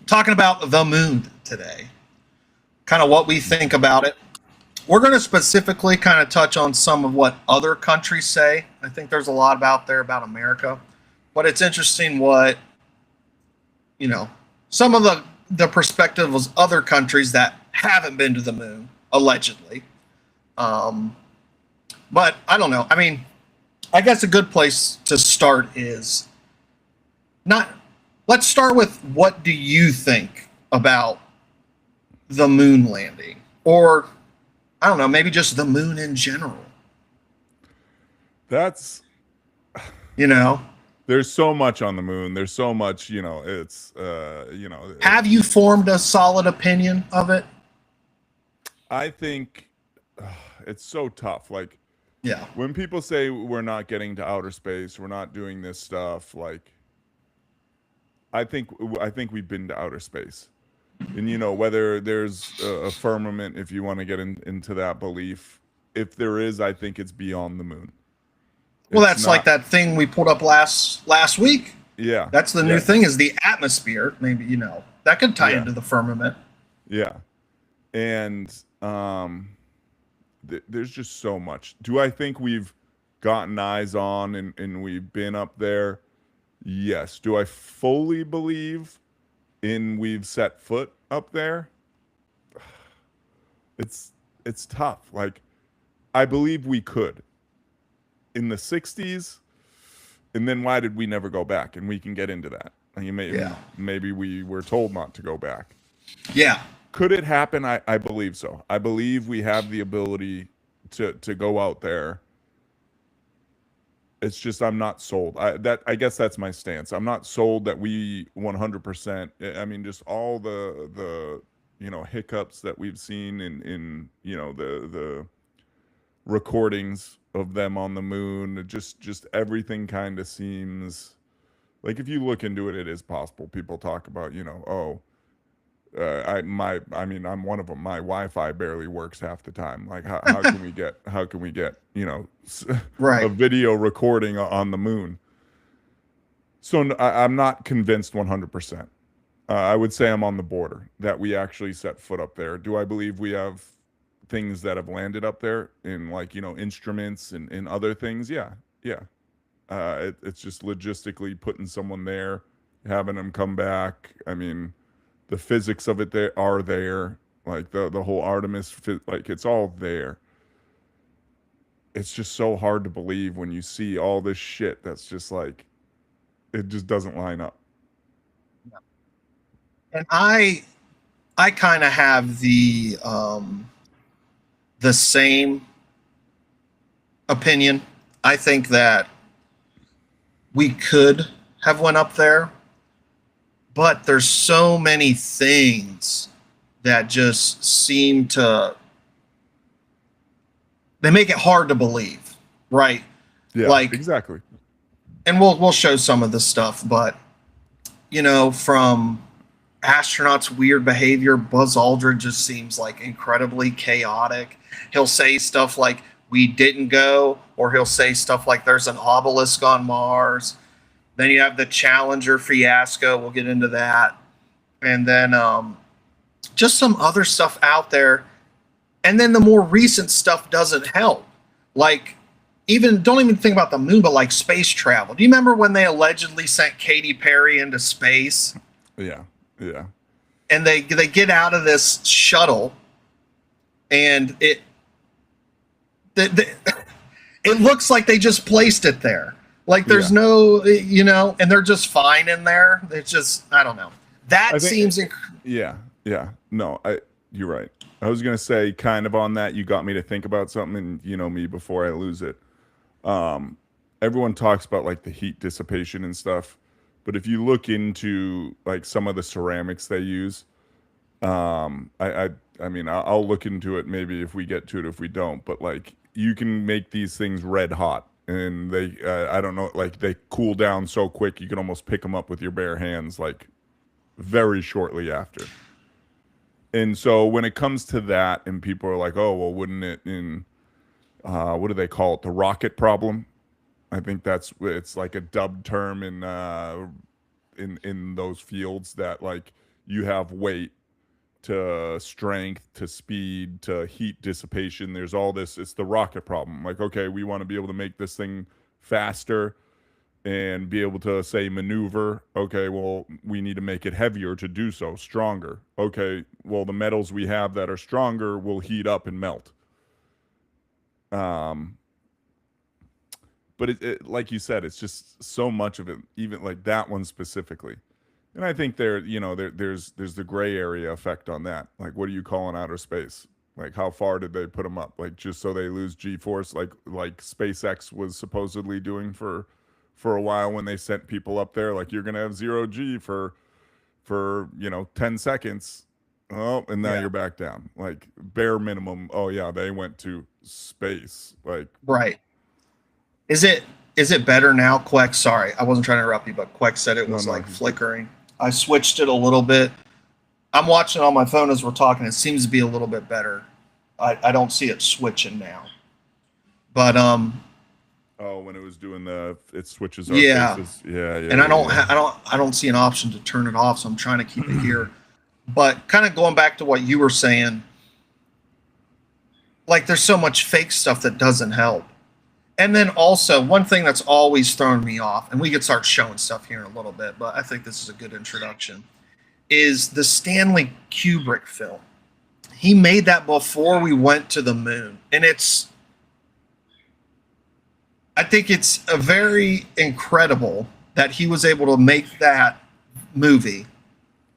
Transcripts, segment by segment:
talking about the moon today, kind of what we think about it. We're going to specifically kind of touch on some of what other countries say. I think there's a lot out there about America, but it's interesting what, some of the perspective of other countries that haven't been to the moon, allegedly. But I don't know. I mean, I guess a good place to start is let's start with, what do you think about the moon landing? Or, I don't know, maybe just the moon in general. That's, there's so much on the moon. There's so much, it's, Have you formed a solid opinion of it? I think it's so tough. Like, yeah, when people say we're not getting to outer space, we're not doing this stuff, like, I think we've been to outer space. And, whether there's a firmament, if you want to get into that belief, if there is, I think it's beyond the moon. Well, that's like that thing we pulled up last week. Yeah. That's the new thing, is the atmosphere. Maybe, that could tie into the firmament. Yeah. And there's just so much. Do I think we've gotten eyes on and we've been up there? Yes. Do I fully believe we've set foot up there? It's tough. Like, I believe we could in the 60s, and then why did we never go back? And we can get into that. Maybe we were told not to go back. Yeah. Could it happen? I believe so. I believe we have the ability to go out there. It's just, I'm not sold. I guess that's my stance. I'm not sold that we 100%. I mean, just all the hiccups that we've seen in the recordings of them on the moon. Just everything kind of seems like, if you look into it, it is possible. People talk about, I'm one of them. My Wi-Fi barely works half the time. Like, how can we get right, a video recording on the moon? So I'm not convinced 100%. I would say I'm on the border that we actually set foot up there. Do I believe we have things that have landed up there in, like, instruments and other things? Yeah. It's just logistically putting someone there, having them come back. I mean, the physics of it are there, like the whole Artemis, like, it's all there. It's just so hard to believe when you see all this shit that's just like, it just doesn't line up. And I kind of have the same opinion. I think that we could have went up there, but there's so many things that just seem to, they make it hard to believe, right? Yeah, like, exactly. And we'll show some of the stuff, but from astronauts' weird behavior, Buzz Aldrin just seems like incredibly chaotic. He'll say stuff like, "We didn't go," or he'll say stuff like, "There's an obelisk on Mars." Then you have the Challenger fiasco. We'll get into that. And then just some other stuff out there. And then the more recent stuff doesn't help. Like, don't even think about the moon, but like space travel. Do you remember when they allegedly sent Katy Perry into space? Yeah. And they get out of this shuttle, and it looks like they just placed it there. Like, there's no, and they're just fine in there. It's just, I don't know. That seems... Yeah. No, you're right. I was going to say, kind of on that, you got me to think about something, and me before I lose it. Everyone talks about, like, the heat dissipation and stuff. But if you look into, like, some of the ceramics they use, I mean, I'll look into it maybe if we get to it, if we don't. But, like, you can make these things red hot. And they, I don't know, like, they cool down so quick you can almost pick them up with your bare hands, like, very shortly after. And so when it comes to that, and people are like, "Oh, well, wouldn't it what do they call it? The rocket problem?" I think it's like a dubbed term in those fields, that, like, you have weight to strength to speed to heat dissipation. There's all this. It's the rocket problem. Like, okay, we want to be able to make this thing faster and be able to say maneuver. Okay, well, we need to make it heavier to do so, stronger. Okay, well, the metals we have that are stronger will heat up and melt. But like you said, it's just so much of it, even like that one specifically. And I think there's the gray area effect on that. Like, what do you call in outer space? Like, how far did they put them up? Like, just so they lose G-force, like SpaceX was supposedly doing for a while when they sent people up there. Like, you're gonna have 0 G for 10 seconds. Oh, and now you're back down. Like, bare minimum. Oh yeah, they went to space. Like, Right. Is it better now, Queck? Sorry, I wasn't trying to interrupt you, but Queck said it was flickering. I switched it a little bit. I'm watching on my phone as we're talking. It seems to be a little bit better. I don't see it switching now. But oh, when it was doing it switches our faces. Yeah. And I don't see an option to turn it off, so I'm trying to keep it here. But kind of going back to what you were saying, like, there's so much fake stuff that doesn't help. And then also, one thing that's always thrown me off, and we could start showing stuff here in a little bit, but I think this is a good introduction, is the Stanley Kubrick film. He made that before we went to the moon. And I think it's a very incredible that he was able to make that movie.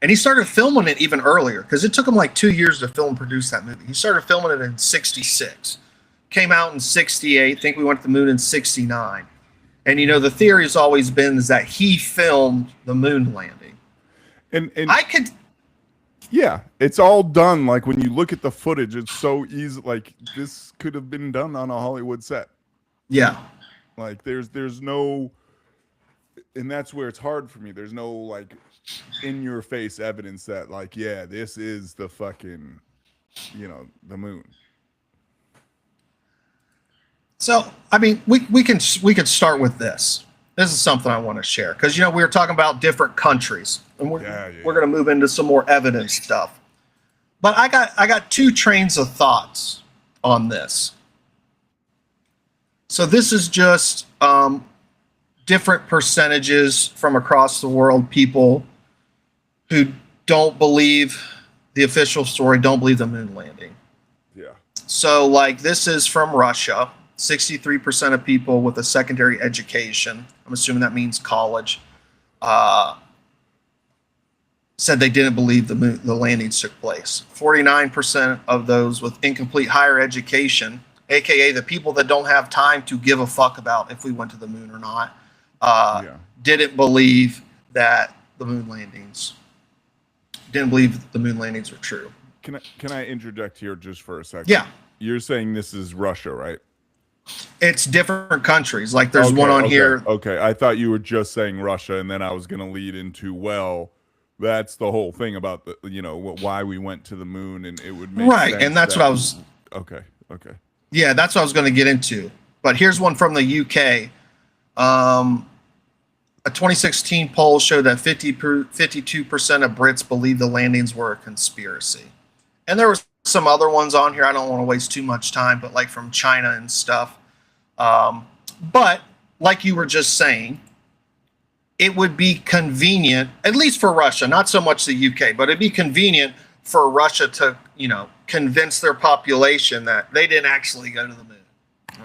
And he started filming it even earlier, because it took him like 2 years to film and produce that movie. He started filming it in 1966. Came out in 1968. I think we went to the moon in 1969. And, the theory has always been is that he filmed the moon landing. And I could... Yeah, it's all done. Like, when you look at the footage, it's so easy. Like, this could have been done on a Hollywood set. Yeah. Like, there's no... And that's where it's hard for me. There's no, like, in-your-face evidence that, like, yeah, this is the fucking, the moon. So, I mean, we can start with this. This is something I want to share because we were talking about different countries, and we're going to move into some more evidence stuff. But I got two trains of thoughts on this. So this is just different percentages from across the world. People who don't believe the official story, don't believe the moon landing. Yeah. So, like, this is from Russia. 63% of people with a secondary education, I'm assuming that means college, said they didn't believe the landings took place. 49% of those with incomplete higher education, aka the people that don't have time to give a fuck about if we went to the moon or not, didn't believe that the moon landings were true. Can I interject here just for a second? Yeah. You're saying this is Russia, right? It's different countries. Like, there's one on here. Okay, I thought you were just saying Russia, and then I was going to lead into, well, that's the whole thing about why we went to the moon, and it would make sense. And that's what I was. Okay. Yeah, that's what I was going to get into. But here's one from the UK. A 2016 poll showed that 52% of Brits believe the landings were a conspiracy. And there was some other ones on here. I don't want to waste too much time, but like from China and stuff. But like you were just saying, it would be convenient, at least for Russia, not so much the UK, but it'd be convenient for Russia to, convince their population that they didn't actually go to the moon.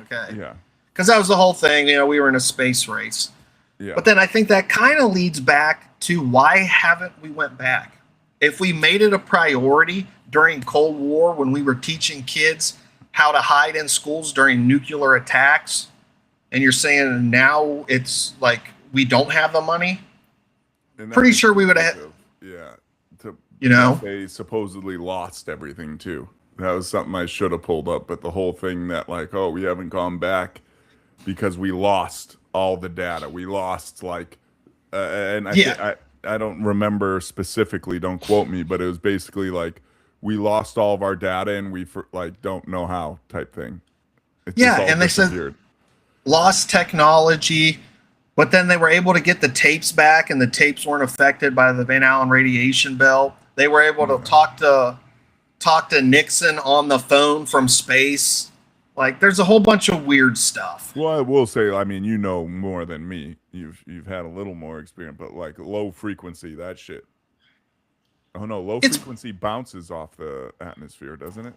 Okay. Yeah. Because that was the whole thing. We were in a space race. Yeah. But then I think that kind of leads back to why haven't we went back? If we made it a priority during Cold War when we were teaching kids how to hide in schools during nuclear attacks, and you're saying now it's like we don't have the money, pretty sure we would have. Yeah. They supposedly lost everything too. That was something I should have pulled up, but the whole thing that like, oh, we haven't gone back because we lost all the data. We lost and I don't remember specifically, don't quote me, but it was basically like we lost all of our data and we don't know how type thing. And they said lost technology, But then they were able to get the tapes back, and the tapes weren't affected by the Van Allen radiation belt. They were able to talk to Nixon on the phone from space. Like, there's a whole bunch of weird stuff. Well, I will say, I mean, you know more than me. You've had a little more experience, but like low frequency, that shit. Oh no, low frequency bounces off the atmosphere, doesn't it?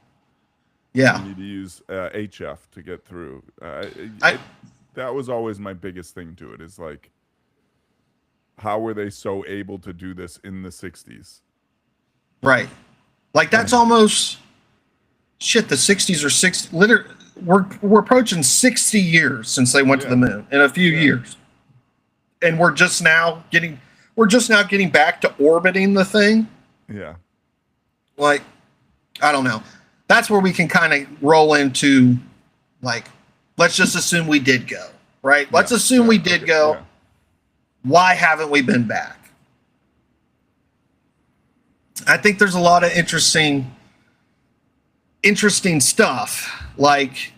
Yeah. You need to use HF to get through. That was always my biggest thing to it. Is like, how were they so able to do this in the 60s? Right. Like, that's almost shit. The 60s or 60. Literally, we're approaching 60 years since they went to the moon in a few years, and we're just now getting back to orbiting the thing. Yeah. Like, I don't know. That's where we can kind of roll into, like, let's just assume we did go, right? Let's assume we did go. Yeah. Why haven't we been back? I think there's a lot of interesting stuff, like,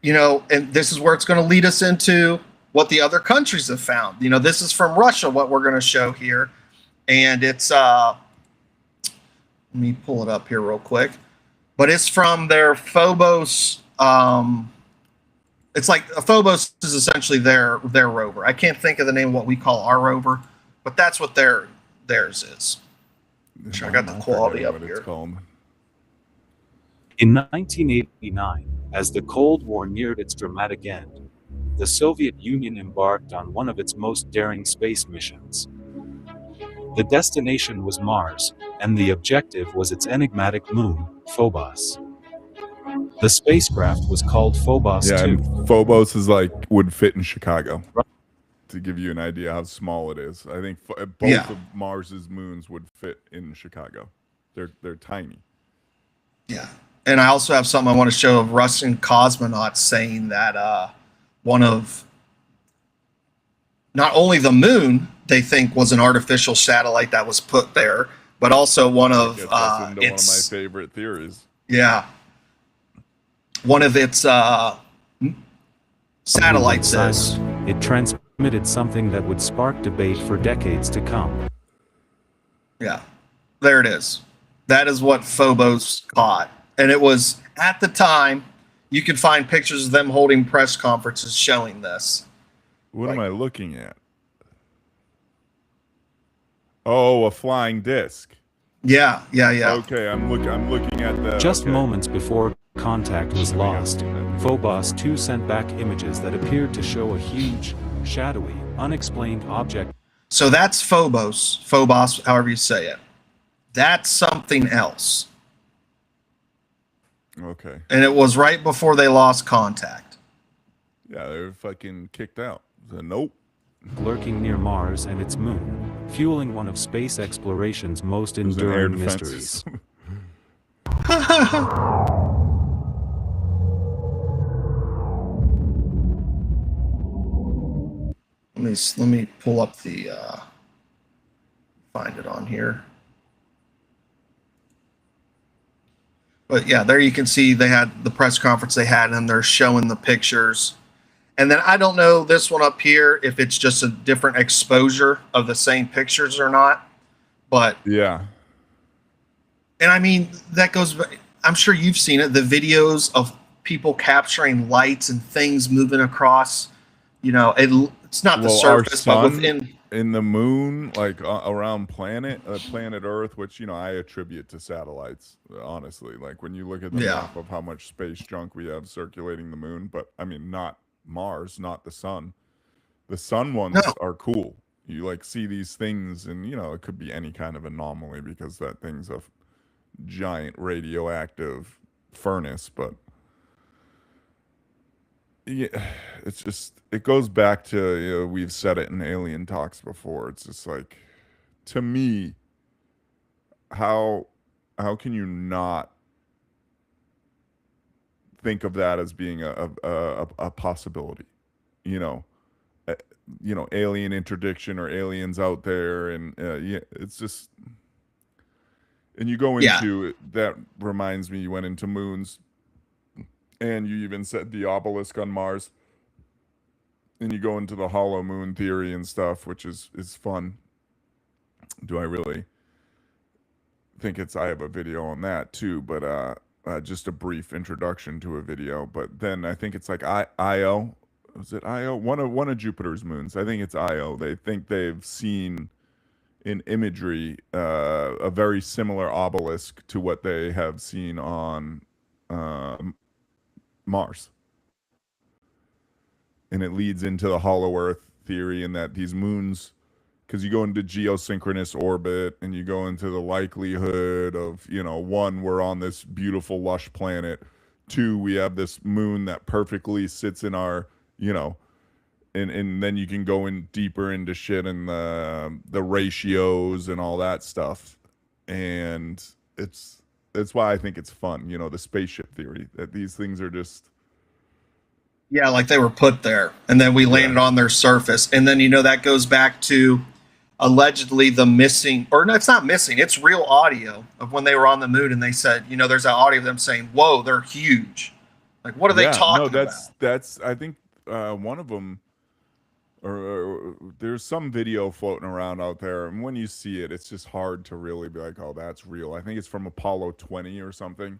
you know, and this is where it's going to lead us into what the other countries have found. You know, this is from Russia, what we're going to show here. And it's, let me pull it up here real quick. But it's from their Phobos. It's like a Phobos is essentially their rover. I can't think of the name of what we call our rover, but that's what theirs is. Sure, I got the quality up here. In 1989, as the Cold War neared its dramatic end, the Soviet Union embarked on one of its most daring space missions. The destination was Mars, and the objective was its enigmatic moon, Phobos. The spacecraft was called Phobos 2. And Phobos is like would fit in Chicago. To give you an idea how small it is, I think both of Mars's moons would fit in Chicago. They're tiny. Yeah, and I also have something I want to show of Russian cosmonauts saying that one of not only the moon they think was an artificial satellite that was put there, but also one of one of my favorite theories. Yeah, one of its satellites says it transmitted something that would spark debate for decades to come. Yeah, there it is. That is what Phobos caught, and it was at the time. You can find pictures of them holding press conferences showing this. What am I looking at? Oh, a flying disc. Yeah. Okay, I'm looking at the. Just moments before contact was lost, Phobos 2 sent back images that appeared to show a huge, shadowy, unexplained object. So that's Phobos, however you say it. That's something else. Okay. And it was right before they lost contact. Yeah, they were fucking kicked out. So, nope. Lurking near Mars and its moon, fueling one of space exploration's most enduring mysteries. Let me pull up the find it on here. But yeah, there you can see they had the press conference they had, and they're showing the pictures. And then I don't know this one up here if it's just a different exposure of the same pictures or not. But yeah. And I mean, that goes, I'm sure you've seen it, the videos of people capturing lights and things moving across, you know, it's not the surface, but within. In the moon, like around planet Earth, which, you know, I attribute to satellites, honestly. Like when you look at the map of how much space junk we have circulating the moon, but I mean, not Mars, not the sun. The sun ones are cool. You like see these things, and you know, it could be any kind of anomaly because that thing's a giant radioactive furnace, but yeah, it's just, it goes back to, you know, we've said it in alien talks before. It's just like, to me, how can you not think of that as being a possibility? You know, alien interdiction or aliens out there, and yeah, it's just, and you go into that reminds me, you went into moons. And you even said the obelisk on Mars. and you go into the hollow moon theory and stuff, which is fun. Do I really think it's? I have a video on that too, but just a brief introduction to a video. But then I think it's like Io. Was it Io? One of Jupiter's moons. I think it's Io. They think they've seen in imagery a very similar obelisk to what they have seen on Mars, and it leads into the hollow Earth theory, and that these moons, because you go into geosynchronous orbit and you go into the likelihood of, one, we're on this beautiful lush planet, two, we have this moon that perfectly sits in our, and then you can go in deeper into shit and the ratios and all that stuff. And that's why I think it's fun, the spaceship theory, that these things are just, Yeah, like they were put there, and then we landed on their surface, and then that goes back to allegedly the missing, or no, it's not missing, it's real audio of when they were on the moon, and they said, there's that audio of them saying, "Whoa, they're huge." Like, what are they talking about? That's I think one of them, or there's some video floating around out there, and when you see it, it's just hard to really be like, oh, that's real. I think it's from Apollo 20 or something,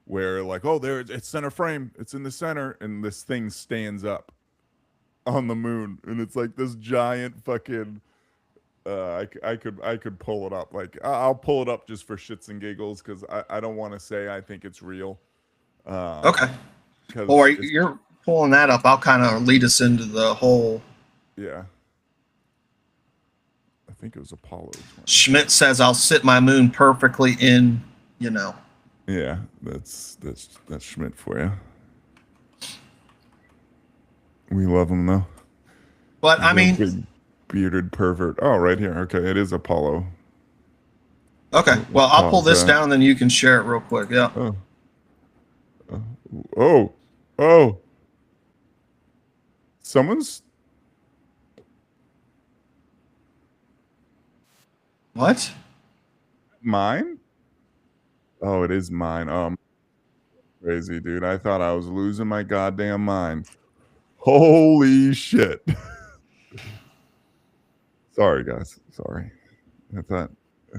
where like, oh, there, it's center frame, it's in the center, and this thing stands up on the moon, and it's like this giant fucking. I could pull it up. Like I'll pull it up just for shits and giggles, because I don't want to say I think it's real. Okay. Or you're pulling that up, I'll kind of lead us into the whole. Yeah. I think it was Apollo 20. Schmidt says, "I'll sit my moon perfectly in." Yeah, that's Schmidt for you. We love him though. But He's I mean, big bearded pervert. Oh, right here. Okay, it is Apollo. Okay, well, I'll pull this down, and then you can share it real quick. Yeah. Oh. Someone's. What? Mine? Oh, it is mine. Crazy, dude. I thought I was losing my goddamn mind. Holy shit. Sorry, guys. Sorry. I thought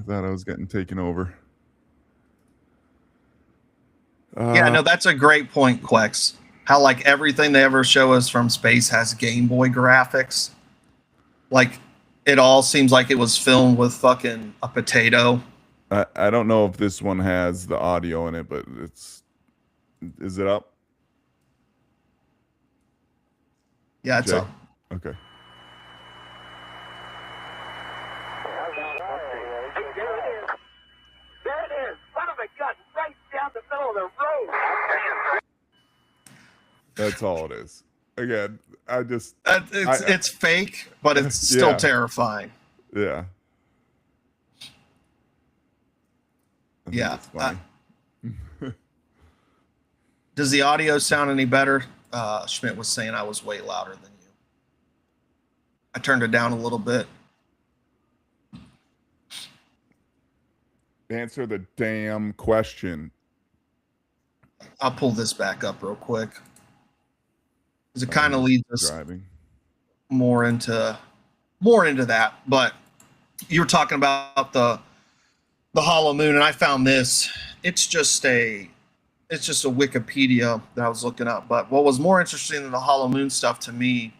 I was getting taken over. Yeah, no, that's a great point, Quex. How like everything they ever show us from space has Game Boy graphics. Like it all seems like it was filmed with fucking a potato. I don't know if this one has the audio in it, but is it up? Yeah, it's up. Okay. There it is. Son of a gun, right down the middle of the road. That's all it is. Again, it's fake, but it's still terrifying. Yeah. Yeah. Does the audio sound any better? Schmidt was saying I was way louder than you. I turned it down a little bit. Answer the damn question. I'll pull this back up real quick, because it kind of leads us more into that. But you were talking about the hollow moon, and I found this. It's just a Wikipedia that I was looking up. But what was more interesting than the hollow moon stuff to me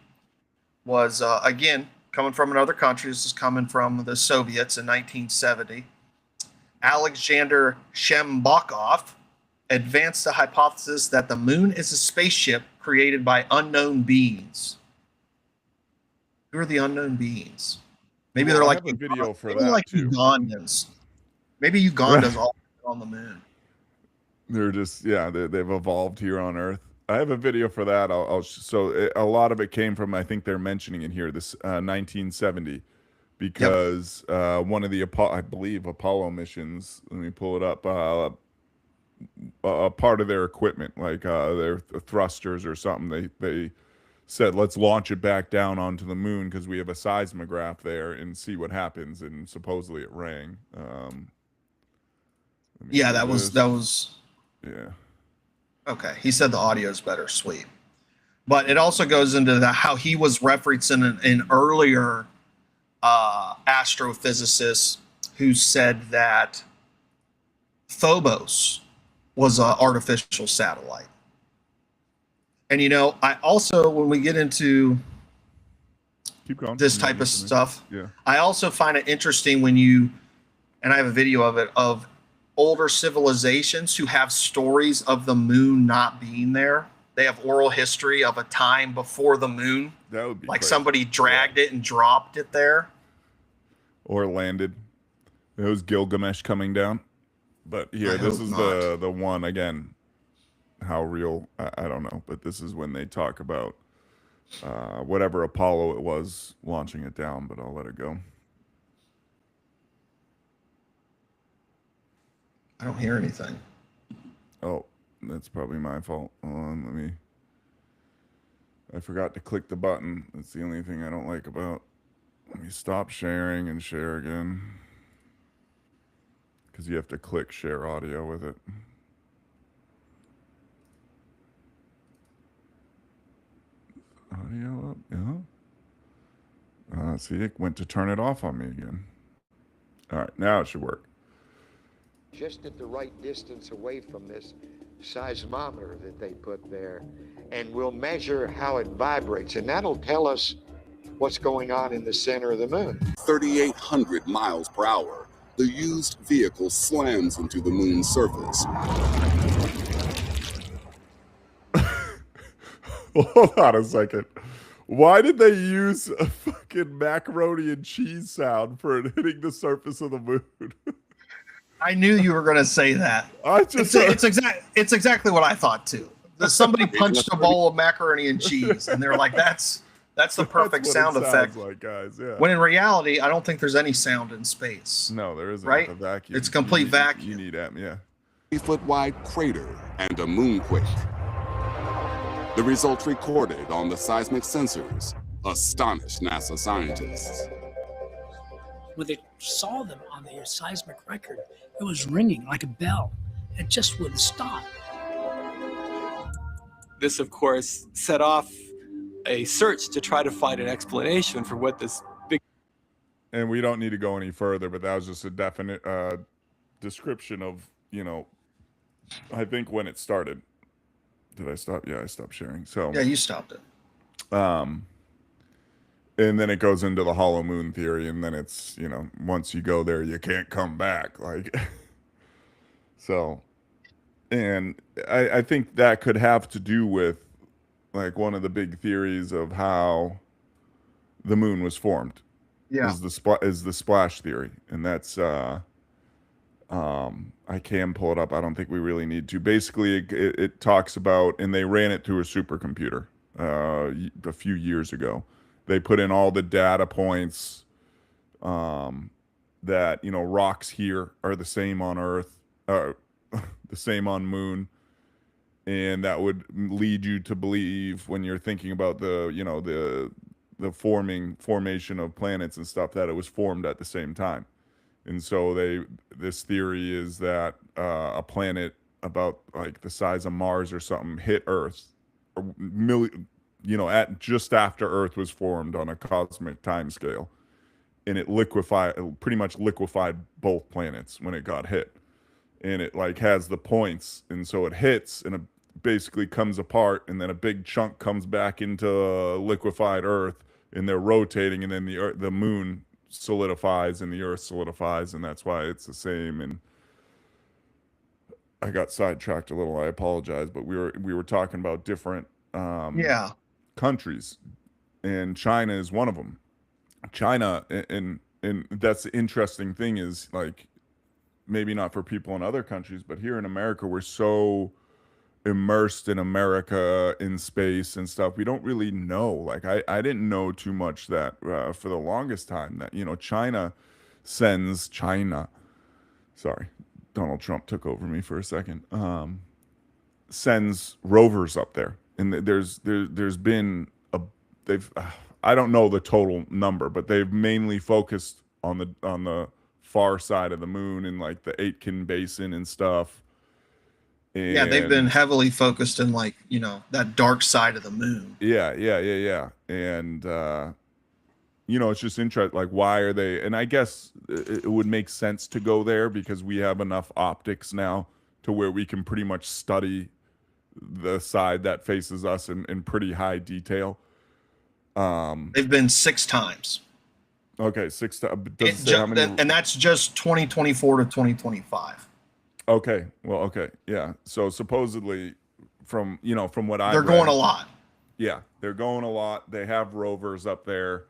was, again, coming from another country. This is coming from the Soviets in 1970. Alexander Shembakov advanced the hypothesis that the moon is a spaceship created by unknown beings. Who are the unknown beings? Maybe they're like a video for that like too. Ugandans. Maybe Uganda's all on the moon. They're just they've evolved here on Earth. I have a video for that. A lot of it came from, I think they're mentioning in here, this 1970, because one of the Apollo missions. Let me pull it up. A part of their equipment, like their thrusters or something, they said, let's launch it back down onto the moon because we have a seismograph there and see what happens. And supposedly it rang. That was. Yeah. Okay, he said the audio is better. Sweet. But it also goes into how he was referencing an earlier astrophysicist who said that Phobos was an artificial satellite. And I also, when we get into Keep going. this type of stuff, Yeah. I also find it interesting when you, and I have a video of it, of older civilizations who have stories of the moon not being there. They have oral history of a time before the moon. That would be like crazy. somebody dragged it and dropped it there. Or landed. It was Gilgamesh coming down. But here, this is the one again. How real, I don't know, but this is when they talk about whatever Apollo it was launching it down, but I'll let it go. I don't hear anything. Oh, that's probably my fault. Hold on, I forgot to click the button. That's the only thing I don't like about. Let me stop sharing and share again. Because you have to click share audio with it. Audio up, yeah. See, it went to turn it off on me again. All right, now it should work. Just at the right distance away from this seismometer that they put there, and we'll measure how it vibrates, and that'll tell us what's going on in the center of the moon. 3,800 miles per hour, the used vehicle slams into the moon's surface. Hold on a second. Why did they use a fucking macaroni and cheese sound for it hitting the surface of the moon? I knew you were going to say that. It's exactly what I thought too. Somebody punched a bowl of macaroni and cheese, and they're like, "That's the perfect sound effect." Like, guys, yeah. When in reality, I don't think there's any sound in space. No, there isn't. Right? A vacuum. It's complete vacuum. You need that, yeah. 3-foot wide crater and a moonquake. The results recorded on the seismic sensors astonished NASA scientists. When they saw them on the seismic record, it was ringing like a bell. It just wouldn't stop. This, of course, set off a search to try to find an explanation for what this big... And we don't need to go any further, but that was just a definite description of, I think when it started. Did I stop? Yeah, I stopped sharing. So yeah, you stopped it. And then it goes into the hollow moon theory, and then it's, once you go there, you can't come back. Like, so, and I think that could have to do with, like, one of the big theories of how the moon was formed. Yeah, is the splash theory, and that's I can pull it up. I don't think we really need to. Basically, it talks about, and they ran it through a supercomputer a few years ago. They put in all the data points that, rocks here are the same on Earth, the same on Moon, and that would lead you to believe, when you're thinking about the formation of planets and stuff, that it was formed at the same time. And so this theory is that a planet about like the size of Mars or something hit Earth, or at just after Earth was formed on a cosmic time scale, and it pretty much liquefied both planets when it got hit, and it like has the points, and so it hits and it basically comes apart, and then a big chunk comes back into liquefied Earth, and they're rotating, and then the moon solidifies and the Earth solidifies, and that's why it's the same. And I got sidetracked a little. I apologize, but we were talking about different countries, and China is one of them. China, and that's the interesting thing, is like, maybe not for people in other countries, but here in America, we're so immersed in America, in space and stuff, we don't really know. Like, I didn't know too much that for the longest time that China sorry, Donald Trump took over me for a second, sends rovers up there, and there's been I don't know the total number, but they've mainly focused on the far side of the moon, and like the Aitken Basin and stuff. Yeah, they've been heavily focused in like, you know, that dark side of the moon. Yeah. And you know, it's just interesting. Like, why are they? And I guess it would make sense to go there because we have enough optics now to where we can pretty much study the side that faces us in pretty high detail. They've been 6 times. Okay, 6 times. Does it say how many? And that's just 2024 to 2025. Okay, well, okay, yeah. So supposedly, from what I they're going a lot. Yeah, they're going a lot. They have rovers up there,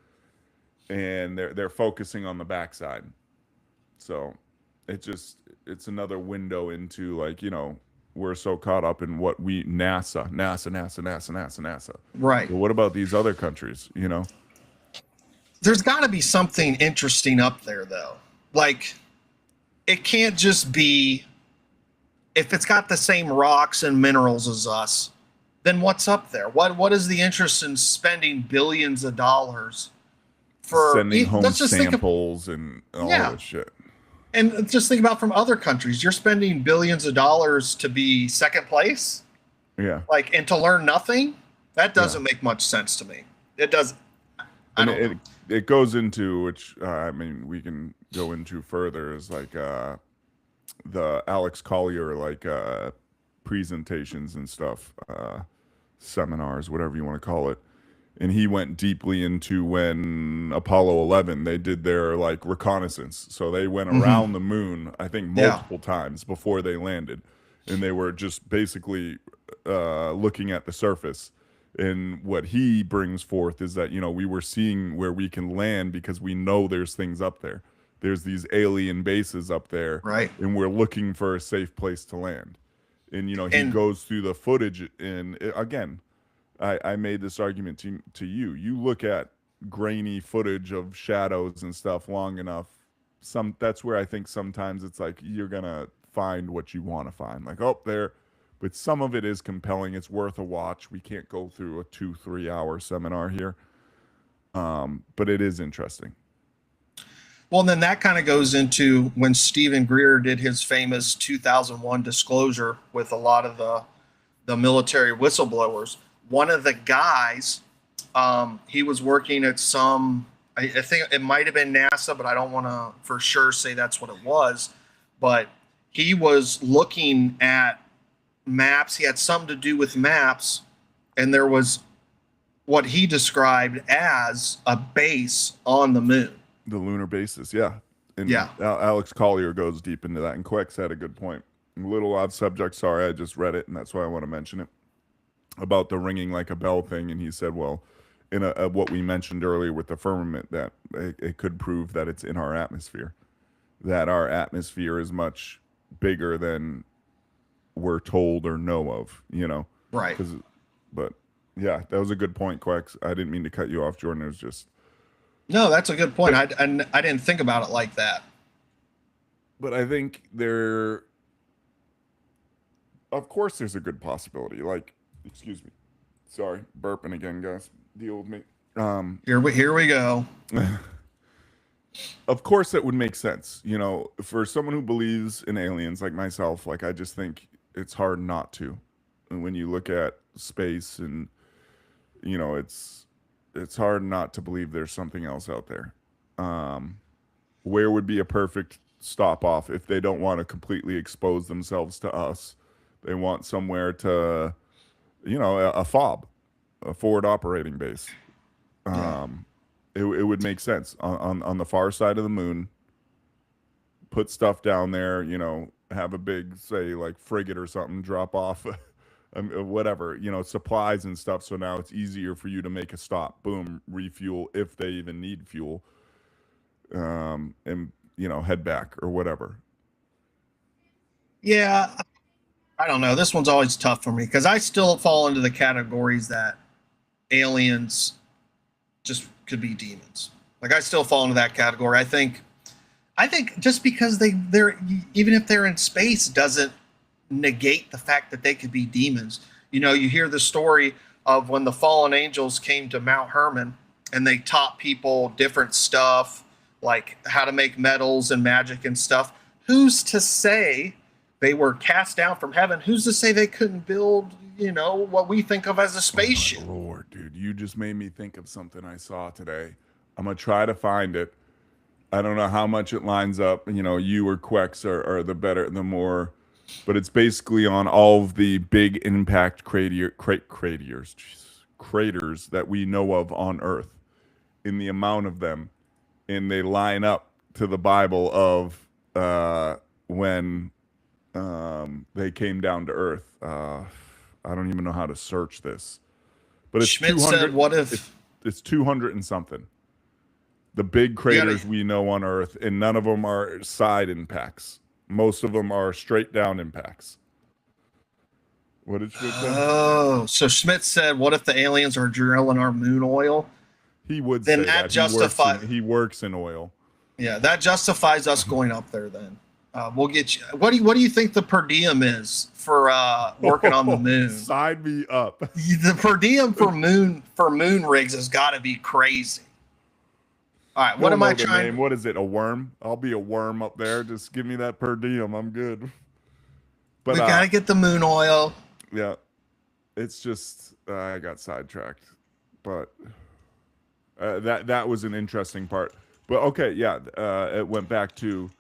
and they're focusing on the backside. So it's another window into, like, you know, we're so caught up in what we NASA. Right. But what about these other countries? You know, there's got to be something interesting up there, though. Like, it can't just be, if it's got the same rocks and minerals as us, then what's up there? What is the interest in spending billions of dollars for sending home samples and all this shit? And just think about from other countries, you're spending billions of dollars to be second place. Yeah. Like, and to learn nothing, that doesn't make much sense to me. It does. It goes into, which I mean, we can go into further, is like the Alex Collier, like presentations and stuff, seminars, whatever you want to call it. And he went deeply into when Apollo 11, they did their like reconnaissance. So they went around the moon, I think multiple times before they landed. And they were just basically looking at the surface. And what he brings forth is that, you know, we were seeing where we can land because we know there's things up there. There's these alien bases up there. Right. And we're looking for a safe place to land. And, you know, he goes through the footage. And again, I made this argument to you. You look at grainy footage of shadows and stuff long enough. That's where I think sometimes it's like you're going to find what you want to find. Like, oh, there. But some of it is compelling. It's worth a watch. We can't go through a 2-3 hour seminar here. But it is interesting. Well, and then that kind of goes into when Stephen Greer did his famous 2001 disclosure with a lot of the military whistleblowers. One of the guys, he was working at some, I think it might have been NASA, but I don't want to for sure say that's what it was. But he was looking at maps. He had something to do with maps. And there was what he described as a base on the moon. The lunar bases, yeah. And yeah. Alex Collier goes deep into that. And Quex had a good point. A little odd subject. Sorry, I just read it, and that's why I want to mention it. About the ringing like a bell thing. And he said, well, in what we mentioned earlier with the firmament, that it could prove that it's in our atmosphere. That our atmosphere is much bigger than we're told or know of, you know? Right. But yeah, that was a good point, Quex. I didn't mean to cut you off, Jordan. It was just... No, that's a good point. I didn't think about it like that. But I think of course there's a good possibility. Like, excuse me. Sorry, burping again, guys. Deal with me. Here we go. Of course that would make sense. You know, for someone who believes in aliens like myself, like I just think it's hard not to. And when you look at space and, you know, it's hard not to believe there's something else out there. Where would be a perfect stop off if they don't want to completely expose themselves to us? They want somewhere to, you know, a FOB, a forward operating base. It would make sense on the far side of the moon. Put stuff down there, you know, have a big, say, like frigate or something drop off, whatever, you know, supplies and stuff. So now it's easier for you to make a stop. Boom, refuel if they even need fuel, and you know, head back or whatever. Yeah, I don't know. This one's always tough for me because I still fall into the categories that aliens just could be demons. Like, I still fall into that category. I think just because they're even if they're in space doesn't negate the fact that they could be demons. You know, you hear the story of when the fallen angels came to Mount Hermon and they taught people different stuff, like how to make metals and magic and stuff. Who's to say they were cast down from heaven. Who's to say they couldn't build, what we think of as a spaceship? Oh my Lord, dude, you just made me think of something I saw today. I'm gonna try to find it. I don't know how much it lines up. You or Quex are the more, but it's basically on all of the big impact craters that we know of on Earth, in the amount of them, and they line up to the Bible of when they came down to Earth. I don't even know how to search this, but it's Schmidt 200. said, "What if it's 200 and something?" The big craters we know on Earth, and none of them are side impacts. Most of them are straight down impacts. What did Schmidt say? Oh, so Schmidt said, "What if the aliens are drilling our moon oil?" He would then say that. He works in oil. Yeah, that justifies us going up there. Then we'll get you. What do you think the per diem is for working on the moon? Sign me up. The per diem for moon rigs has got to be crazy. All right, what am I trying? What is it? A worm? I'll be a worm up there. Just give me that per diem. I'm good. But we gotta get the moon oil. Yeah, it's just I got sidetracked, but that was an interesting part. But okay, yeah, it went back to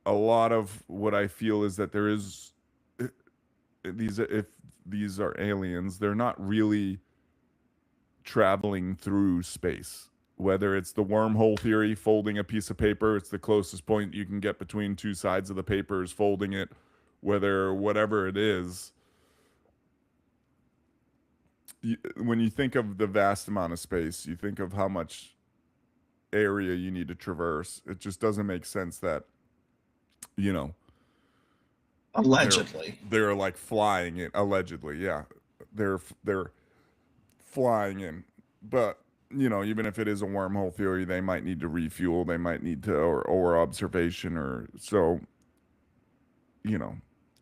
a lot of what I feel is that there is if these are aliens, they're not really traveling through space. Whether it's the wormhole theory, folding a piece of paper, it's the closest point you can get between two sides of the paper is folding it, whatever it is. When you think of the vast amount of space, you think of how much area you need to traverse. It just doesn't make sense that, allegedly they're like flying in. Allegedly, yeah, they're flying in, but. Even if it is a wormhole theory, they might need to refuel, they might need to, or observation, or so.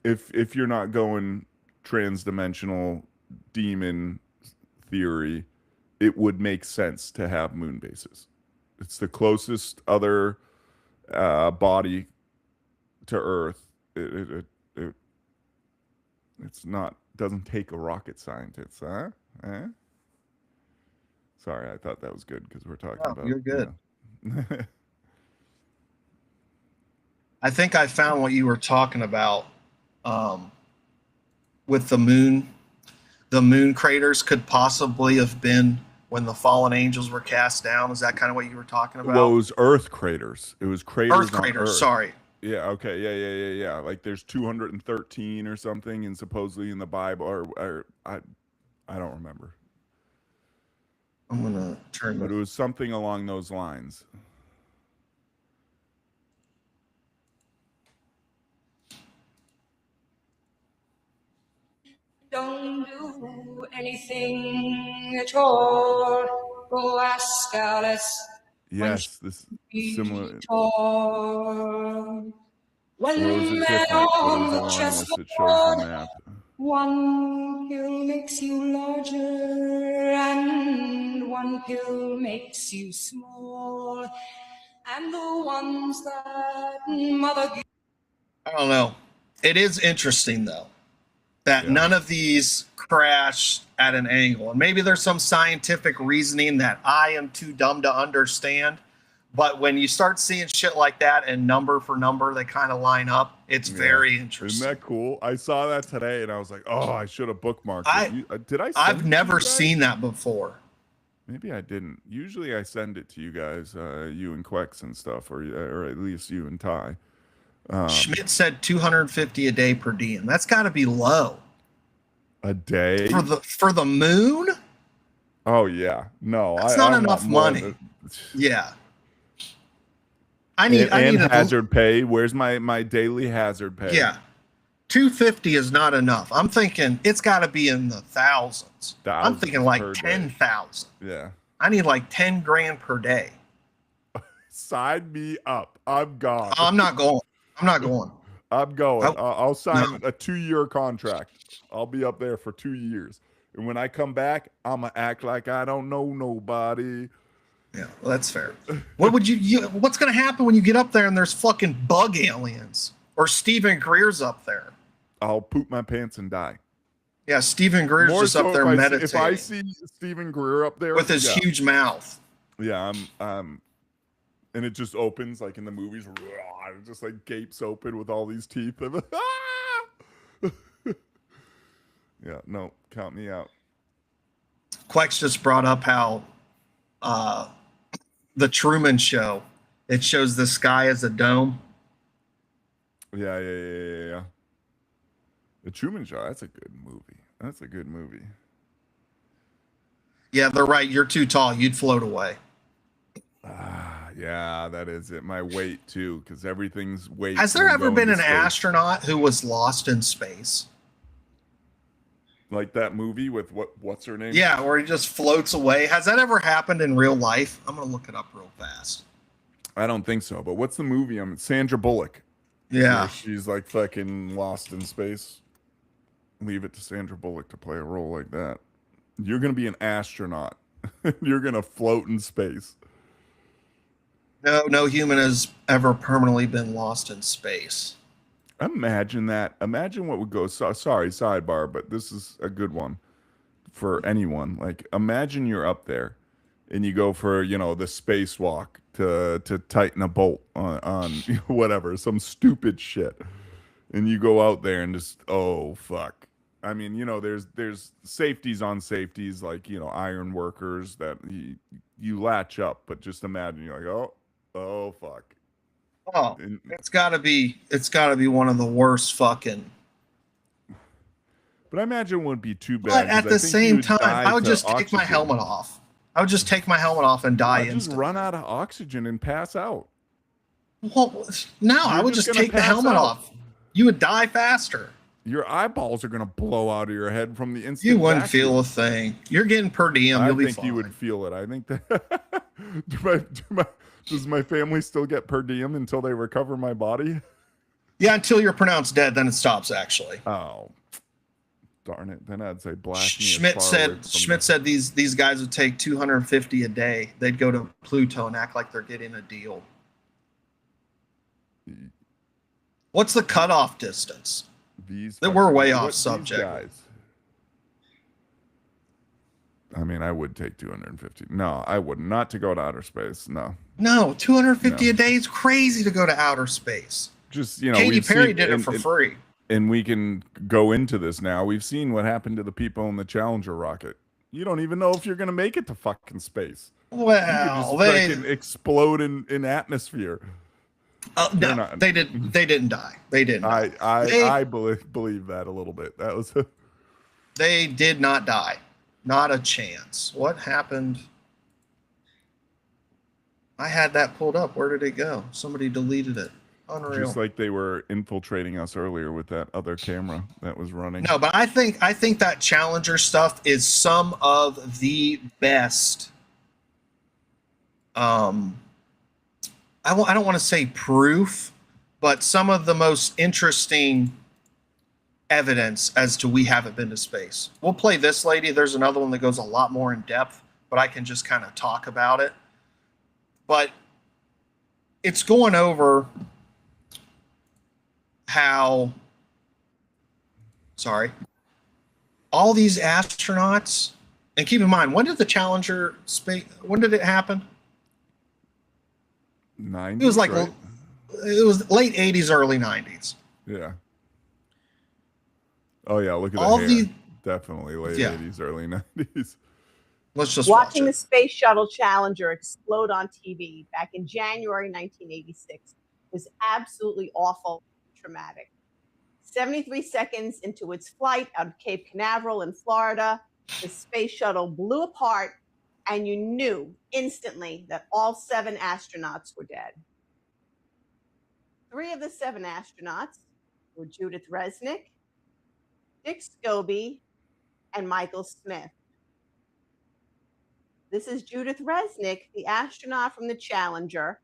If you're not going transdimensional demon theory, it would make sense to have moon bases. It's the closest other body to Earth. It's not, doesn't take a rocket scientist, huh? Sorry, I thought that was good because we're talking about. You're good. I think I found what you were talking about with the moon. The moon craters could possibly have been when the fallen angels were cast down. Is that kind of what you were talking about? Well, it was Earth craters. It was craters. Earth craters. Earth. Sorry. Yeah. Okay. Yeah. Like there's 213 or something, and supposedly in the Bible, or I don't remember. I'm gonna turn. But it was something along those lines. Don't do anything at all. Go ask Alice. Yes, this similar. When or is it different? But it was along this. It shows the map. One pill makes you larger, and one pill makes you small, and the ones that mother. I don't know. It is interesting though that none of these crash at an angle, and maybe there's some scientific reasoning that I am too dumb to understand. But when you start seeing shit like that and number for number, they kind of line up. It's very interesting. Isn't that cool? I saw that today and I was like, oh, I should have bookmarked it. Did I? I've never seen that before. Maybe I didn't. Usually I send it to you guys, you and Quex and stuff, or at least you and Ty. Schmidt said 250 a day per diem. That's got to be low. A day? For the moon? Oh, yeah. No. That's not enough money. Yeah. I need hazard pay. Where's my daily hazard pay? Yeah, 250 is not enough. I'm thinking it's got to be in the thousands. I'm thinking like 10,000. Yeah, I need like 10 grand per day. Sign me up. I'm gone. I'm not going. I'm going. I'll sign a 2-year contract. I'll be up there for 2 years, and when I come back, I'm gonna act like I don't know nobody. Yeah, well, that's fair. What would what's going to happen when you get up there and there's fucking bug aliens Or Stephen Greer's up there. I'll poop my pants and die. Yeah, Stephen Greer's More just so up there meditating. if I see Stephen Greer up there with his huge mouth. Yeah, and it just opens like in the movies. It just like gapes open with all these teeth. Yeah, no, count me out. Quex just brought up how the Truman Show, it shows the sky as a dome. Yeah. The Truman Show, that's a good movie. Yeah, they're right. You're too tall. You'd float away. Yeah, that is it. My weight too, because everything's weight. Has there ever been an astronaut who was lost in space? Like that movie with what's her name? Yeah, where he just floats away. Has that ever happened in real life? I'm gonna look it up real fast. I don't think so. But what's the movie? Sandra Bullock. Yeah, she's like fucking lost in space. Leave it to Sandra Bullock to play a role like that. You're gonna be an astronaut. You're gonna float in space. No human has ever permanently been lost in space. Imagine that. Imagine what would go. Sorry, sidebar, but this is a good one for anyone. Like, imagine you're up there, and you go for the spacewalk to tighten a bolt on whatever, some stupid shit, and you go out there and just oh fuck. I mean, there's safeties on safeties, like iron workers that you latch up, but just imagine you're like oh fuck. Oh, it's gotta be one of the worst fucking. But I imagine it wouldn't be too bad. But at the same time, I would just take my helmet off. I would just take my helmet off and die instantly. Just run out of oxygen and pass out. Well, no, I would just take the helmet off. You would die faster. Your eyeballs are gonna blow out of your head from the instant. You wouldn't feel a thing. You're getting per diem. You'll be fine. I think you would feel it. I think that. Does my family still get per diem until they recover my body? Yeah, until you're pronounced dead, then it stops. Actually. Oh, darn it! Then I'd say blast me. Schmidt said these guys would take 250 a day. They'd go to Pluto and act like they're getting a deal. What's the cutoff distance? We're way off subject. Guys. I mean, I would take 250. No, I would not to go to outer space. No, 250 a day is crazy to go to outer space. Just Katy Perry did it for free. And we can go into this now. We've seen what happened to the people in the Challenger rocket. You don't even know if you're going to make it to fucking space. Well, they can explode in atmosphere. No, they didn't. They didn't die. They didn't. I believe that a little bit. That was. They did not die. Not a chance. What happened? I had that pulled up. Where did it go? Somebody deleted it. Unreal. Just like they were infiltrating us earlier with that other camera that was running. No, but I think that Challenger stuff is some of the best. I don't want to say proof, but some of the most interesting evidence as to we haven't been to space. We'll play this lady. There's another one that goes a lot more in depth, but I can just kind of talk about it. But it's going over how, all these astronauts, and keep in mind, when did the Challenger when did it happen? 90s, it was like, right? It was late 80s, early 90s. Yeah. Oh yeah, look at all the hair. Definitely late 80s, early 90s. Let's just watching the Space Shuttle Challenger explode on TV back in January 1986 was absolutely awful, traumatic. 73 seconds into its flight out of Cape Canaveral in Florida, the space shuttle blew apart, and you knew instantly that all 7 astronauts were dead. 3 of the 7 astronauts were Judith Resnick, Dick Scobie, and Michael Smith. This is Judith Resnick, the astronaut from the Challenger,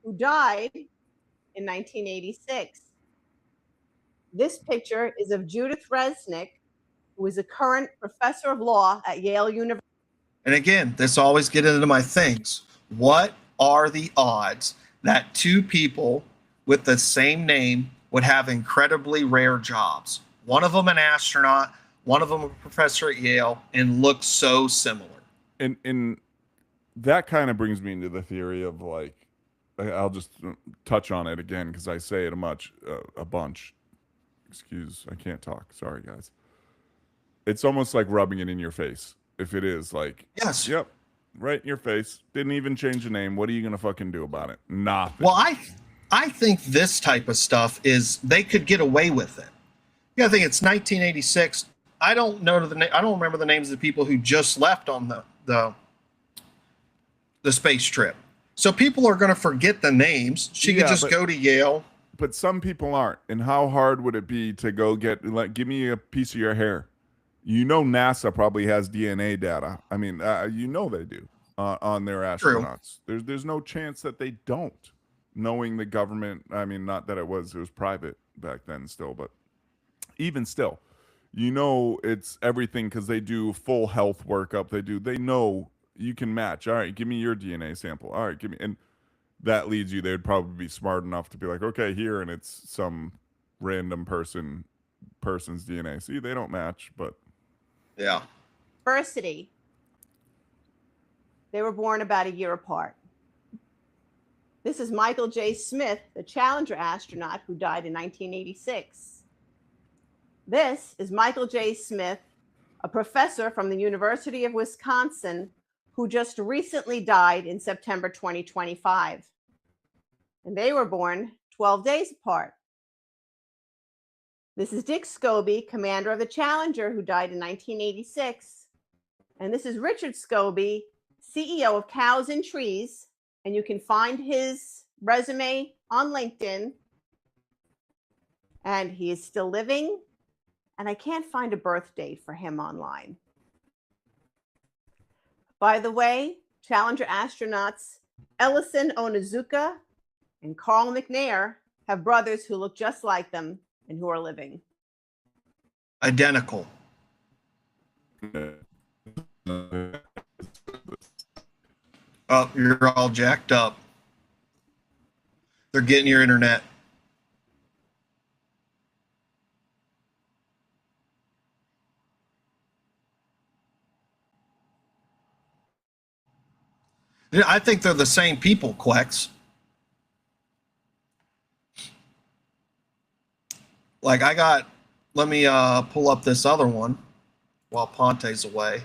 who died in 1986. This picture is of Judith Resnick, who is a current professor of law at Yale University. And again, this always gets into my things. What are the odds that 2 people with the same name would have incredibly rare jobs. One of them an astronaut, one of them a professor at Yale, and look so similar. And that kind of brings me into the theory of like, I'll just touch on it again because I say it a bunch. Excuse, I can't talk. Sorry, guys. It's almost like rubbing it in your face. If it is like, yes, yep, right in your face. Didn't even change the name. What are you gonna fucking do about it? Nothing. Well, I think this type of stuff is they could get away with it. Yeah, I think it's 1986. I don't know I don't remember the names of the people who just left on the space trip. So people are going to forget the names. She could just go to Yale. But some people aren't. And how hard would it be to go give me a piece of your hair? You know, NASA probably has DNA data. I mean, you know they do on their astronauts. True. There's no chance that they don't. Knowing the government, I mean, not that it was private back then still, but even still, you know, it's everything because they do full health workup. They know you can match. All right, give me your DNA sample. All right, give me, and that leads you. They'd probably be smart enough to be like, okay, here, and it's some random person's DNA. See, they don't match, but yeah. Diversity. They were born about a year apart. This is Michael J. Smith, the Challenger astronaut who died in 1986. This is Michael J. Smith, a professor from the University of Wisconsin who just recently died in September 2025. And they were born 12 days apart. This is Dick Scobie, commander of the Challenger, who died in 1986. And this is Richard Scobie, CEO of Cows and Trees. And you can find his resume on LinkedIn. And he is still living. And I can't find a birth date for him online. By the way, Challenger astronauts Ellison Onizuka and Carl McNair have brothers who look just like them and who are living. Identical. Oh, you're all jacked up. They're getting your internet. I think they're the same people, Quex. Like let me pull up this other one while Ponte's away.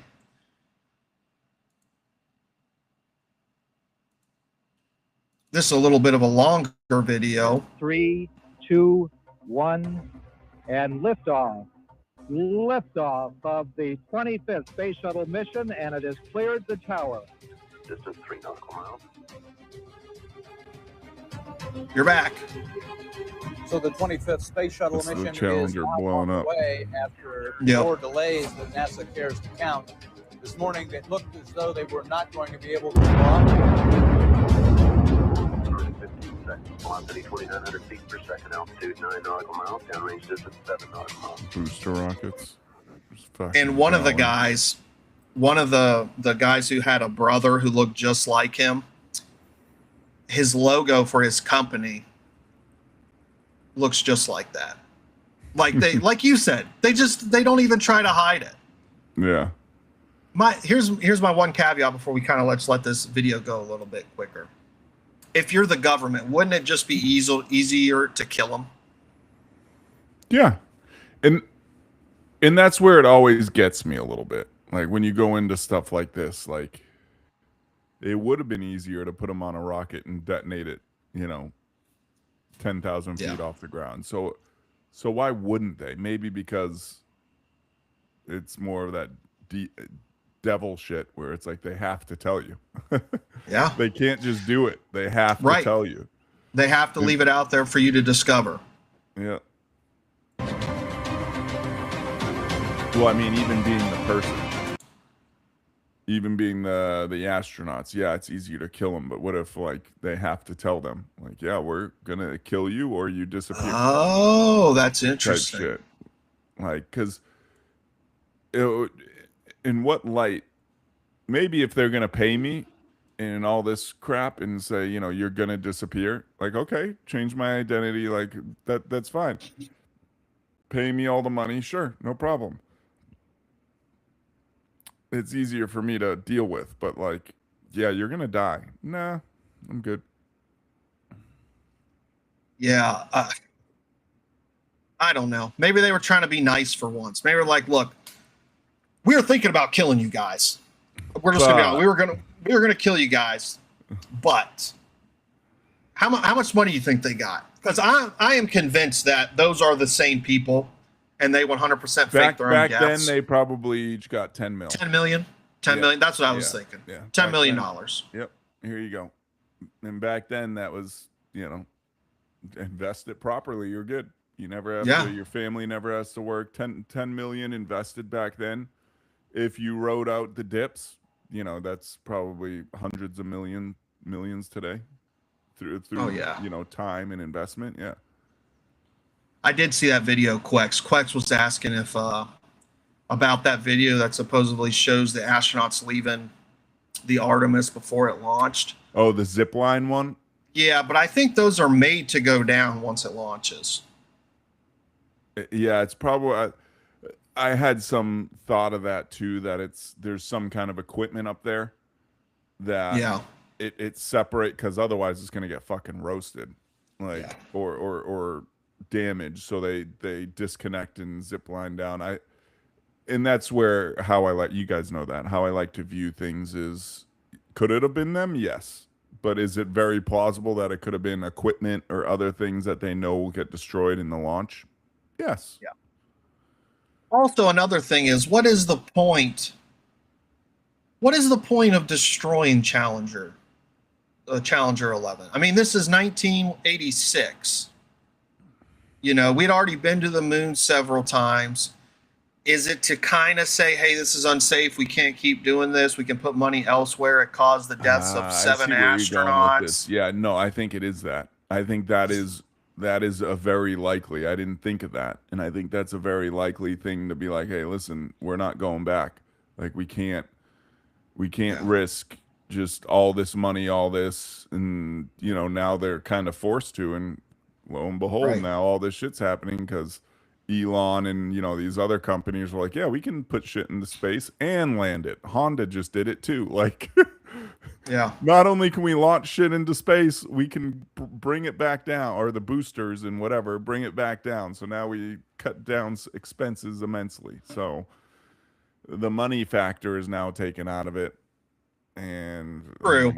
This is a little bit of a longer video. 3, 2, 1, and liftoff. Liftoff of the 25th Space Shuttle mission, and it has cleared the tower. Distance 3 nautical miles. You're back. So the 25th Space Shuttle mission the Challenger is blowing up. away after more delays than NASA cares to count. This morning, it looked as though they were not going to be able to launch. 15 seconds. Velocity 2,900 feet per second. Altitude 9 nautical miles. Downrange distance 7 nautical miles. Booster rockets. And one of the guys who had a brother who looked just like him, his logo for his company looks just like that. Like like you said, they don't even try to hide it. Yeah. Here's my one caveat before we kind of let this video go a little bit quicker. If you're the government, wouldn't it just be easier to kill them? Yeah. And that's where it always gets me a little bit. Like when you go into stuff like this, like it would have been easier to put them on a rocket and detonate it, 10,000 feet off the ground. So why wouldn't they? Maybe because it's more of that devil shit where it's like they have to tell you. Yeah. They can't just do it. They have to tell you. They have to leave it out there for you to discover. Yeah. Well, I mean, even being the person, even being the astronauts, yeah, it's easier to kill them. But what if like they have to tell them, like, yeah, we're gonna kill you or you disappear? Oh, that's interesting. Type shit. Like, because in what light? Maybe if they're gonna pay me, and all this crap and say, you know, you're gonna disappear. Like, okay, change my identity. Like that's fine. Pay me all the money, sure, no problem. It's easier for me to deal with, but like, yeah, you're gonna die. Nah, I'm good. Yeah. I don't know. Maybe they were trying to be nice for once. Maybe they're like, look, we were thinking about killing you guys. We're just gonna be honest. We were gonna kill you guys, but how much money do you think they got? Because I am convinced that those are the same people, and they 100% fake their own Back deaths. then, they probably each got 10 mil. 10 million. 10 million. That's what I was thinking. Yeah. $10 million. Yep. Here you go. And back then, that was, you know, invest it properly. You're good. You never have to, your family never has to work. 10 million invested back then. If you rode out the dips, you know, that's probably hundreds of millions today through you know, time and investment. Yeah. I did see that video. Quex was asking if about that video that supposedly shows the astronauts leaving the Artemis before it launched. Oh, the zip line one? Yeah, but I think those are made to go down once it launches. Yeah, it's probably I had some thought of that too, that there's some kind of equipment up there that it separate, because otherwise it's gonna get fucking roasted, like or damaged. So they disconnect and zip line down. And that's where how you guys know that how I like to view things is, could it have been them? Yes. But is it very plausible that it could have been equipment or other things that they know will get destroyed in the launch? Yes. Yeah. Also, another thing is, what is the point? What is the point of destroying Challenger 11? I mean, this is 1986. You know, we'd already been to the moon several times. Is it to kind of say, hey, this is unsafe, we can't keep doing this, we can put money elsewhere? It caused the deaths of 7 astronauts. Yeah, no, I think it is that. I think that is a very likely. I didn't think of that. And I think that's a very likely thing to be like, hey, listen, we're not going back. Like, we can't risk just all this money, all this. And, you know, now they're kind of forced to. And lo and behold, now all this shit's happening because Elon and, you know, these other companies were like, yeah, we can put shit into space and land it. Honda just did it too. Like, yeah, not only can we launch shit into space, we can bring it back down, or the boosters and whatever, bring it back down. So now we cut down expenses immensely. So the money factor is now taken out of it. And true.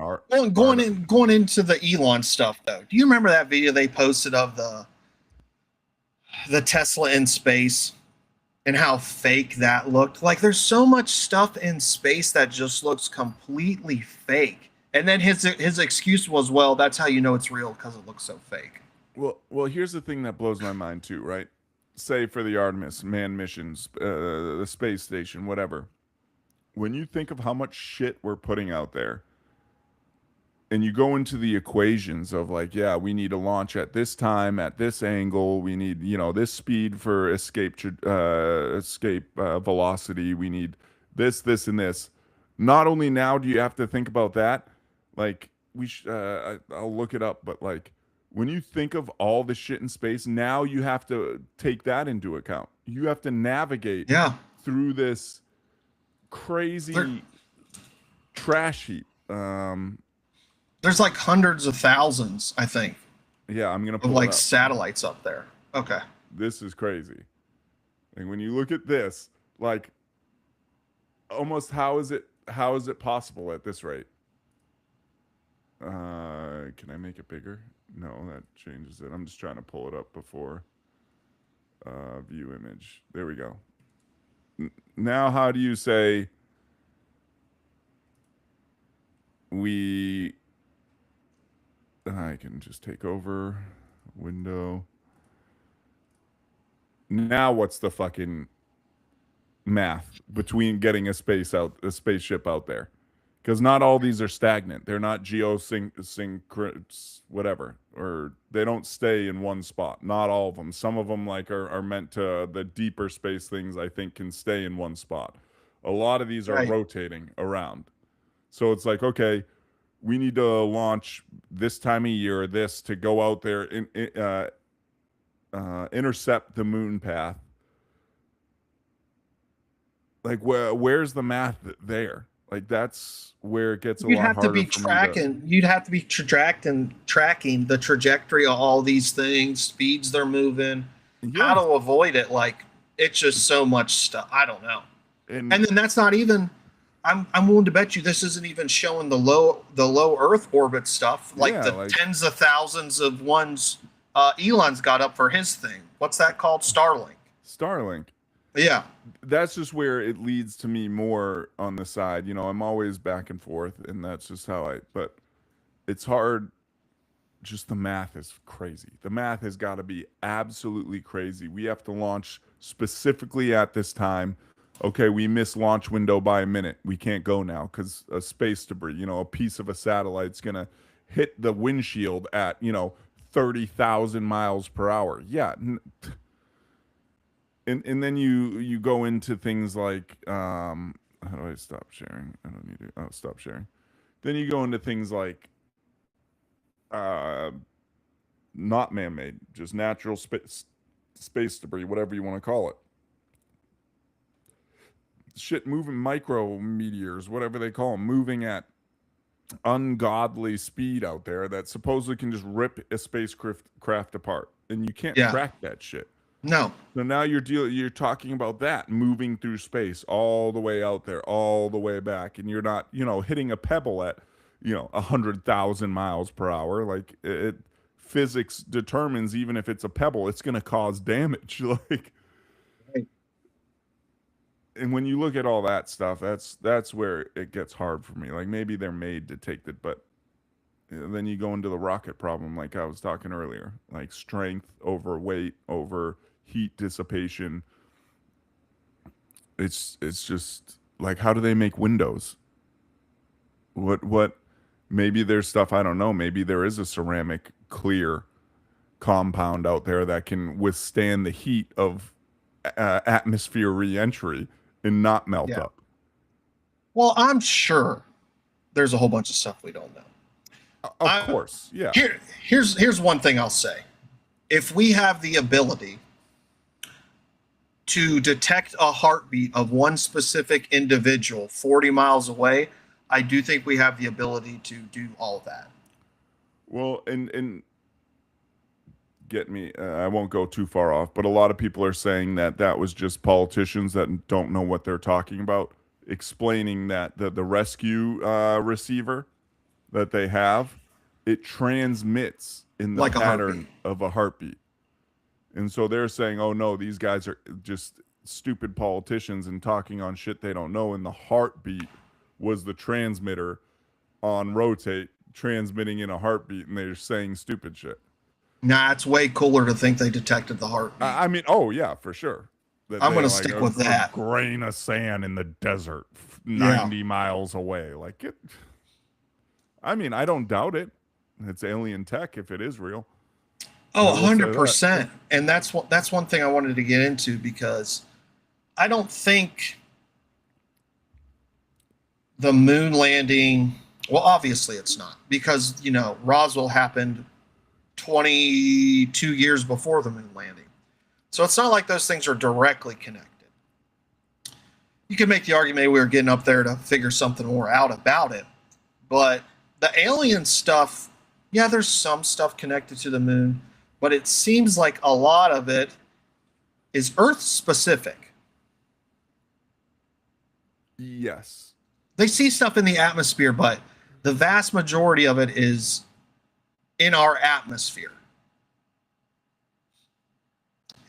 Going into the Elon stuff though, do you remember that video they posted of the Tesla in space and how fake that looked? Like, there's so much stuff in space that just looks completely fake. And then his excuse was, well, that's how you know it's real, because it looks so fake. Well, here's the thing that blows my mind too, right? Say for the Artemis manned missions, the space station, whatever. When you think of how much shit we're putting out there, and you go into the equations of like, yeah, we need to launch at this time, at this angle. We need, you know, this speed for escape velocity. We need this, and this. Not only now do you have to think about that, like I'll look it up, but like when you think of all the shit in space, now you have to take that into account. You have to navigate through this crazy trash heap. There's like hundreds of thousands, I think. Yeah, I'm gonna pull of like satellites up there. Okay. This is crazy. And when you look at this, like, almost how is it possible at this rate? Can I make it bigger? No, that changes it. I'm just trying to pull it up before view image. There we go. Now, how do you say I can just take over window. Now what's the fucking math between getting a spaceship out there? Because not all these are stagnant. They're not geosynchronous, whatever, or they don't stay in one spot. Not all of them. Some of them like are meant to, the deeper space things I think can stay in one spot. A lot of these are rotating around. So it's like, okay, we need to launch this time of year, this to go out there and intercept the moon path. Like, where's the math there? Like, that's where it gets a lot harder. You'd have to be tracking the trajectory of all these things, speeds they're moving, how to avoid it. Like, it's just so much stuff. I don't know. And then that's not even. I'm willing to bet you this isn't even showing the low Earth orbit stuff, like tens of thousands of ones Elon's got up for his thing. What's that called? Starlink. Yeah. That's just where it leads to me more on the side. You know, I'm always back and forth, and that's just how but it's hard. Just the math is crazy. The math has got to be absolutely crazy. We have to launch specifically at this time. Okay, we missed launch window by a minute. We can't go now because a space debris, you know, a piece of a satellite's going to hit the windshield at, 30,000 miles per hour. Yeah. And then you go into things like, how do I stop sharing? I don't need to, stop sharing. Then you go into things like, not man-made, just natural space debris, whatever you want to call it. Shit moving, micro meteors, whatever they call them, moving at ungodly speed out there that supposedly can just rip a spacecraft apart, and you can't track that shit. No. So now you're talking about that moving through space all the way out there, all the way back, and you're not, hitting a pebble at, 100,000 miles per hour. Like physics determines even if it's a pebble, it's going to cause damage. Like, right. And when you look at all that stuff, that's where it gets hard for me. Like, maybe they're made to take that, but then you go into the rocket problem, like I was talking earlier, like strength over weight over heat dissipation. It's just like, how do they make windows? What? Maybe there's stuff I don't know. Maybe there is a ceramic clear compound out there that can withstand the heat of atmosphere re-entry and not melt up. Well, I'm sure there's a whole bunch of stuff we don't know. Of course, yeah. Here's one thing I'll say. If we have the ability to detect a heartbeat of one specific individual 40 miles away, I do think we have the ability to do all of that. Well, and get me, I won't go too far off, but a lot of people are saying that was just politicians that don't know what they're talking about, explaining that the rescue receiver that they have, it transmits in the pattern of a heartbeat. And so they're saying, oh no, these guys are just stupid politicians and talking on shit they don't know. And the heartbeat was the transmitter on rotate transmitting in a heartbeat, and they're saying stupid shit. Nah, it's way cooler to think they detected the heartbeat. I mean, oh yeah, for sure. I'm going to stick with that. A grain of sand in the desert 90 miles away. Like it. I mean, I don't doubt it. It's alien tech if it is real. Oh, 100%. And that's one thing I wanted to get into, because I don't think the moon landing, well, obviously it's not, because, Roswell happened 22 years before the moon landing. So it's not like those things are directly connected. You could make the argument we were getting up there to figure something more out about it. But the alien stuff, yeah, there's some stuff connected to the moon, but it seems like a lot of it is Earth specific. Yes. They see stuff in the atmosphere, but the vast majority of it is in our atmosphere.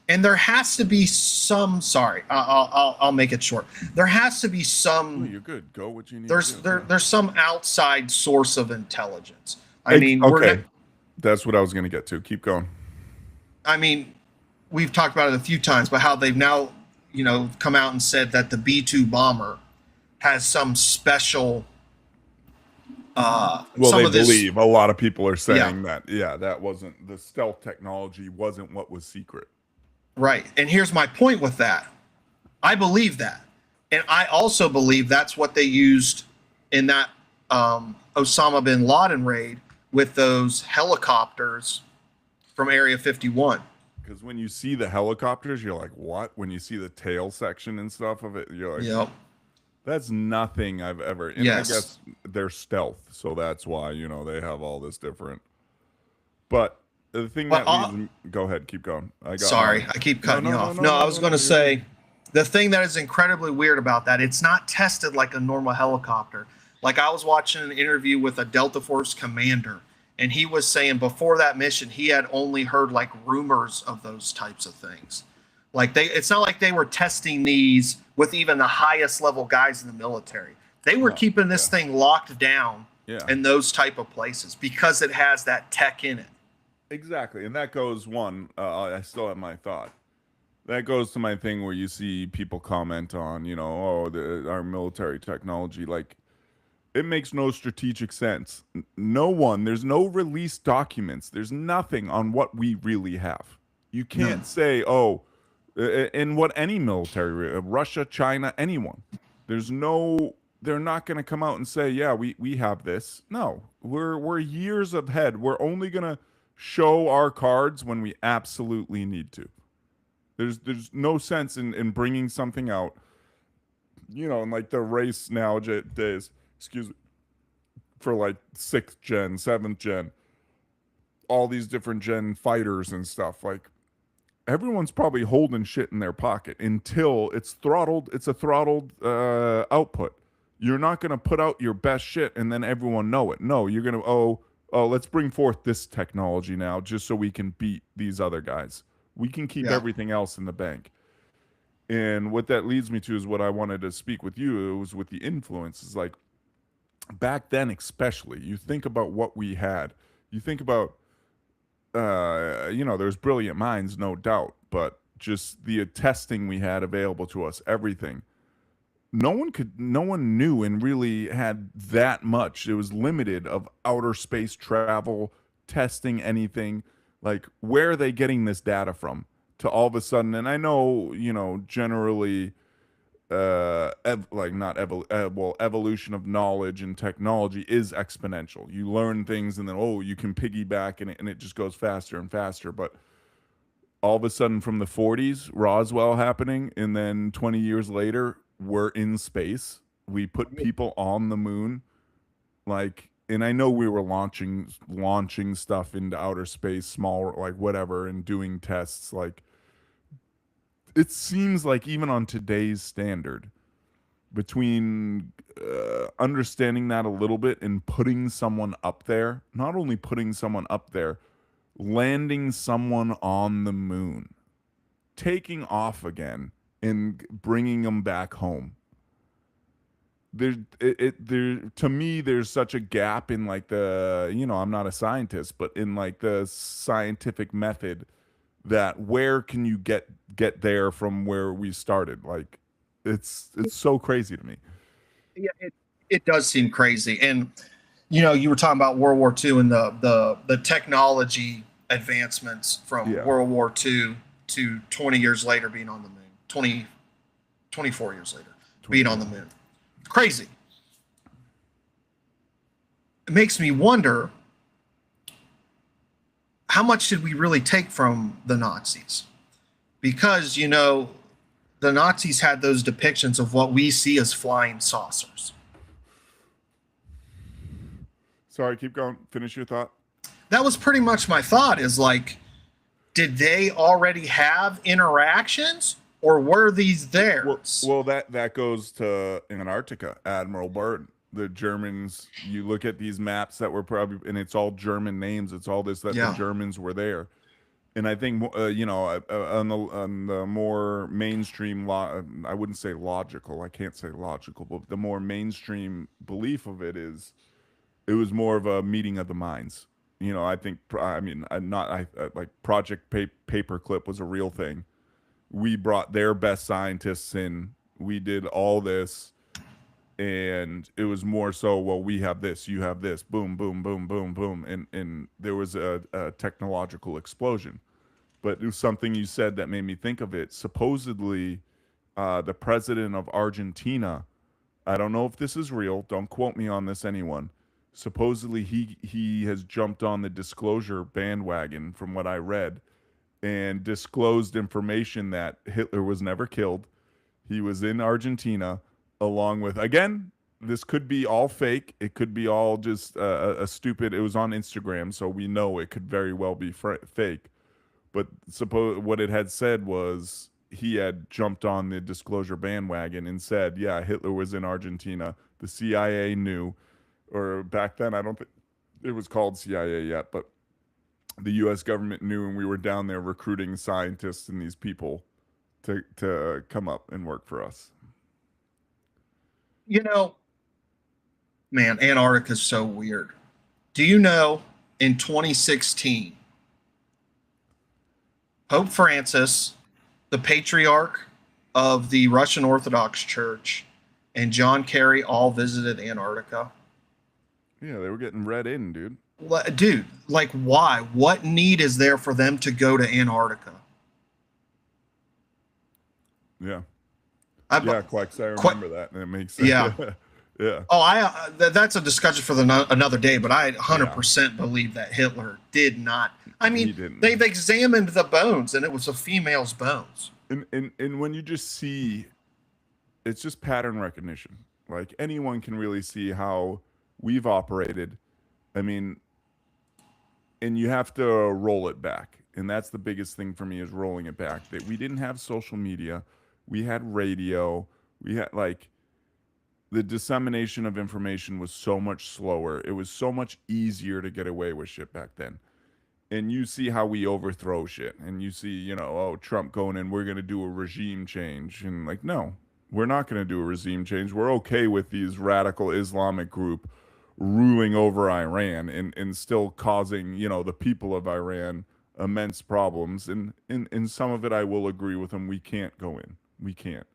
And there has to be some. Sorry, I'll make it short. There has to be some. Oh, you're good. Go what you need. There's some outside source of intelligence. That's what I was going to get to. Keep going. I mean, we've talked about it a few times, but how they've now, come out and said that the B-2 bomber has some special. Well, they believe a lot of people are saying that. Yeah, that wasn't the stealth technology. Wasn't what was secret. Right. And here's my point with that. I believe that. And I also believe that's what they used in that Osama bin Laden raid with those helicopters from Area 51. Because when you see the helicopters, you're like, what? When you see the tail section and stuff of it, you're like, Yep. That's nothing I've ever. And Yes. I guess they're stealth, so that's why they have all this different. But the thing Well, that leads. Go ahead, keep going. Sorry, I keep cutting you off. No, I was going to say the thing that is incredibly weird about that, it's not tested like a normal helicopter. Like I was watching an interview with a Delta Force commander, and he was saying before that mission, he had only heard like rumors of those types of things. Like it's not like they were testing these with even the highest level guys in the military. They were keeping this thing locked down in those type of places because it has that tech in it. Exactly. And that goes I still have my thought. That goes to my thing where you see people comment on, our military technology. Like, it makes no strategic sense. There's no release documents. There's nothing on what we really have. You can't say, in what any military, Russia, China, anyone. They're not going to come out and say, yeah, we have this. No, we're years ahead. We're only going to show our cards when we absolutely need to. There's no sense in bringing something out, in like the race nowadays, for like 6th gen, 7th gen, all these different gen fighters and stuff. Like, everyone's probably holding shit in their pocket until it's a throttled output. You're not going to put out your best shit and then everyone know it. No, you're going to, let's bring forth this technology now just so we can beat these other guys. We can keep everything else in the bank. And what that leads me to is what I wanted to speak with you. It was with the influence. It's like, back then especially, you think about what we had. You think about, there's brilliant minds, no doubt, but just the testing we had available to us, everything. No one knew and really had that much. It was limited of outer space travel, testing anything. Like, where are they getting this data from to all of a sudden? And I know, generally, evolution of knowledge and technology is exponential. You learn things and then, you can piggyback and it just goes faster and faster. But all of a sudden from the 40s, Roswell happening, and then 20 years later, we're in space. We put people on the moon. And I know we were launching stuff into outer space, small, like whatever, and doing tests. Like, it seems like even on today's standard, between understanding that a little bit and putting someone up there, not only putting someone up there, landing someone on the moon, taking off again, and bringing them back home. To me, there's such a gap in like the, I'm not a scientist, but in like the scientific method, that where can you get there from where we started? Like, it's so crazy to me. Yeah, it does seem crazy. And you were talking about World War II and the technology advancements from World War II to 20 years later being on the moon, 24 years later being on the moon. Crazy. It makes me wonder, how much did we really take from the Nazis? Because, the Nazis had those depictions of what we see as flying saucers. Sorry, keep going. Finish your thought. That was pretty much my thought, is like, did they already have interactions? Or were these there? Well, that goes to Antarctica, Admiral Byrd. The Germans, you look at these maps that were probably, and it's all German names. It's all this, that the Germans were there. And I think, on the more mainstream, I wouldn't say logical. I can't say logical, but the more mainstream belief of it is, it was more of a meeting of the minds. I think, like Project Paperclip was a real thing. We brought their best scientists in. We did all this, and it was more so, well, we have this, you have this, boom, boom, boom, boom, boom, and there was a technological explosion. But it was something you said that made me think of it. Supposedly, the president of Argentina I don't know if this is real. Don't quote me on this, anyone. Supposedly he has jumped on the disclosure bandwagon from what I read and disclosed information that Hitler was never killed. He was in Argentina along with, again, this could be all fake. It could be all just a stupid, it was on Instagram, so we know it could very well be fake. But suppose what it had said was he had jumped on the disclosure bandwagon and said, yeah, Hitler was in Argentina. The CIA knew, or back then, I don't think it was called CIA yet, but the U.S. government knew, and we were down there recruiting scientists and these people to come up and work for us. You know, man, Antarctica is so weird. Do you know in 2016, Pope Francis, the patriarch of the Russian Orthodox Church, and John Kerry all visited Antarctica? Yeah, they were getting read in, dude. Dude, like, why? What need is there for them to go to Antarctica? Yeah. Quacks, I remember that, and it makes sense. Yeah. Yeah. Oh, that's a discussion for another day, but I 100% believe that Hitler did not. I mean, they've examined the bones, and it was a female's bones. And when you just see, it's just pattern recognition. Like, anyone can really see how we've operated. I mean, and you have to roll it back. And that's the biggest thing for me, is rolling it back. That we didn't have social media. We had radio. We had, like, the dissemination of information was so much slower. It was so much easier to get away with shit back then. And you see how we overthrow shit. And you see, you know, oh, Trump going in, we're going to do a regime change. And like, no, we're not going to do a regime change. We're okay with these radical Islamic group ruling over Iran and still causing, you know, the people of Iran immense problems. And in some of it, I will agree with them. We can't go in. We can't.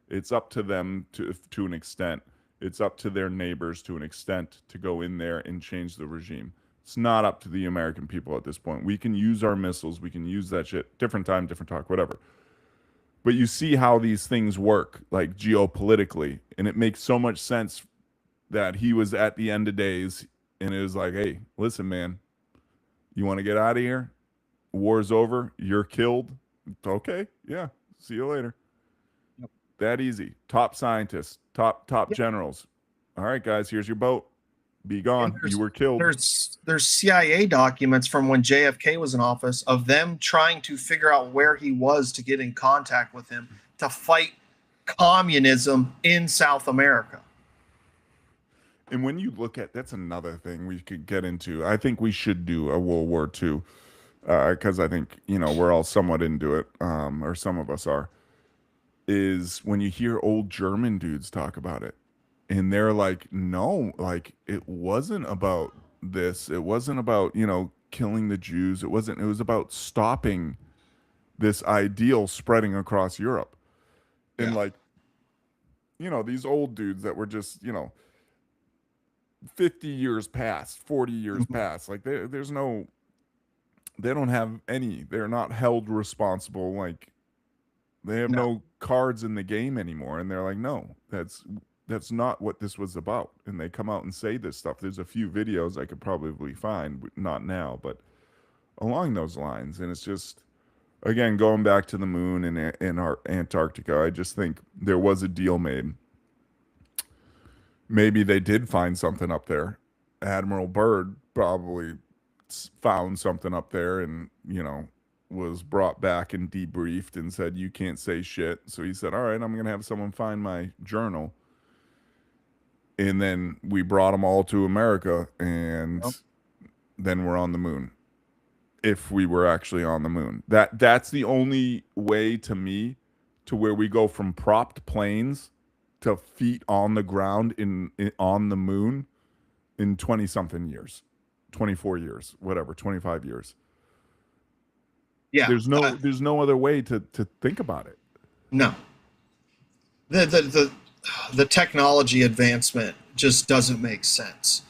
It's up to them to an extent. It's up to their neighbors to an extent to go in there and change the regime. It's not up to the American people at this point. We can use our missiles. We can use that shit. Different time, different talk, whatever. But you see how these things work, like geopolitically. And it makes so much sense that he was at the end of days and it was like, hey, listen, man, you want to get out of here? War's over. You're killed. Okay. Yeah. See you later. Yep. That easy. Top scientists, top generals. All right, guys, here's your boat. Be gone. You were killed. There's CIA documents from when JFK was in office of them trying to figure out where he was to get in contact with him to fight communism in South America. And when you look at, that's another thing we could get into. I think we should do a World War II because I think, you know, we're all somewhat into it, or some of us are, is when you hear old German dudes talk about it. And they're like, no, like, it wasn't about this. It wasn't about, you know, killing the Jews. It was about stopping this ideal spreading across Europe. And like, you know, these old dudes that were just, you know, 50 years past, 40 years past, like they don't have any, they're not held responsible. Like, they have no cards in the game anymore. And they're like, no, that's not what this was about. And they come out and say this stuff. There's a few videos I could probably find, not now, but along those lines. And it's just, again, going back to the moon and our Antarctica, I just think there was a deal made. Maybe they did find something up there. Admiral Byrd probably found something up there and, you know, was brought back and debriefed and said, you can't say shit. So he said, all right, I'm going to have someone find my journal. And then we brought them all to America, and then we're on the moon. If we were actually on the moon, that's the only way to me to where we go from propped planes to feet on the ground on the moon in 20 something years, 24 years, whatever, 25 years. Yeah. There's no other way to think about it. No. The technology advancement just doesn't make sense.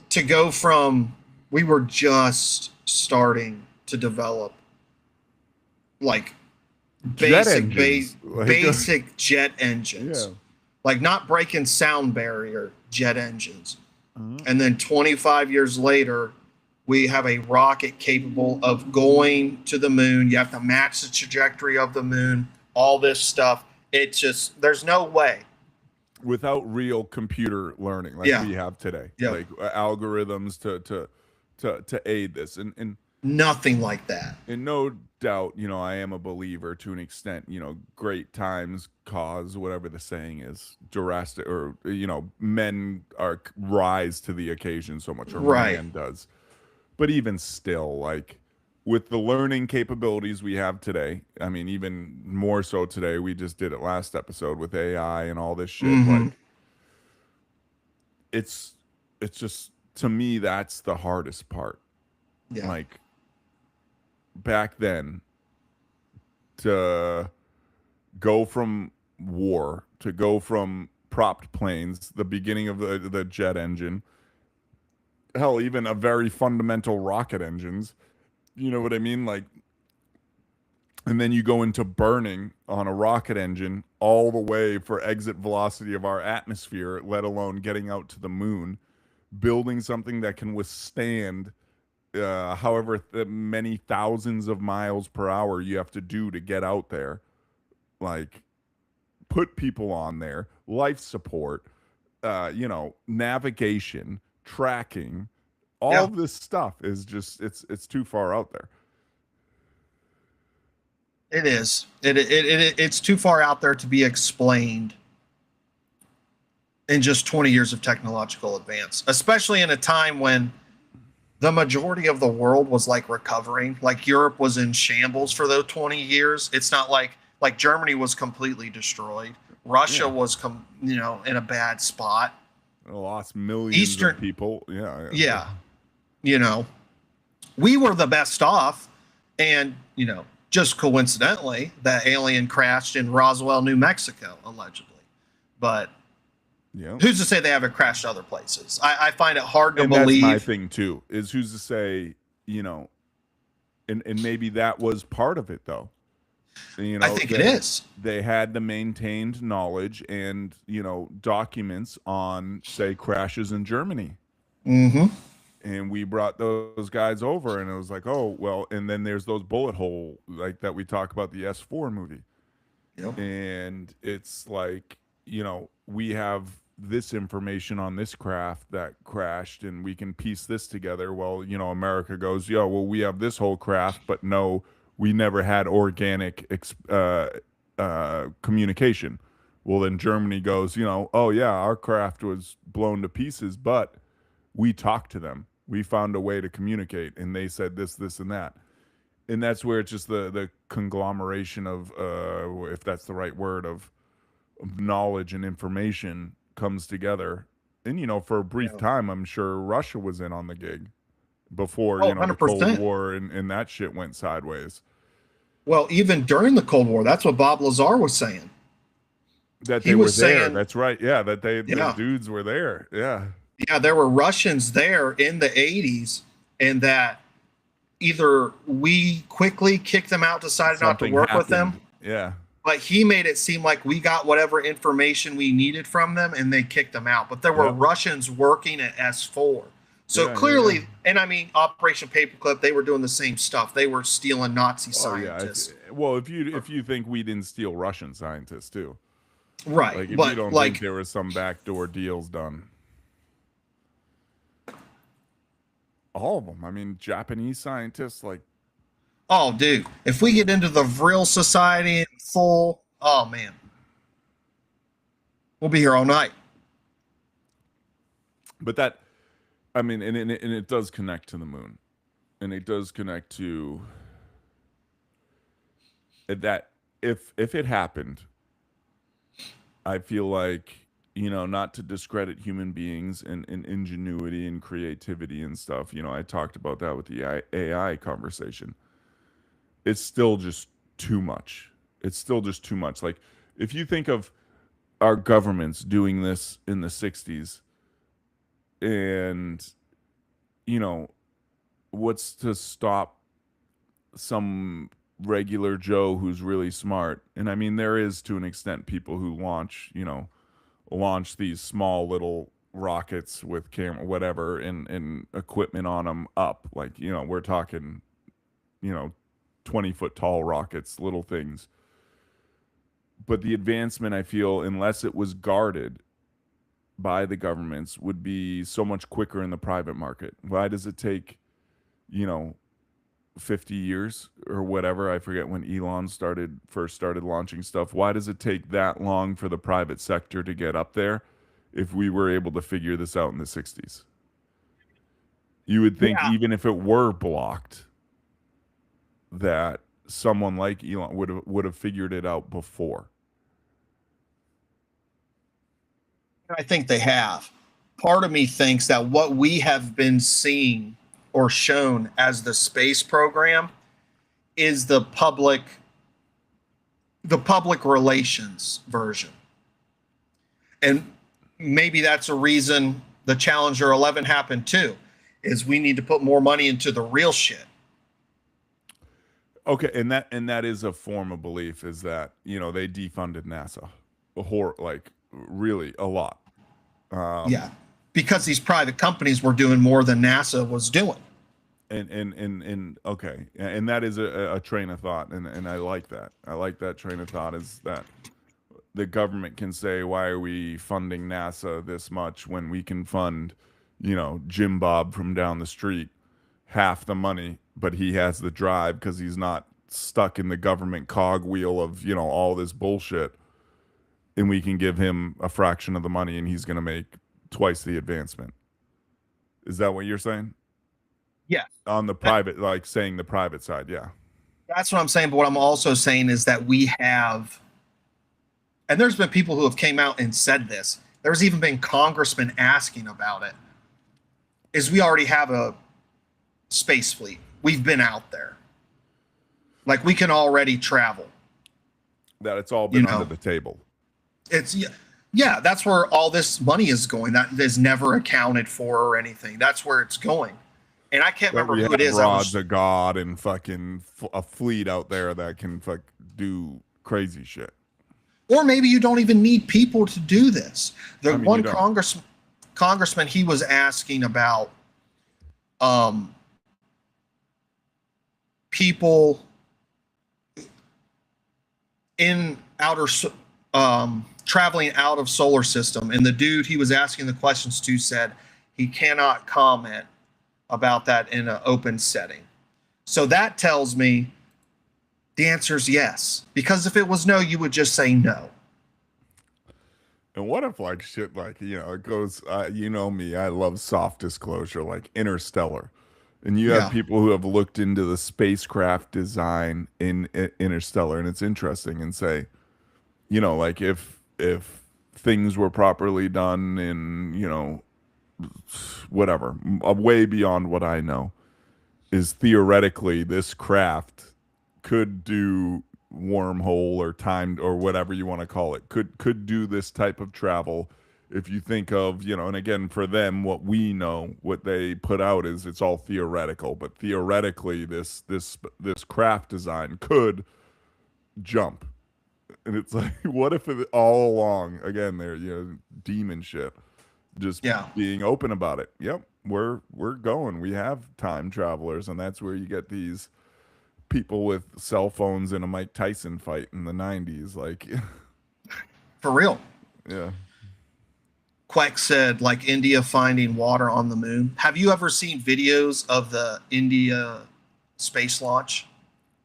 To go from, we were just starting to develop like basic jet engines. like not breaking sound barrier jet engines. And then 25 years later, we have a rocket capable of going to the moon. You have to match the trajectory of the moon, all this stuff. It's just, there's no way. Without real computer learning like we have today, like algorithms to aid this, and nothing like that. And no doubt, you know, I am a believer to an extent. You know, great times cause whatever the saying is, drastic, or you know, men are rise to the occasion so much, or man does. But even still, like with the learning capabilities we have today, I mean, even more so today, we just did it last episode with AI and all this shit. Like, it's just, to me, that's the hardest part. Like, back then, to go from war, to go from propped planes, the beginning of the jet engine, hell, even a very fundamental rocket engines, you know what I mean? Like, and then you go into burning on a rocket engine all the way for exit velocity of our atmosphere, let alone getting out to the moon, building something that can withstand however many thousands of miles per hour you have to do to get out there, like put people on there, life support, you know, navigation, tracking, all of this stuff is just, it's too far out there. It is. It's too far out there to be explained in just 20 years of technological advance, especially in a time when the majority of the world was like recovering. Like Europe was in shambles for those 20 years. It's not like Germany was completely destroyed. Russia was, you know, in a bad spot. Lost millions of people. Yeah. You know, we were the best off, and, you know, just coincidentally, that alien crashed in Roswell, New Mexico, allegedly. But who's to say they haven't crashed other places? I find it hard to believe. That's my thing too, is who's to say, you know, and maybe that was part of it though. You know, I think it is. They had the maintained knowledge and, you know, documents on, say, crashes in Germany. And we brought those guys over, and it was like, oh, well, and then there's those bullet hole, like that we talk about, the S4 movie. And it's like, you know, we have this information on this craft that crashed, and we can piece this together. Well, you know, America goes, yo, well, we have this whole craft, but no, we never had organic communication. Well, then Germany goes, you know, oh yeah, our craft was blown to pieces, but we talked to them. We found a way to communicate, and they said this, this, and that. And that's where it's just the conglomeration of, if that's the right word, of knowledge and information comes together. And, you know, for a brief time, I'm sure Russia was in on the gig before, you know, 100%. The Cold War and that shit went sideways. Well, even during the Cold War, that's what Bob Lazar was saying. That they were there. That's right. Yeah, that the dudes were there. Yeah. Yeah, there were Russians there in the 80s, and that either we quickly kicked them out, decided not to work with them. Yeah. But he made it seem like we got whatever information we needed from them, and they kicked them out. But there were Russians working at S4. So clearly, and I mean, Operation Paperclip, they were doing the same stuff. They were stealing Nazi scientists. Well, if you think we didn't steal Russian scientists too. Right. Like, if you don't think there was some backdoor deals done. All of them. I mean, Japanese scientists, like. Oh, dude. If we get into the Vril Society in full, oh, man. We'll be here all night. But that, I mean, and it does connect to the moon. And it does connect to that. If it happened, I feel like, you know, not to discredit human beings and ingenuity and creativity and stuff. You know, I talked about that with the AI conversation. It's still just too much. It's still just too much. Like, if you think of our governments doing this in the 60s, and, you know, what's to stop some regular Joe who's really smart? And I mean, there is, to an extent, people who launch, you know, launch these small little rockets with camera, whatever, and equipment on them up. Like, you know, we're talking, you know, 20-foot tall rockets, little things. But the advancement, I feel, unless it was guarded by the governments, would be so much quicker in the private market. Why does it take, you know, 50 years or whatever? I forget when Elon first started launching stuff. Why does it take that long for the private sector to get up there if we were able to figure this out in the 60s? You would think even if it were blocked, that someone like Elon would have figured it out before. I think they have. Part of me thinks that what we have been seeing or shown as the space program is the public relations version. And maybe that's a reason the Challenger 11 happened too, is we need to put more money into the real shit. Okay, and that is a form of belief, is that, you know, they defunded NASA, like really a lot. Yeah, because these private companies were doing more than NASA was doing. And okay, and that is a train of thought, and I like that. I like that train of thought, is that the government can say, why are we funding NASA this much when we can fund, you know, Jim Bob from down the street half the money, but he has the drive because he's not stuck in the government cogwheel of, you know, all this bullshit, and we can give him a fraction of the money and he's going to make twice the advancement. Is that what you're saying? Yeah. On the private, like saying the private side, yeah. That's what I'm saying. But what I'm also saying is that we have, and there's been people who have came out and said this, there's even been congressmen asking about it, is we already have a space fleet. We've been out there. Like, we can already travel. That it's all been under the table. It's, yeah, that's where all this money is going. That is never accounted for or anything. That's where it's going. And I can't remember who it is. Rods of God and fucking a fleet out there that can do crazy shit. Or maybe you don't even need people to do this. The one congressman, he was asking about people in traveling out of solar system, and the dude he was asking the questions to said he cannot comment about that in an open setting. So that tells me the answer is yes, because if it was no, you would just say no. And what if, like, shit, like, you know, it goes, you know me, I love soft disclosure, like Interstellar. And you have people who have looked into the spacecraft design in Interstellar, and it's interesting, and say, you know, like, if things were properly done in, you know, whatever, way beyond what I know, is theoretically this craft could do wormhole or timed or whatever you want to call it, could do this type of travel. If you think of, you know, and again, for them, what we know, what they put out is it's all theoretical, but theoretically this craft design could jump. And it's like, what if it all along, again, they're, you know, demon shit, just being open about it. Yep, we're going. We have time travelers, and that's where you get these people with cell phones in a Mike Tyson fight in the 90s, like for real. Yeah. Quack said, like, India finding water on the moon. Have you ever seen videos of the India space launch?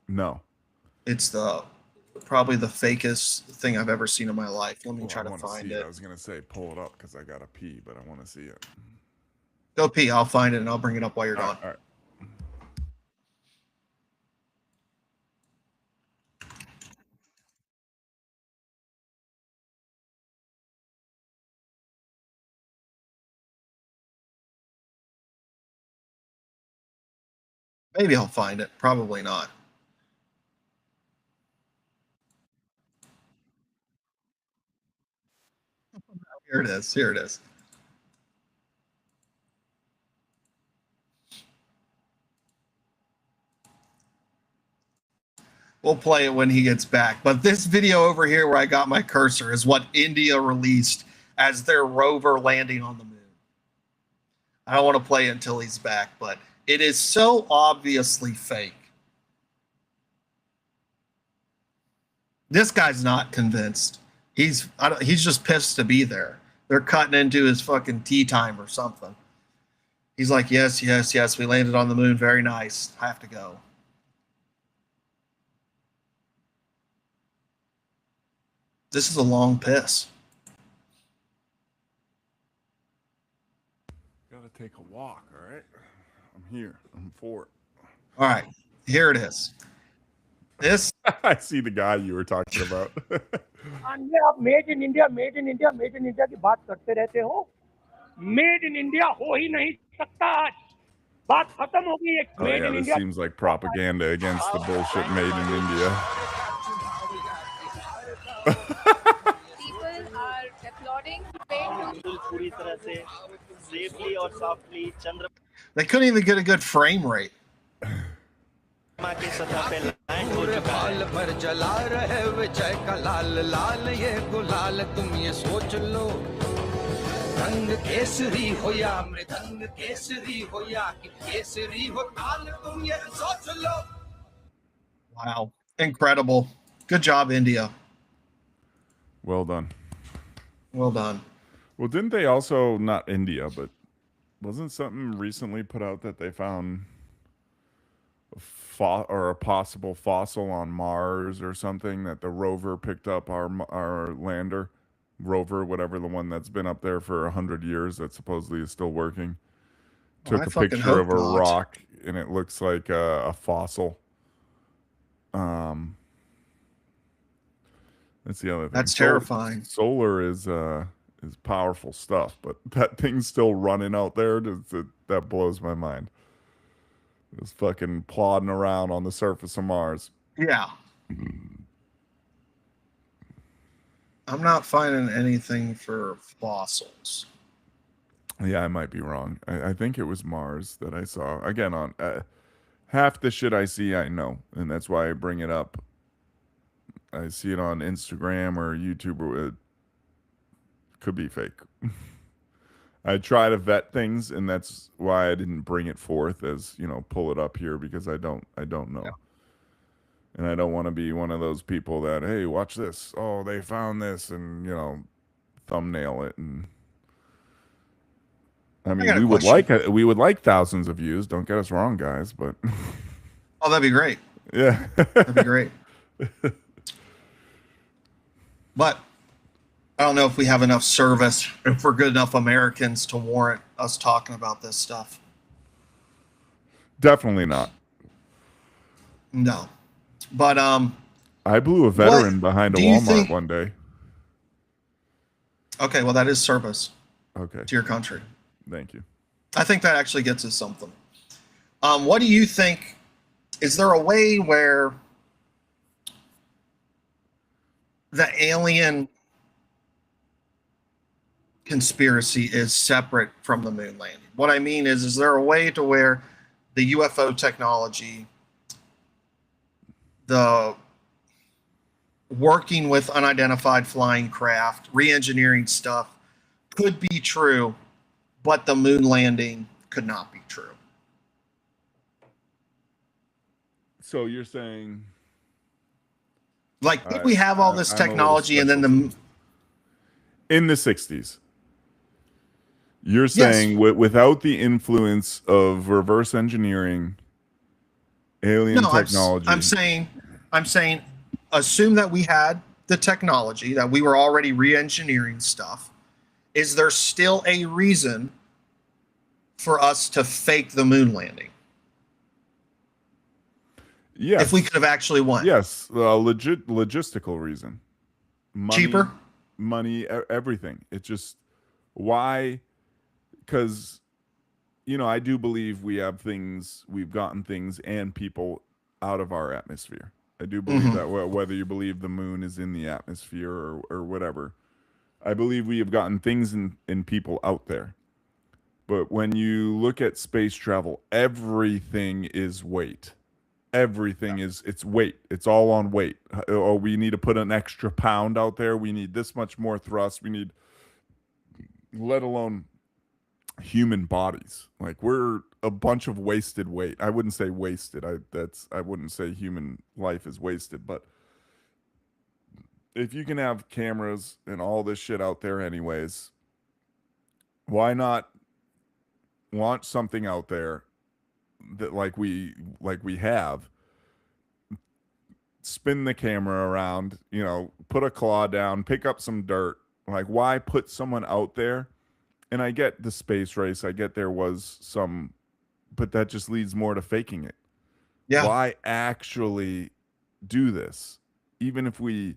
No. It's probably the fakest thing I've ever seen in my life. Let me try to find it. I was gonna say pull it up because I gotta pee, but I want to see it. Go pee. I'll find it and I'll bring it up while you're gone. All right. Maybe I'll find it. Probably not. Here it is. Here it is. We'll play it when he gets back. But this video over here where I got my cursor is what India released as their rover landing on the moon. I don't want to play it until he's back, but it is so obviously fake. This guy's not convinced. He's just pissed to be there. They're cutting into his fucking tea time or something. He's like, yes, yes, yes, we landed on the moon. Very nice. I have to go. This is a long piss. Gotta take a walk, all right? I'm here. I'm for it. All right, here it is. This I see the guy you were talking about. अन्य आप made in India की बात करते रहते हो made in India हो ही नहीं सकता आज बात खत्म हो गई Oh yeah, this seems like propaganda against the bullshit made in India. People are applauding. They couldn't even get a good frame rate. Wow. Incredible. Good job, India. Well done. Well done. Well, didn't they also, not India, but wasn't something recently put out that they found a possible fossil on Mars or something, that the rover picked up, our lander rover, whatever, the one that's been up there for 100 years that supposedly is still working, took a picture of a rock and it looks like a fossil. That's the other thing. That's terrifying. Solar is powerful stuff, but that thing's still running out there. That blows my mind. Just fucking plodding around on the surface of Mars. Yeah. I'm not finding anything for fossils. Yeah, I might be wrong. I think it was Mars that I saw. Again, on half the shit I see, I know, and that's why I bring it up. I see it on Instagram or YouTube, or it could be fake. I try to vet things, and that's why I didn't bring it forth as, pull it up here, because I don't know. Yeah. And I don't want to be one of those people that, hey, watch this. Oh, they found this, and, thumbnail it. And I mean, we would like thousands of views. Don't get us wrong, guys, but oh, that'd be great. Yeah. That'd be great. But I don't know if we have enough service, if we're good enough Americans to warrant us talking about this stuff. Definitely not. No. But I blew a veteran behind a Walmart one day. Okay, well, that is service. Okay. To your country. Thank you. I think that actually gets us something. What do you think? Is there a way where the alien conspiracy is separate from the moon landing? What I mean is there a way to where the UFO technology, the working with unidentified flying craft, re-engineering stuff could be true, but the moon landing could not be true? So you're saying, like, could we have all this technology and then in the 60s? You're saying without the influence of reverse engineering, alien technology. I'm saying, assume that we had the technology, that we were already re-engineering stuff. Is there still a reason for us to fake the moon landing? Yes. If we could have actually won. Yes, logistical reason. Cheaper? Money, everything. It's just, why? Because, I do believe we've gotten things and people out of our atmosphere. I do believe that, whether you believe the moon is in the atmosphere or whatever. I believe we have gotten things and people out there. But when you look at space travel, everything is weight. Everything it's weight. It's all on weight. Oh, we need to put an extra pound out there. We need this much more thrust. We need let alone human bodies. Like, we're a bunch of wasted weight. I wouldn't say wasted. I wouldn't say human life is wasted, but if you can have cameras and all this shit out there anyways, why not launch something out there that like we have, spin the camera around, put a claw down, pick up some dirt. Like, why put someone out there? And I get the space race. I get there was some, but that just leads more to faking it. Yeah. Why actually do this? Even if we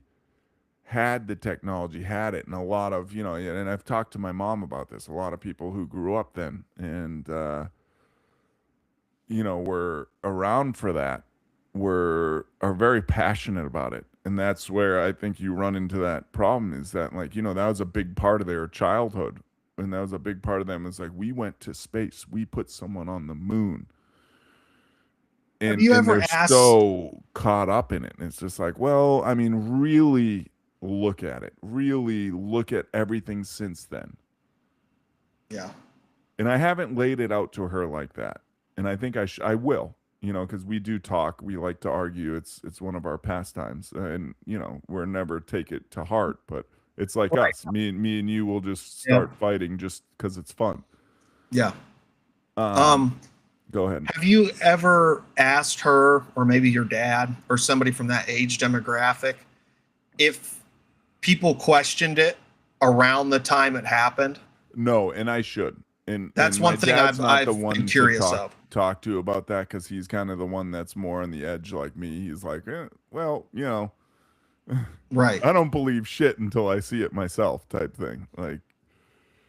had the technology, had it, and a lot of, and I've talked to my mom about this, a lot of people who grew up then and, were around for that, are very passionate about it. And that's where I think you run into that problem, is that, like, that was a big part of their childhood. And that was a big part of them, is like, we went to space, we put someone on the moon. And, have you ever they're asked, so caught up in it. And it's just like, well, I mean, really look at it. Really look at everything since then. Yeah. And I haven't laid it out to her like that. And I think I will, because we do talk. We like to argue. It's one of our pastimes. And, we're never take it to heart. But it's like us. Me and you will just start fighting just because it's fun. Yeah. Go ahead. Have you ever asked her, or maybe your dad, or somebody from that age demographic, if people questioned it around the time it happened? No, and I should. And that's and one thing I've been curious to of. Talk to about that, because he's kind of the one that's more on the edge like me. He's like, well, right. I don't believe shit until I see it myself, type thing. Like,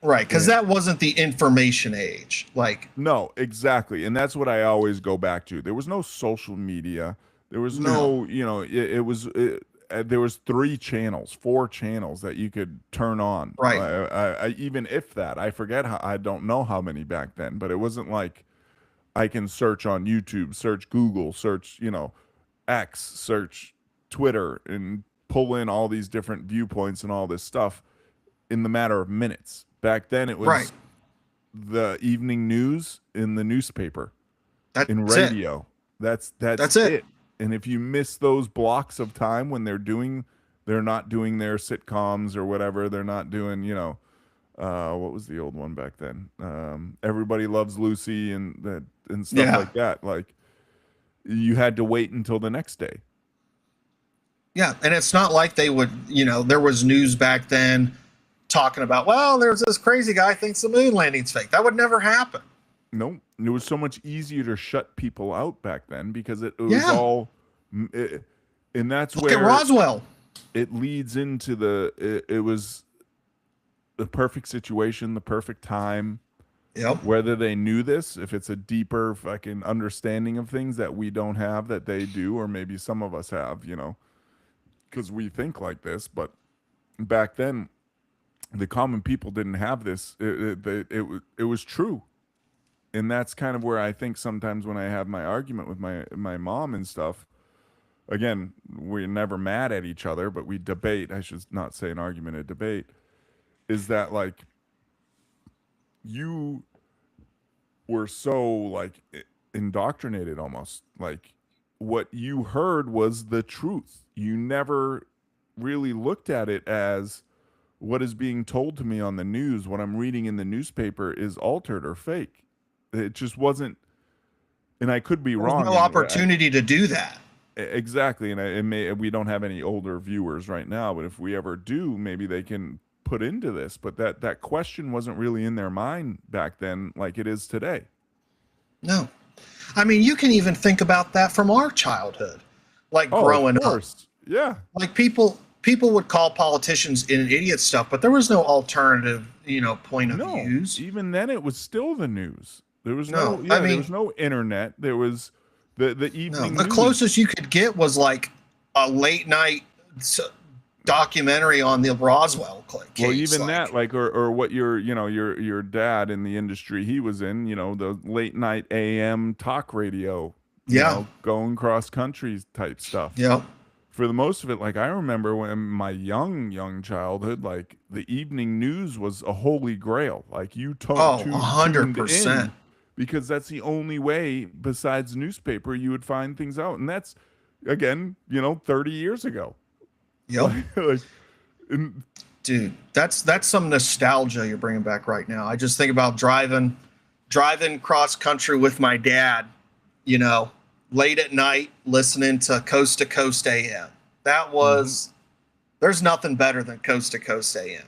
right, because that wasn't the information age. Like, no, exactly, and that's what I always go back to. There was no social media. There was no, there was 4 channels that you could turn on. Right. I even if that, I forget how, I don't know how many back then, but it wasn't like I can search on YouTube, search Google, search, X, search Twitter, and pull in all these different viewpoints and all this stuff in the matter of minutes. Back then it was the evening news in the newspaper, in radio. That's it. And if you miss those blocks of time when they're not doing their sitcoms or whatever, they're not doing, what was the old one back then? Everybody Loves Lucy and stuff like that. Like, you had to wait until the next day. Yeah, and it's not like they would, there was news back then talking about, well, there's this crazy guy thinks the moon landing's fake. That would never happen. Nope. It was so much easier to shut people out back then, because it was all, and that's Look where at Roswell. It leads into it was the perfect situation, the perfect time. Yep. Whether they knew this, if it's a deeper fucking understanding of things that we don't have, that they do, or maybe some of us have, because we think like this. But back then, the common people didn't have this. It was true. And that's kind of where I think sometimes when I have my argument with my mom and stuff, again, we're never mad at each other, but we debate. I should not say an argument, a debate. Is that, like, you were so, like, indoctrinated almost. Like, what you heard was the truth. You never really looked at it as what is being told to me on the news, what I'm reading in the newspaper is altered or fake. It just wasn't, and I could be wrong. There's no opportunity to do that. Exactly, and we don't have any older viewers right now, but if we ever do, maybe they can put into this. But that question wasn't really in their mind back then like it is today. No. I mean, you can even think about that from our childhood, like growing up. Yeah. Like people would call politicians idiot stuff, but there was no alternative, point of views. Even then, it was still the news. There was there was no internet. There was the evening. The closest you could get was like a late night documentary on the Roswell case. Well, even that, like, or what your dad in the industry he was in, the late night AM talk radio, going cross country type stuff. Yeah. for the most of it, like I remember when in my young childhood, like the evening news was a holy grail. Like you Oh, tuned 100%. in because that's the only way besides newspaper you would find things out. And that's again, 30 years ago. Yep. And, dude, that's some nostalgia you're bringing back right now. I just think about driving cross country with my dad, late at night, listening to Coast AM. That was, there's nothing better than Coast AM.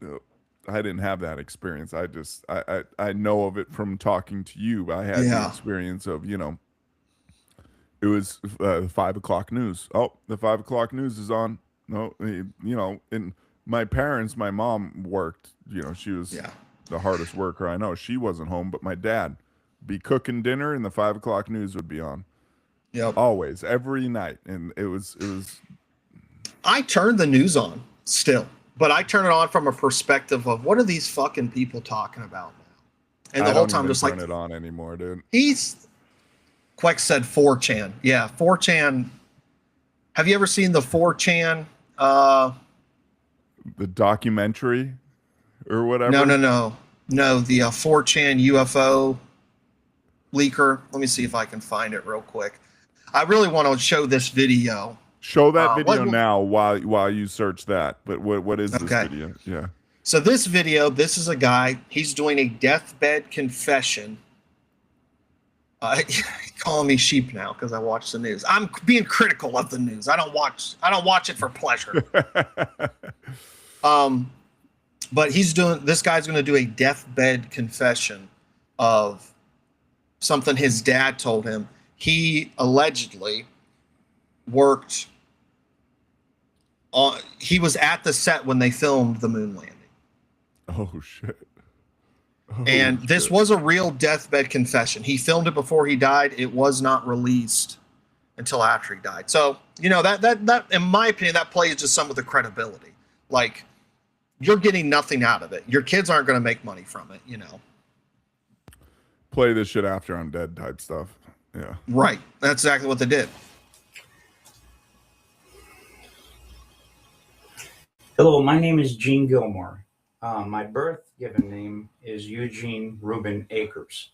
No, I didn't have that experience. I know of it from talking to you. I had the experience of, it was 5 o'clock news. Oh, the 5 o'clock news is on. No, and my mom worked, she was the hardest worker I know. She wasn't home, but my dad be cooking dinner and the 5 o'clock news would be on. Yep. Always, every night. And it was. I turn the news on still, but I turn it on from a perspective of what are these fucking people talking about now? And the whole time just turn it on anymore, dude. Queck said 4chan. Yeah, 4chan. Have you ever seen the 4chan? The documentary or whatever? No. The 4chan UFO leaker. Let me see if I can find it real quick. I really want to show this video. Show that video now while you search that. But what is this video? Yeah. So this video, this is a guy. He's doing a deathbed confession. Calling me sheep now because I watch the news. I'm being critical of the news. I don't watch it for pleasure. But this guy's going to do a deathbed confession of something his dad told him. He allegedly worked on, he was at the set when they filmed the moon landing. Oh shit. And this was a real deathbed confession. He filmed it before he died. It was not released until after he died. So, that in my opinion, that plays to some of the credibility. Like, you're getting nothing out of it. Your kids aren't going to make money from it, Play this shit after I'm dead type stuff. Yeah. Right. That's exactly what they did. Hello, my name is Gene Gilmore. My birth given name is Eugene Reuben Akers.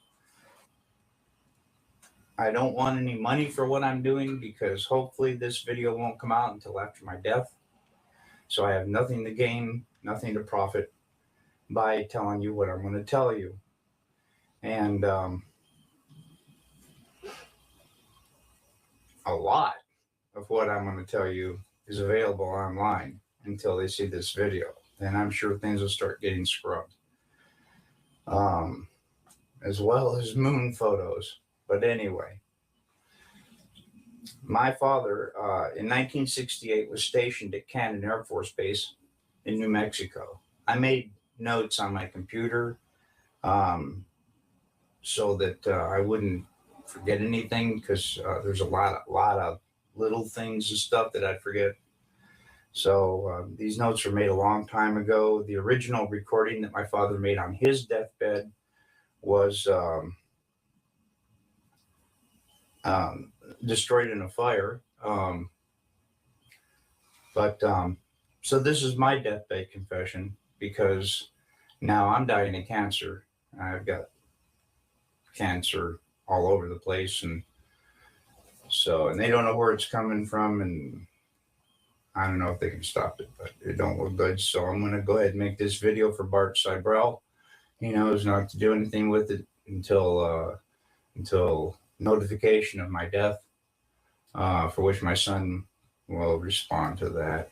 I don't want any money for what I'm doing because hopefully this video won't come out until after my death. So I have nothing to gain, nothing to profit by telling you what I'm going to tell you. And a lot of what I'm going to tell you is available online until they see this video. Then I'm sure things will start getting scrubbed. As well as moon photos. But anyway, my father in 1968 was stationed at Cannon Air Force Base in New Mexico. I made notes on my computer so that I wouldn't forget anything because there's a lot of little things and stuff that I'd forget. So these notes were made a long time ago. The original recording that my father made on his deathbed was destroyed in a fire. So this is my deathbed confession because now I'm dying of cancer. I've got cancer all over the place, and they don't know where it's coming from, and I don't know if they can stop it, but it don't look good. So I'm going to go ahead and make this video for Bart Seibel. He knows not to do anything with it until notification of my death, for which my son will respond to that.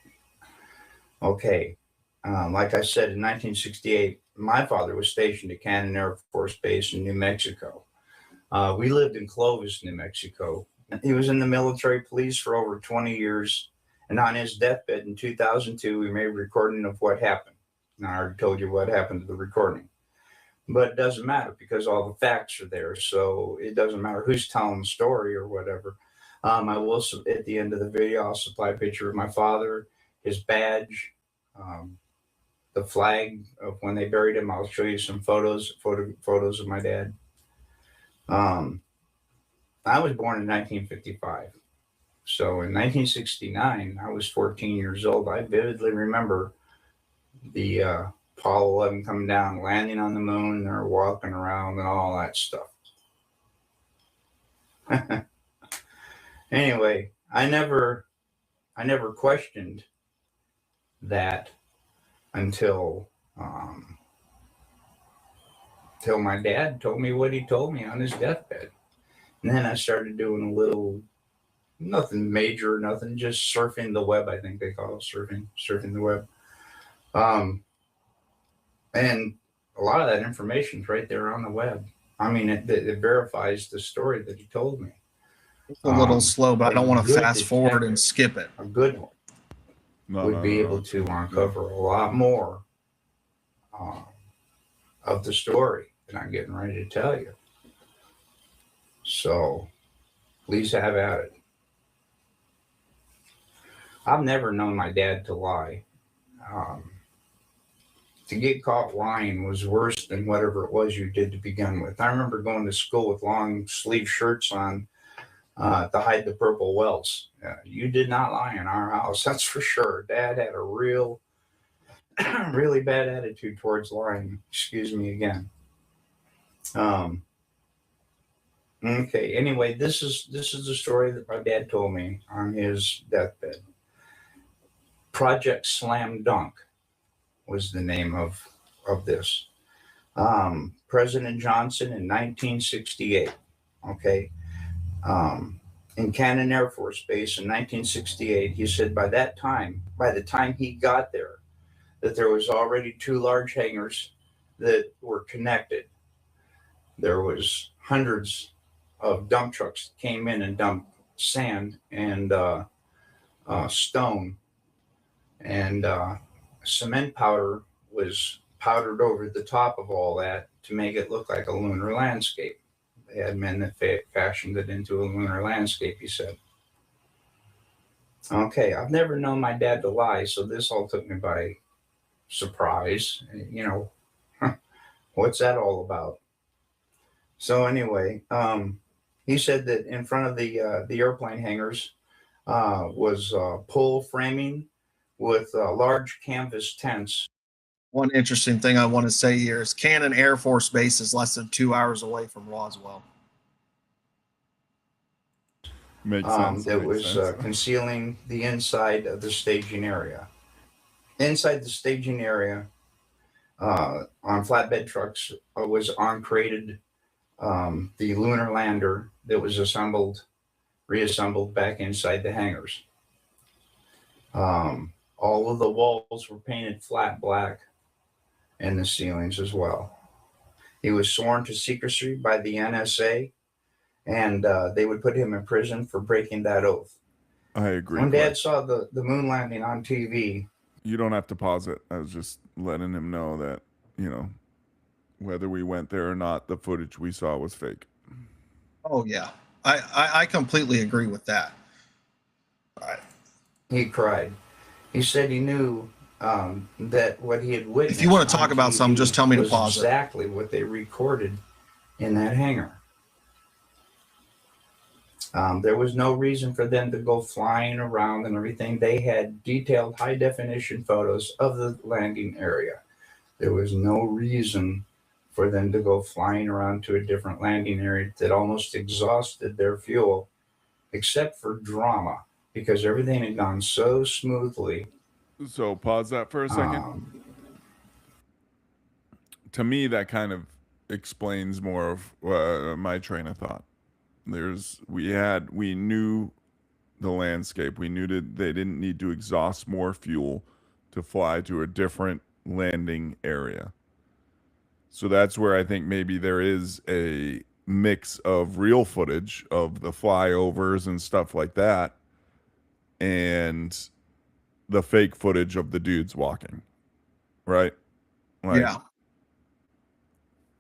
Okay. Like I said, in 1968, my father was stationed at Cannon Air Force Base in New Mexico. We lived in Clovis, New Mexico. He was in the military police for over 20 years. And on his deathbed in 2002, we made a recording of what happened. Now, I already told you what happened to the recording. But it doesn't matter because all the facts are there. So it doesn't matter who's telling the story or whatever. I will, at the end of the video, I'll supply a picture of my father, his badge, the flag of when they buried him. I'll show you some photos of my dad. I was born in 1955. So in 1969, I was 14 years old. I vividly remember the Apollo 11 coming down, landing on the moon, and they're walking around and all that stuff. Anyway, I never questioned that until my dad told me what he told me on his deathbed. And then I started doing a little, nothing major, nothing, just surfing the web, I think they call it, surfing the web. And a lot of that information's right there on the web. I mean, it verifies the story that he told me. It's a little slow, but I don't want to fast forward and skip it. A good one would be able to uncover a lot more of the story that I'm getting ready to tell you. So please have at it. I've never known my dad to lie. To get caught lying was worse than whatever it was you did to begin with. I remember going to school with long sleeve shirts on to hide the purple welts. You did not lie in our house, that's for sure. Dad had a really bad attitude towards lying. Excuse me again. Okay. Anyway, this is the story that my dad told me on his deathbed. Project Slam Dunk was the name of this. President Johnson in 1968. Okay. In Cannon Air Force Base in 1968, he said by the time he got there, that there was already 2 large hangars that were connected. There was hundreds of dump trucks that came in and dumped sand and stone, and cement powder was powdered over the top of all that to make it look like a lunar landscape. They had men that fashioned it into a lunar landscape, he said. Okay, I've never known my dad to lie, so this all took me by surprise. You know, what's that all about? So anyway, he said that in front of the airplane hangars was pole framing with large canvas tents. One interesting thing I want to say here is Cannon Air Force Base is less than 2 hours away from Roswell. Makes sense. That was concealing the inside of the staging area. Inside the staging area, on flatbed trucks, was uncrated the lunar lander that was reassembled back inside the hangars. All of the walls were painted flat black, and the ceilings as well. He was sworn to secrecy by the NSA, and they would put him in prison for breaking that oath. I agree. When Dad saw the moon landing on TV. You don't have to pause it. I was just letting him know that, you know, whether we went there or not, the footage we saw was fake. Oh, yeah. I completely agree with that. All right. He cried. He said he knew that what he had witnessed. If you want to talk about something, just tell me to pause it. Exactly what they recorded in that hangar. There was no reason for them to go flying around and everything. They had detailed high definition photos of the landing area. There was no reason for them to go flying around to a different landing area that almost exhausted their fuel, except for drama, because everything had gone so smoothly. So pause that for a second. To me, that kind of explains more of my train of thought. We knew the landscape. We knew that they didn't need to exhaust more fuel to fly to a different landing area. So that's where I think maybe there is a mix of real footage of the flyovers and stuff like that, and the fake footage of the dudes walking, right? Yeah.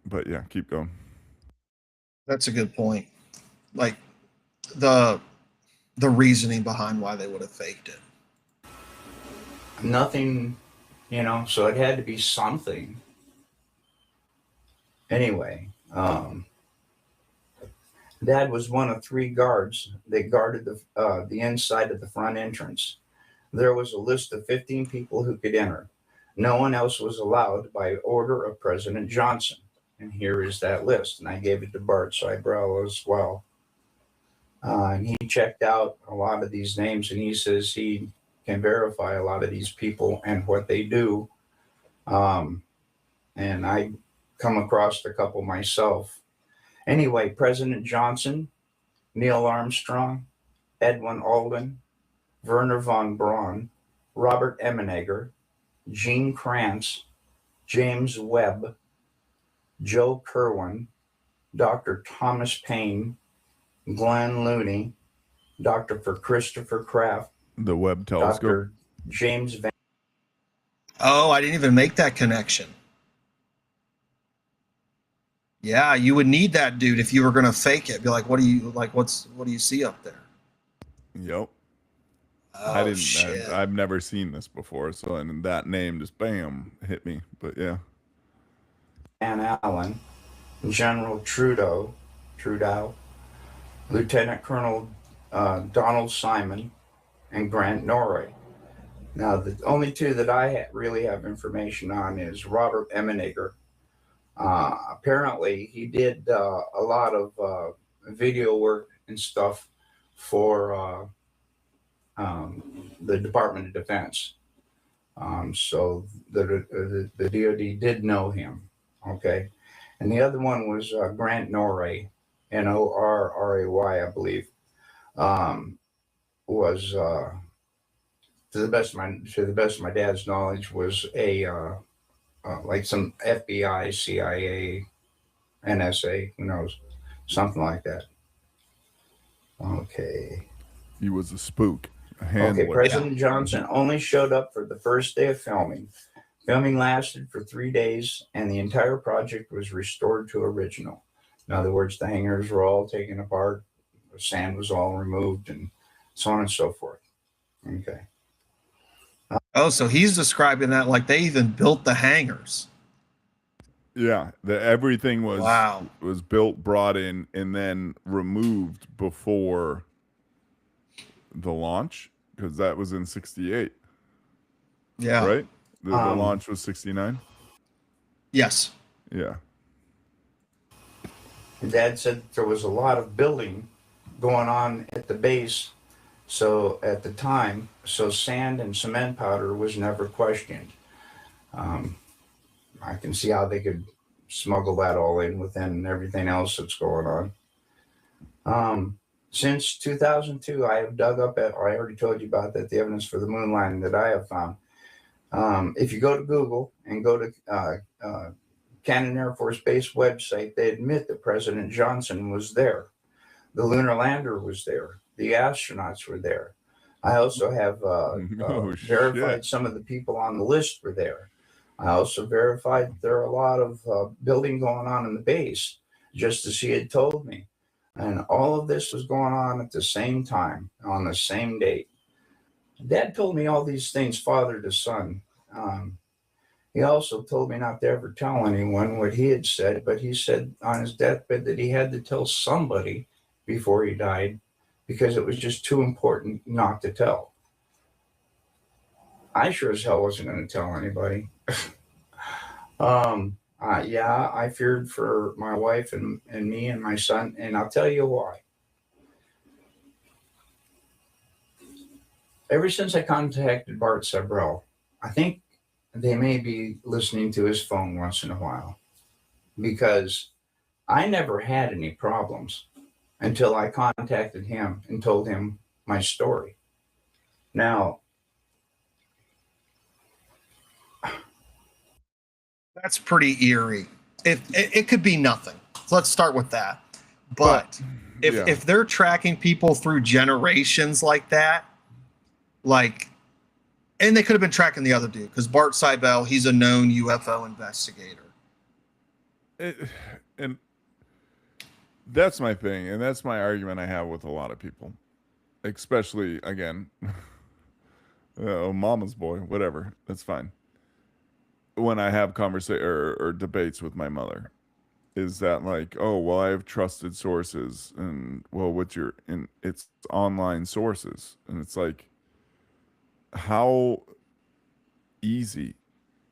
But yeah, keep going. That's a good point. Like the reasoning behind why they would have faked it. Nothing, you know, so it had to be something. Dad was one of 3 guards that guarded the inside of the front entrance. There was a list of 15 people who could enter. No one else was allowed by order of President Johnson. And here is that list. And I gave it to Bart Seibel as well. And he checked out a lot of these names, and he says he can verify a lot of these people and what they do. And I come across a couple myself. Anyway, President Johnson, Neil Armstrong, Edwin Aldrin, Werner von Braun, Robert Emenegger, Gene Kranz, James Webb, Joe Kerwin, Dr. Thomas Paine, Glenn Looney, Dr. Christopher Kraft, the Webb telescope, Dr. James Van. Oh, I didn't even make that connection. Yeah, you would need that dude if you were going to fake it. Be like, what do you see up there? Yep. Oh, shit. I've never seen this before, so and that name just bam hit me. But yeah. Van Allen, General Trudeau, Lieutenant Colonel Donald Simon, and Grant Norrie. Now, the only 2 that I really have information on is Robert Emenegger. Apparently, he did a lot of video work and stuff for the Department of Defense. So the DoD did know him. Okay. And the other one was Grant Norrie, Norray, I believe, was to the best of my dad's knowledge, was a like some FBI, CIA, NSA, who knows, something like that. Okay. He was a spook. Okay, President Johnson only showed up for the first day of filming. Filming lasted for 3 days, and the entire project was restored to original. In other words, the hangars were all taken apart, the sand was all removed, and so on and so forth. Okay. Oh, so he's describing that like they even built the hangars. Yeah, everything was Wow. was built, brought in, and then removed before the launch, because that was in 68. Yeah. Right? The launch was 69? Yes. Yeah. Dad said there was a lot of building going on at the base. So at the time, sand and cement powder was never questioned. I can see how they could smuggle that all in within everything else that's going on. Since 2002, I have dug up, I already told you about that, the evidence for the moon landing that I have found. If you go to Google and go to Cannon Air Force Base website, they admit that President Johnson was there. The lunar lander was there. The astronauts were there. I also have verified some of the people on the list were there. I also verified there are a lot of building going on in the base, just as he had told me. And all of this was going on at the same time, on the same date. Dad told me all these things, father to son. He also told me not to ever tell anyone what he had said, but he said on his deathbed that he had to tell somebody before he died because it was just too important not to tell. I sure as hell wasn't going to tell anybody. Yeah, I feared for my wife and me and my son, and I'll tell you why. Ever since I contacted Bart Seibel, I think they may be listening to his phone once in a while, because I never had any problems until I contacted him and told him my story. Now, that's pretty eerie. It could be nothing. So let's start with that. But if they're tracking people through generations like that, and they could have been tracking the other dude, because Bart Seibel, he's a known UFO investigator. And that's my thing, and that's my argument I have with a lot of people, especially, again, mama's boy, whatever, that's fine. When I have conversation or debates with my mother, is that like, oh, well, I have trusted sources, and well, what's your, and it's online sources, and it's like, how easy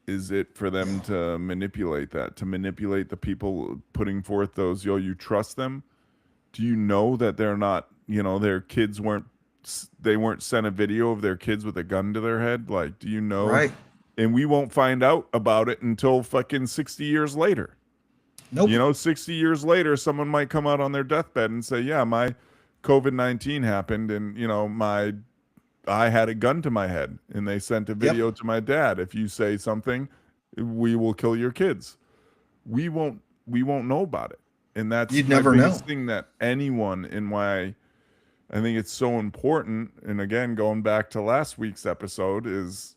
is it for them to manipulate that, to manipulate the people putting forth those, yo, you trust them? Do you know that they're not, their kids weren't sent a video of their kids with a gun to their head? Like, do you know? Right. And we won't find out about it until fucking 60 years later. Nope. 60 years later, someone might come out on their deathbed and say, yeah, my COVID-19 happened, and, I had a gun to my head, and they sent a video to my dad. If you say something, we will kill your kids. We won't know about it. And that's You'd my never biggest know. thing, that anyone, in why I think it's so important. And again, going back to last week's episode, is,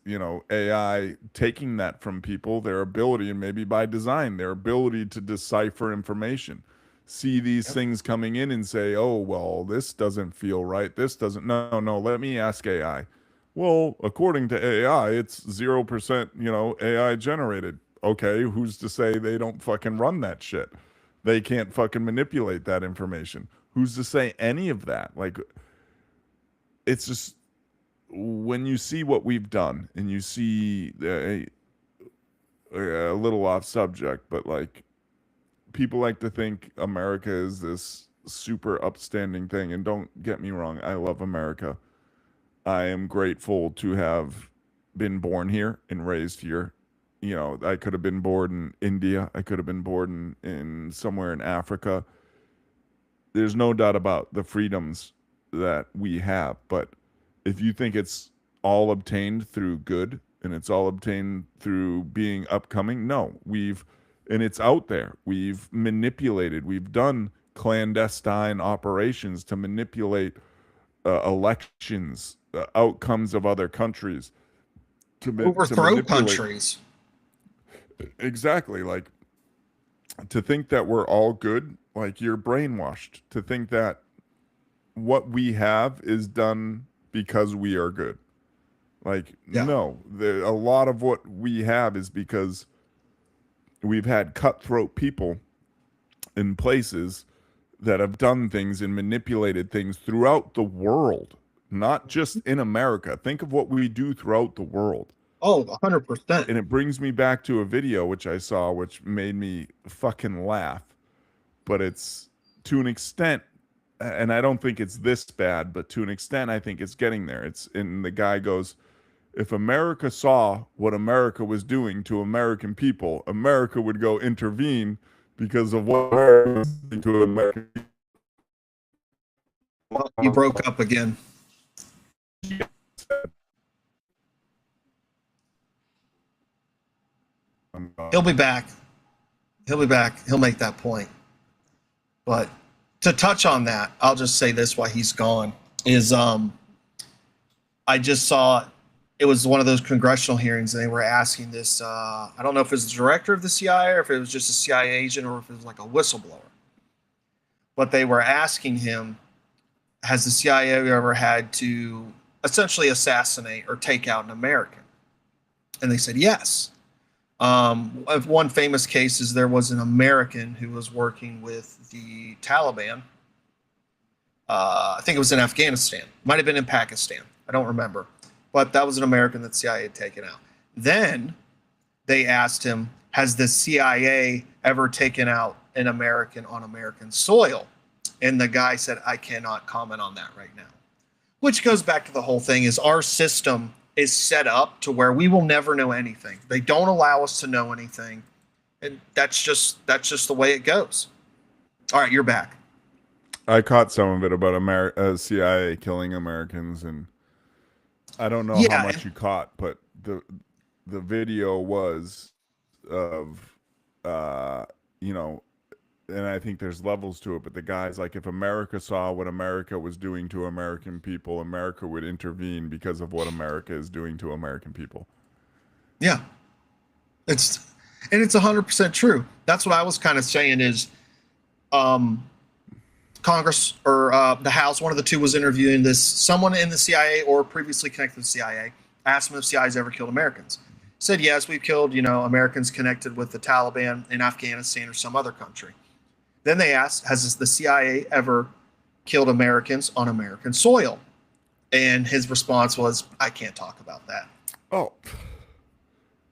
AI taking that from people, their ability, and maybe by design, their ability to decipher information, see these things coming in and say, oh, well, this doesn't feel right. This doesn't, no, let me ask AI. Well, according to AI, it's 0%, AI generated. Okay, who's to say they don't fucking run that shit? They can't fucking manipulate that information. Who's to say any of that? Like, it's just, when you see what we've done, and you see a little off subject, but like, people like to think America is this super upstanding thing. And don't get me wrong, I love America. I am grateful to have been born here and raised here. I could have been born in India. I could have been born in somewhere in Africa. There's no doubt about the freedoms that we have. But if you think it's all obtained through good, and it's all obtained through being upcoming, no, and it's out there. We've manipulated. We've done clandestine operations to manipulate elections, outcomes of other countries, to Overthrow manipulate countries. Exactly. Like, to think that we're all good, like, you're brainwashed to think that what we have is done because we are good. Like, no, a lot of what we have is because we've had cutthroat people in places that have done things and manipulated things throughout the world, not just in America. Think of what we do throughout the world. Oh, 100%. And it brings me back to a video which I saw, which made me fucking laugh. But it's, to an extent, and I don't think it's this bad, but to an extent, I think it's getting there. And the guy goes, if America saw what America was doing to American people, America would go intervene because of what America was doing to American people. Well, you broke up again. He'll be back. He'll be back. He'll make that point. But to touch on that, I'll just say this while he's gone, is I just saw, it was one of those congressional hearings, and they were asking this, I don't know if it was the director of the CIA, or if it was just a CIA agent, or if it was like a whistleblower. But they were asking him, has the CIA ever had to essentially assassinate or take out an American? And they said yes. One famous case is there was an American who was working with the Taliban. I think it was in Afghanistan. Might have been in Pakistan. I don't remember. But that was an American that CIA had taken out. Then they asked him, has the CIA ever taken out an American on American soil? And the guy said, I cannot comment on that right now. Which goes back to the whole thing, is our system is set up to where we will never know anything. They don't allow us to know anything. And that's just the way it goes. All right, you're back. I caught some of it about CIA killing Americans, and I don't know how much you caught, but the video was of, and I think there's levels to it, but the guy's like, if America saw what America was doing to American people, America would intervene because of what America is doing to American people. Yeah. It's 100% true. That's what I was kind of saying is, Congress or the House, one of the two was interviewing this, someone in the CIA or previously connected to the CIA, asked him if CIA's ever killed Americans. said, yes, we've killed, Americans connected with the Taliban in Afghanistan or some other country. Then they asked, has the CIA ever killed Americans on American soil? And his response was, I can't talk about that. Oh.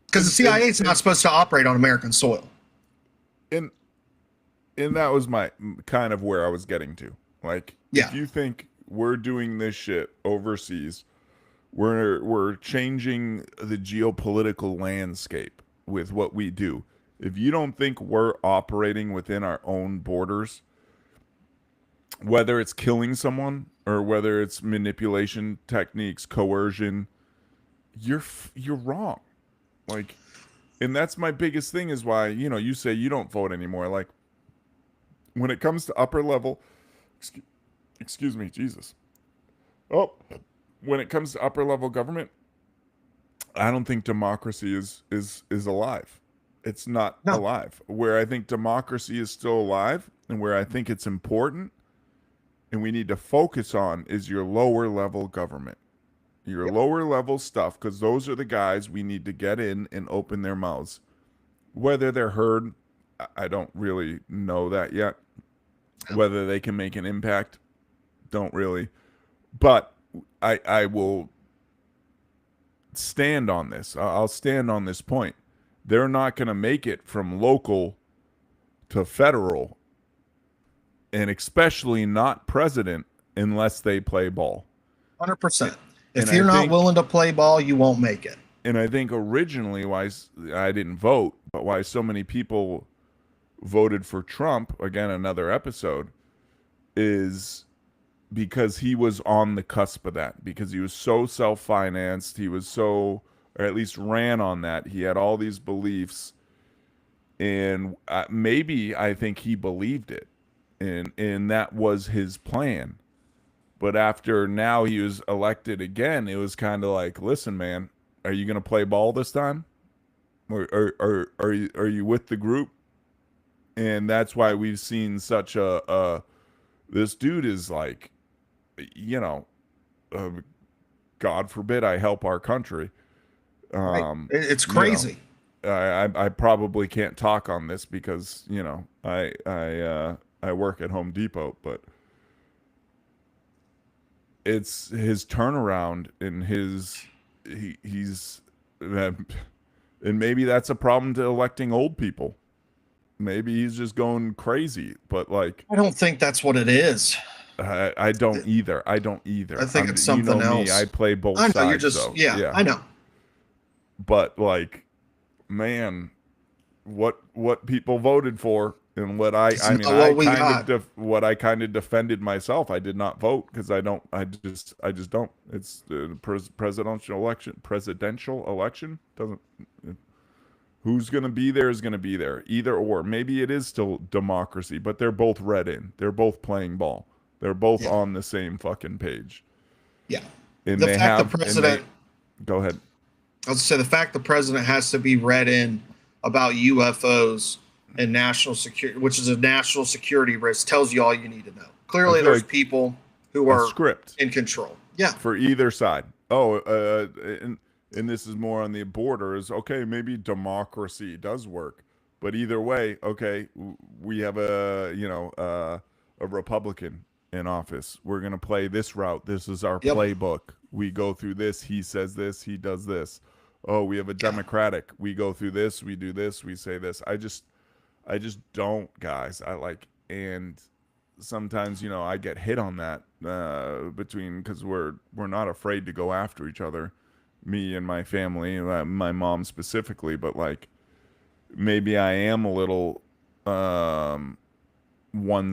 Because the CIA is not supposed to operate on American soil. And that was my kind of where I was getting to. Like, if you think we're doing this shit overseas, we're changing the geopolitical landscape with what we do. If you don't think we're operating within our own borders, whether it's killing someone or whether it's manipulation techniques, coercion, you're wrong. Like, and that's my biggest thing is why, you say you don't vote anymore. Like, when it comes to upper level, excuse me, Jesus. Oh, when it comes to upper level government, I don't think democracy is alive. It's not alive. Where I think democracy is still alive and where I think it's important and we need to focus on is your lower level government. Your lower level stuff, because those are the guys we need to get in and open their mouths. Whether they're heard, I don't really know that yet. Whether they can make an impact, don't really. But I will stand on this. I'll stand on this point. They're not going to make it from local to federal, and especially not president, unless they play ball. 100%. If you're not willing to play ball, you won't make it. And I think originally why I didn't vote, but why so many people voted for Trump, again, another episode, is because he was on the cusp of that, because he was so self-financed. He was so, or at least ran on that. He had all these beliefs, and maybe I think he believed it, and that was his plan. But after now he was elected again, it was kind of like, listen, man, are you going to play ball this time? Or are you with the group? And that's why we've seen such this dude is like, God forbid I help our country. It's crazy. I probably can't talk on this because, I work at Home Depot, but it's his turnaround and he's and maybe that's a problem to electing old people. Maybe he's just going crazy, but like, I don't think that's what it is. I don't either. I think it's something else. Me, I play both sides. You're just, yeah, I know. But like, man, what people voted for and what I kind of defended myself. I did not vote because I just don't. It's the presidential election doesn't. Who's going to be there is going to be there. Either or. Maybe it is still democracy, but they're both read in. They're both playing ball. They're both on the same fucking page. Yeah. And go ahead. I was say the fact the president has to be read in about UFOs and national security, which is a national security risk, tells you all you need to know. Clearly, there's people who are in control. Yeah. For either side. And this is more on the borders. Okay, maybe democracy does work, but either way, okay, we have a Republican in office. We're gonna play this route. This is our playbook. We go through this. He says this. He does this. Oh, we have a Democratic. We go through this. We do this. We say this. I just don't, guys. And sometimes I get hit on that because we're not afraid to go after each other. Me and my family, my mom specifically, but like maybe I am a little one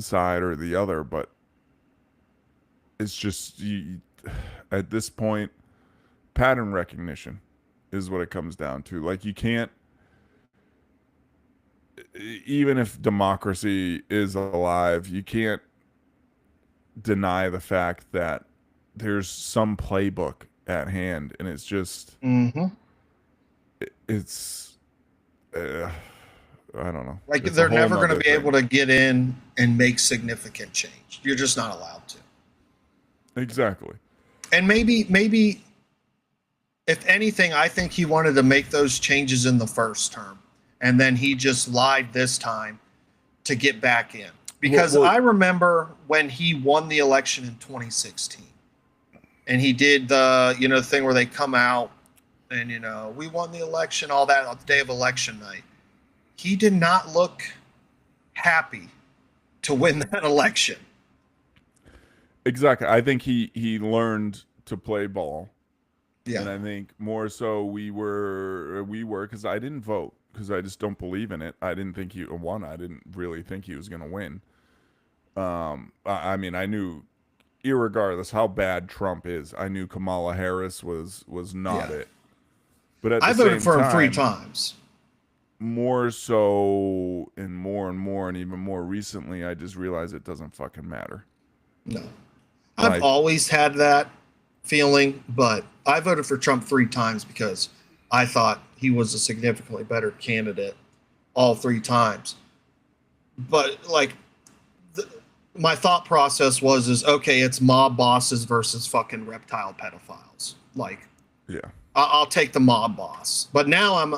side or the other, but it's just at this point, pattern recognition is what it comes down to. Like, you can't, even if democracy is alive, you can't deny the fact that there's some playbook at hand, and it's just it's I don't know, like they're never going to be able to get in and make significant change. You're just not allowed to. Exactly. And maybe if anything, I think he wanted to make those changes in the first term, and then he just lied this time to get back in. Because I remember when he won the election in 2016, and he did the thing where they come out and we won the election, all that on the day of election night. He did not look happy to win that election. Exactly. I think he learned to play ball. Yeah. And I think more so we were because I didn't vote because I just don't believe in it. I didn't think he won. I didn't really think he was going to win. I mean, I knew, irregardless how bad Trump is, I knew Kamala Harris was not it. But at the I voted same for him time, 3 times. More so, and more, and even more recently, I just realized it doesn't fucking matter. No, I've always had that feeling, but I voted for Trump 3 times because I thought he was a significantly better candidate all 3 times. But like, my thought process was okay, it's mob bosses versus fucking reptile pedophiles. Like, yeah, I'll take the mob boss. But now I'm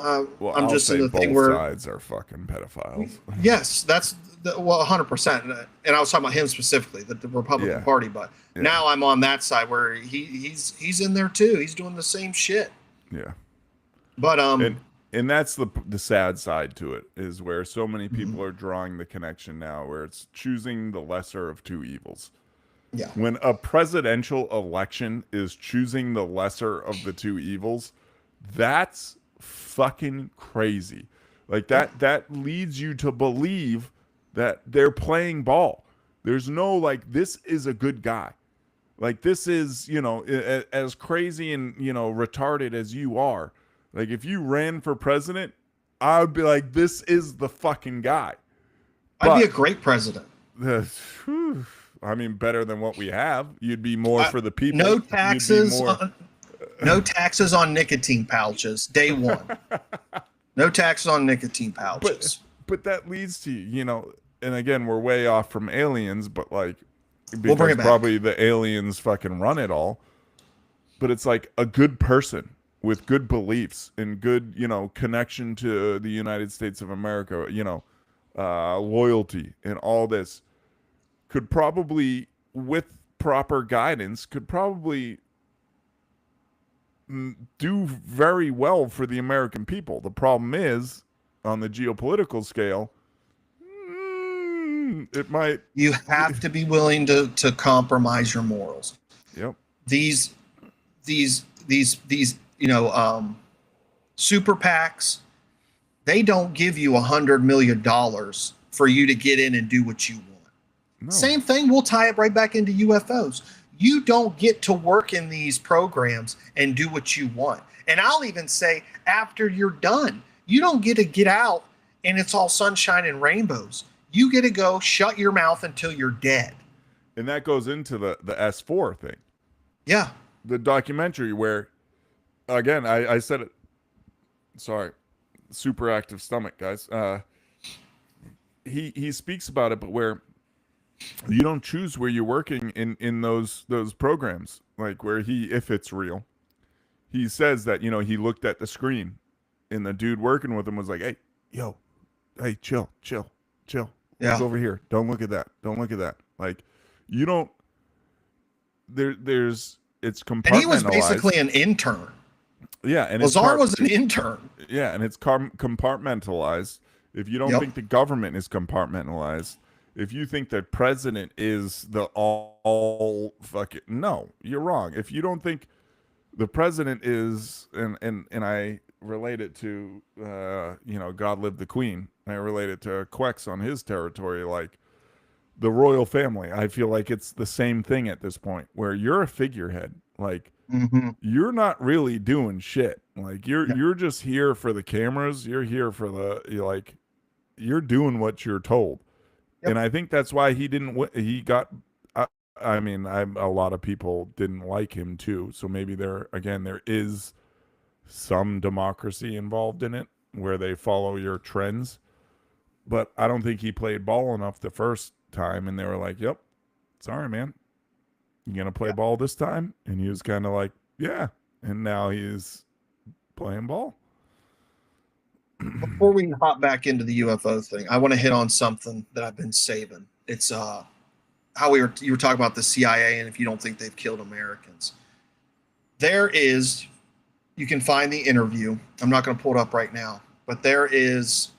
just in the thing where both sides are fucking pedophiles. Yes, that's 100%. And I was talking about him specifically, the Republican Party. But now I'm on that side where he's in there too. He's doing the same shit. Yeah. But and that's the sad side to it, is where so many people are drawing the connection now, where it's choosing the lesser of 2 evils. Yeah. When a presidential election is choosing the lesser of the 2 evils, that's fucking crazy. Like that leads you to believe that they're playing ball. There's no like, this is a good guy. Like, this is, as crazy and, retarded as you are. Like, if you ran for president, I would be like, this is the fucking guy. I'd be a great president. I mean, better than what we have. You'd be more for the people. No taxes. No taxes on nicotine pouches. Day 1. No taxes on nicotine pouches. But that leads to, and again, we're way off from aliens, but like, because we'll bring it back. Probably the aliens fucking run it all. But it's like a good person with good beliefs and good, connection to the United States of America, loyalty and all this, could probably, with proper guidance, could probably do very well for the American people. The problem is, on the geopolitical scale, it might. You have to be willing to compromise your morals. Yep. These super PACs, they don't give you $100 million for you to get in and do what you want. No. Same thing, we'll tie it right back into UFOs. You don't get to work in these programs and do what you want. And I'll even say, after you're done, you don't get to get out and it's all sunshine and rainbows. You get to go shut your mouth until you're dead. And that goes into the S4 thing. Yeah. The documentary where, again, I said it. Sorry. Super active stomach, guys. He speaks about it, but where you don't choose where you're working in those programs, like where if it's real, he says that, he looked at the screen and the dude working with him was like, hey, chill. Yeah. Look over here. Don't look at that. Don't look at that. Like, you don't, there's, it's compartmentalized. And he was basically an intern. Yeah. And Lazar was an intern. Yeah. And it's compartmentalized. If you don't think the government is compartmentalized, if you think the president is the all fucking, no, you're wrong. If you don't think the president is, and I relate it to, God Live the Queen. I relate it to Quex on his territory, like the royal family. I feel like it's the same thing at this point, where you're a figurehead. Like, you're not really doing shit. Like, you're just here for the cameras. You're here for you're doing what you're told. Yep. And I think that's why he didn't. He got. A lot of people didn't like him too. So maybe there is some democracy involved in it, where they follow your trends. But I don't think he played ball enough the first time, and they were like, "Yep, sorry, man, you gonna play ball this time?" And he was kind of like, "Yeah, and now he's playing ball. Before we hop back into the UFO thing, I want to hit on something that I've been saving. It's how you were talking about the CIA, and if you don't think they've killed Americans, there is, you can find the interview. I'm not going to pull it up right now, but there is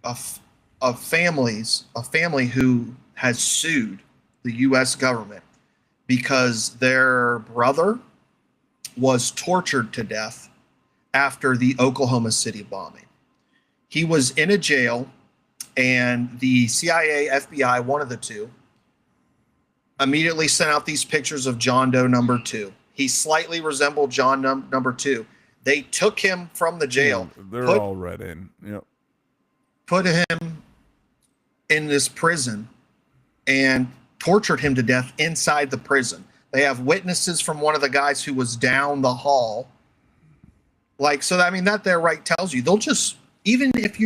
a family who has sued the U.S. government because their brother was tortured to death after the Oklahoma City bombing. He was in a jail, and the CIA, FBI, one of the two, immediately sent out these pictures of John Doe number 2. He slightly resembled John number 2. They took him from the jail. They're all read in. Yep. Put him in this prison and tortured him to death inside the prison. They have witnesses from one of the guys who was down the hall. Like, so I mean, that there right tells you they'll just, even if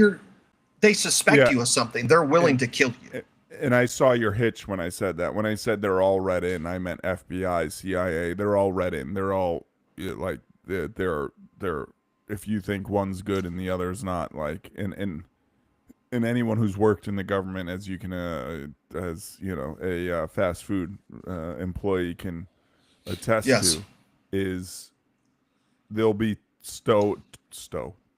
they suspect you of something, they're willing to kill you. And I saw your hitch when I said that. When I said they're all read in, I meant FBI, CIA. They're all read in. They're all like they're if you think one's good and the other's not, like and anyone who's worked in the government, as you can as you know, a fast food employee can attest to, is they'll be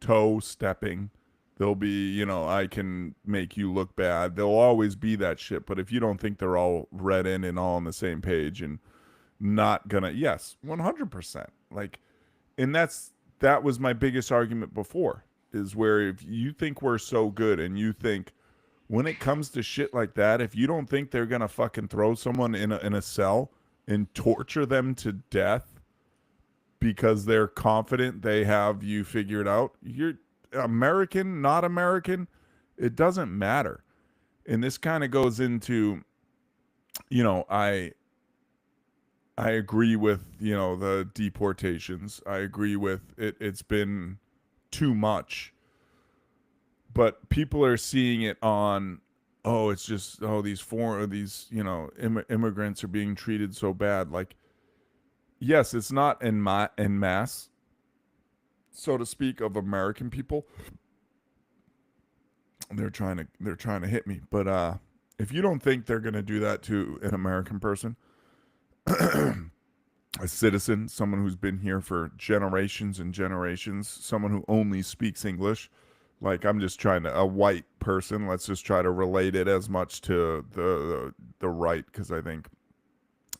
toe stepping. They'll be, you know, I can make you look bad. They'll always be that shit. But if you don't think they're all read in and all on the same page and not gonna, yes, 100%. Like, and that was my biggest argument before, is where if you think we're so good and you think when it comes to shit like that, if you don't think they're gonna fucking throw someone in a cell and torture them to death because they're confident they have you figured out, you're American, not American, it doesn't matter. And this kind of goes into, you know, I agree with, you know, the deportations. I agree with it. It's been too much. But people are seeing it on, oh, it's just, oh, these you know, immigrants are being treated so bad. Like, yes, it's not en masse, so to speak, of American people. They're trying to hit me. But if you don't think they're gonna do that to an American person, a citizen, someone who's been here for generations and generations, someone who only speaks English, like I'm just trying to, a white person, let's just try to relate it as much to the right, because I think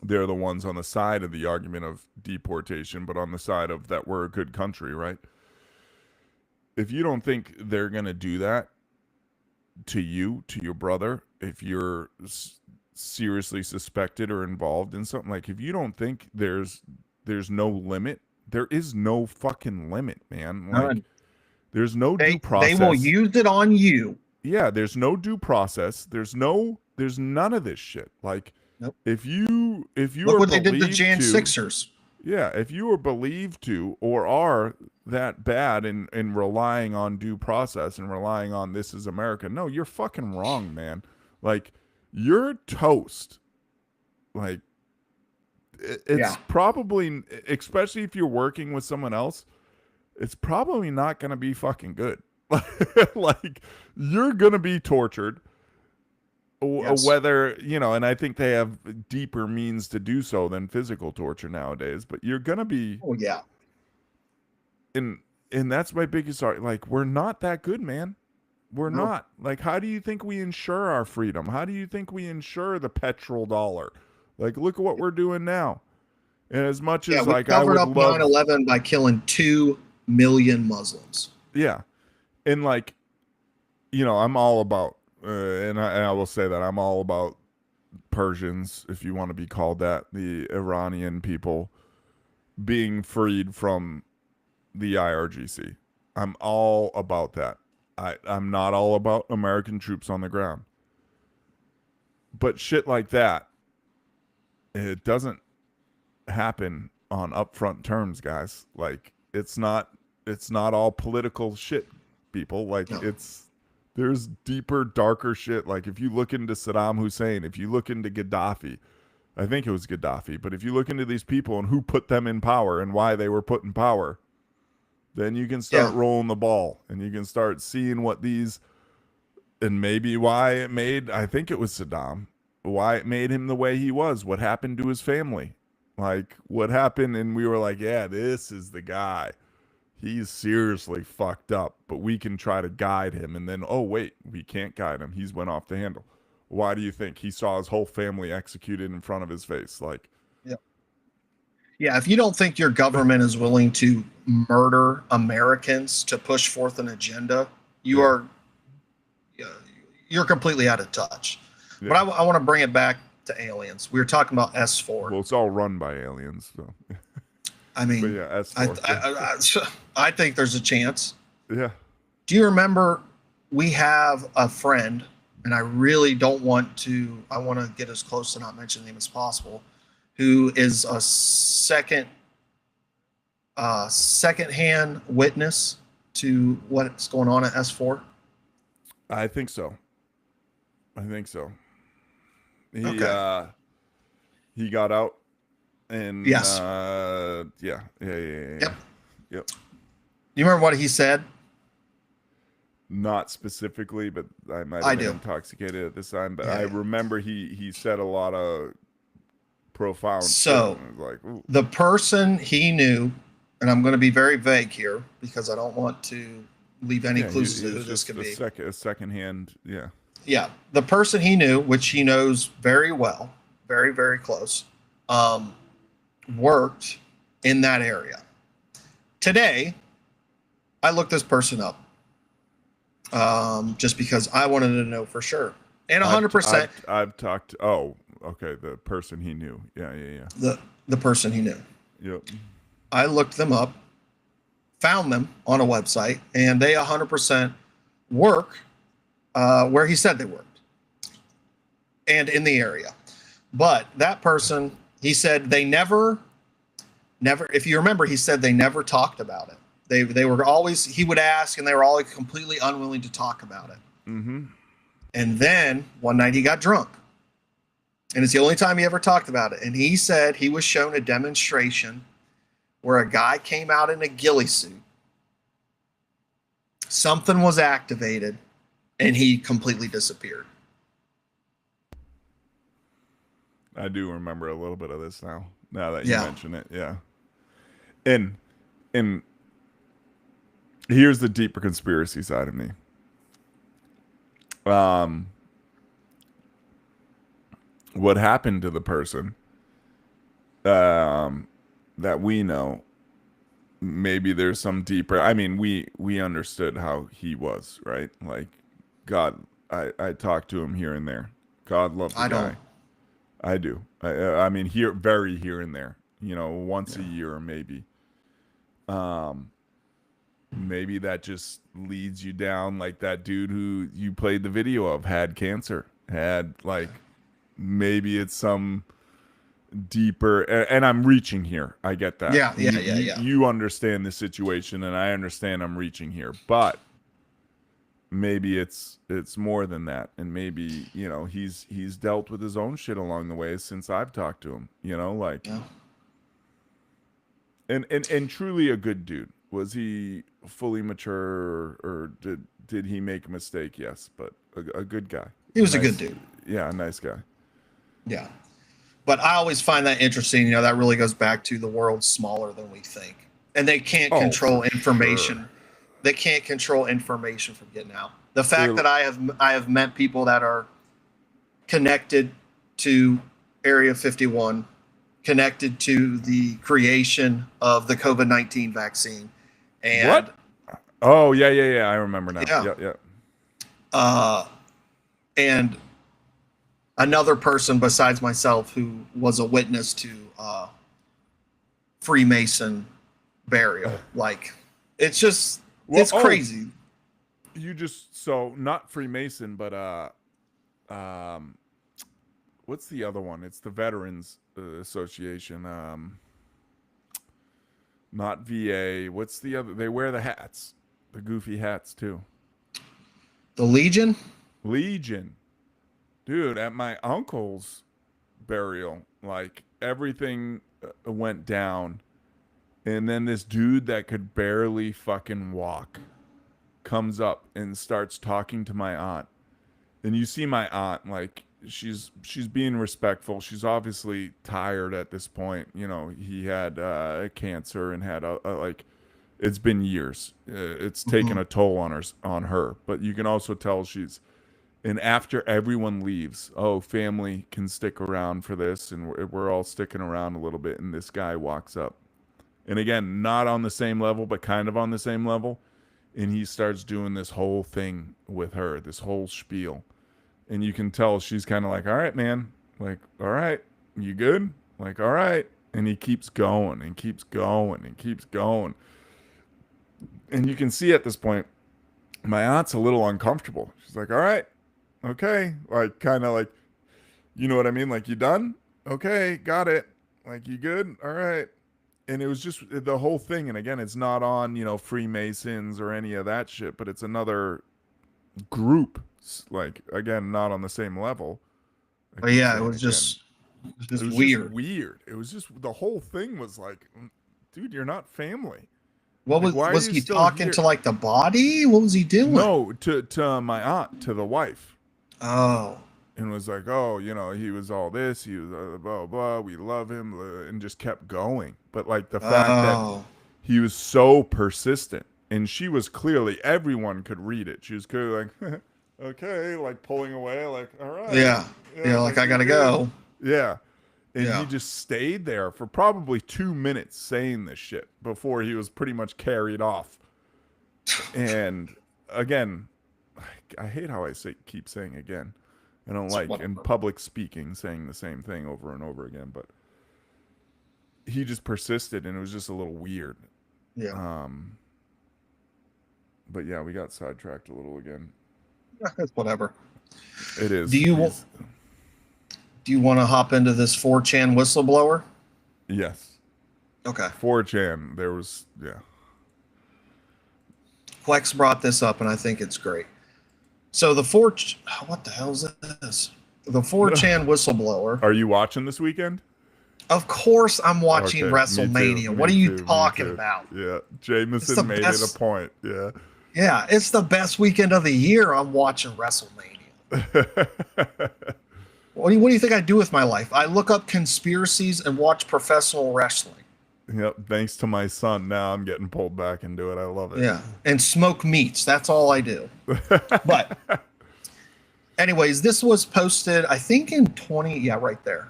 they're the ones on the side of the argument of deportation, but on the side of that we're a good country, right? If you don't think they're going to do that to you, to your brother, if you're seriously suspected or involved in something, like if you don't think there's no limit, there is no fucking limit, man. Like, there's no due process. They will use it on you. Yeah, there's no due process. There's none of this shit. Like, nope. If you look what they did to Jan Sixers. Yeah, if you are believed to or are that bad in relying on due process and relying on this is America, no, you're fucking wrong, man. Like, you're toast. Like, it's probably, especially if you're working with someone else, it's probably not going to be fucking good. Like, you're going to be tortured. Yes. Whether, you know, and I think they have deeper means to do so than physical torture nowadays, but you're going to be. Oh, yeah. And that's my biggest argument. Like, we're not that good, man. We're not. Like, how do you think we ensure our freedom? How do you think we ensure the petrol dollar? Like, look at what we're doing now. And as much as, like, I would love 9/11 by killing 2 million Muslims. Yeah. And, like, you know, I'm all about, and I will say that I'm all about Persians, if you want to be called that, the Iranian people being freed from the IRGC. I'm all about that. I'm not all about American troops on the ground. But shit like that, it doesn't happen on upfront terms, guys. Like, it's not all political shit, people. Like, there's deeper, darker shit. Like, if you look into Saddam Hussein, if you look into Gaddafi, I think it was Gaddafi. But if you look into these people and who put them in power and why they were put in power, then you can start rolling the ball and you can start seeing what these, and maybe why it made, I think it was Saddam, why it made him the way he was, what happened to his family, like what happened. And we were like, yeah, this is the guy. He's seriously fucked up, but we can try to guide him. And then, oh, wait, we can't guide him. He's went off the handle. Why do you think? He saw his whole family executed in front of his face. Like, yeah, if you don't think your government is willing to murder Americans to push forth an agenda, you're completely out of touch. Yeah. But I want to bring it back to aliens. We were talking about S4. Well, it's all run by aliens, so. I mean, but yeah, S4. I think there's a chance. Yeah. Do you remember we have a friend, and I really don't want to, I want to get as close to not mentioning him as possible, who is a second-hand witness to what's going on at S4? I think so. He he got out and yes. Yep. Do you remember what he said? Not specifically, but I might have been intoxicated at this time. But I remember he said a lot of profound. So the person he knew, and I'm going to be very vague here because I don't want to leave any clues to who this could be. A secondhand, Yeah, the person he knew, which he knows very well, very, very close, worked in that area. Today, I looked this person up just because I wanted to know for sure. And 100%. I've talked. Oh, okay. The person he knew. Yeah. The person he knew. Yep. I looked them up, found them on a website, and they 100% work where he said they worked and in the area. But that person, he said they never, if you remember, he said they never talked about it. They were always, he would ask, and they were always completely unwilling to talk about it. Mm-hmm. And then one night he got drunk. And it's the only time he ever talked about it. And he said he was shown a demonstration where a guy came out in a ghillie suit. Something was activated, and he completely disappeared. I do remember a little bit of this now that you mention it. Yeah. And here's the deeper conspiracy side of me. What happened to the person that we know, maybe there's some deeper, I mean, we understood how he was, right? Like, God, I talked to him here and there. God loved the guy. I do. I mean, here and there, once a year maybe. Maybe that just leads you down like that dude who you played the video of had cancer, maybe it's some deeper, and I'm reaching here. I get that. Yeah. You understand the situation, and I understand I'm reaching here, but maybe it's more than that, and maybe he's dealt with his own shit along the way since I've talked to him. And truly a good dude. Was he fully mature, or did he make a mistake? Yes, but a good guy. He was a good dude. Yeah, a nice guy. Yeah. But I always find that interesting. That really goes back to the world's smaller than we think. And they can't control information. Sure. They can't control information from getting out. The fact that I have met people that are connected to Area 51, connected to the creation of the COVID-19 vaccine. And what? Oh, yeah. I remember now. Yeah. And another person besides myself who was a witness to Freemason burial. Like, it's just, it's crazy. So not Freemason, but what's the other one? It's the Veterans Association. Not VA. What's the other? They wear the hats, the goofy hats too. The Legion? Legion. Dude, at my uncle's burial. Like everything went down, and then this dude that could barely fucking walk comes up and starts talking to my aunt. And you see my aunt, like she's being respectful. She's obviously tired at this point. You know, he had cancer and had a like, it's been years. It's taken a toll on her. But you can also tell she's. And after everyone leaves, family can stick around for this, and we're all sticking around a little bit. And this guy walks up, and again, not on the same level, but kind of on the same level. And he starts doing this whole thing with her, this whole spiel. And you can tell she's kind of like, all right, man. Like, all right, you good? Like, all right. And he keeps going and keeps going and keeps going. And you can see at this point, my aunt's a little uncomfortable. She's like, all right, okay. Like, kind of like, you know what I mean? Like, you done? Okay, got it. Like, you good? All right. And it was just the whole thing. And again, it's not on, Freemasons or any of that shit, but it's another group. Like, again, not on the same level. But yeah, it was just weird. Weird. It was just, the whole thing was like, dude, you're not family. What was he talking to, like the body? What was he doing? No, to my aunt, to the wife. Oh. And was like, he was all this, he was blah, blah, we love him, and just kept going. But like the fact that he was so persistent, and she was clearly, everyone could read it. She was clearly like, okay, like pulling away, like, all right. Yeah, like I gotta go. Yeah. And he just stayed there for probably 2 minutes saying this shit before he was pretty much carried off. And again, I hate how I keep saying again. I don't like in public speaking saying the same thing over and over again, but he just persisted, and it was just a little weird. Yeah. But yeah, we got sidetracked a little again. It's whatever. It is. Do you want to hop into this 4chan whistleblower? Yes. Okay. 4chan. There was, Flex brought this up, and I think it's great. So what the hell is this? The 4chan whistleblower. Are you watching this weekend? Of course I'm watching WrestleMania. Me too, what are you talking about? Yeah, Jameson made it a point. Yeah. Yeah, it's the best weekend of the year. I'm watching WrestleMania. What do you think I do with my life? I look up conspiracies and watch professional wrestling. Yep. Thanks to my son, now I'm getting pulled back into it. I love it. Yeah, and smoke meats. That's all I do. But anyways, this was posted, I think in right there.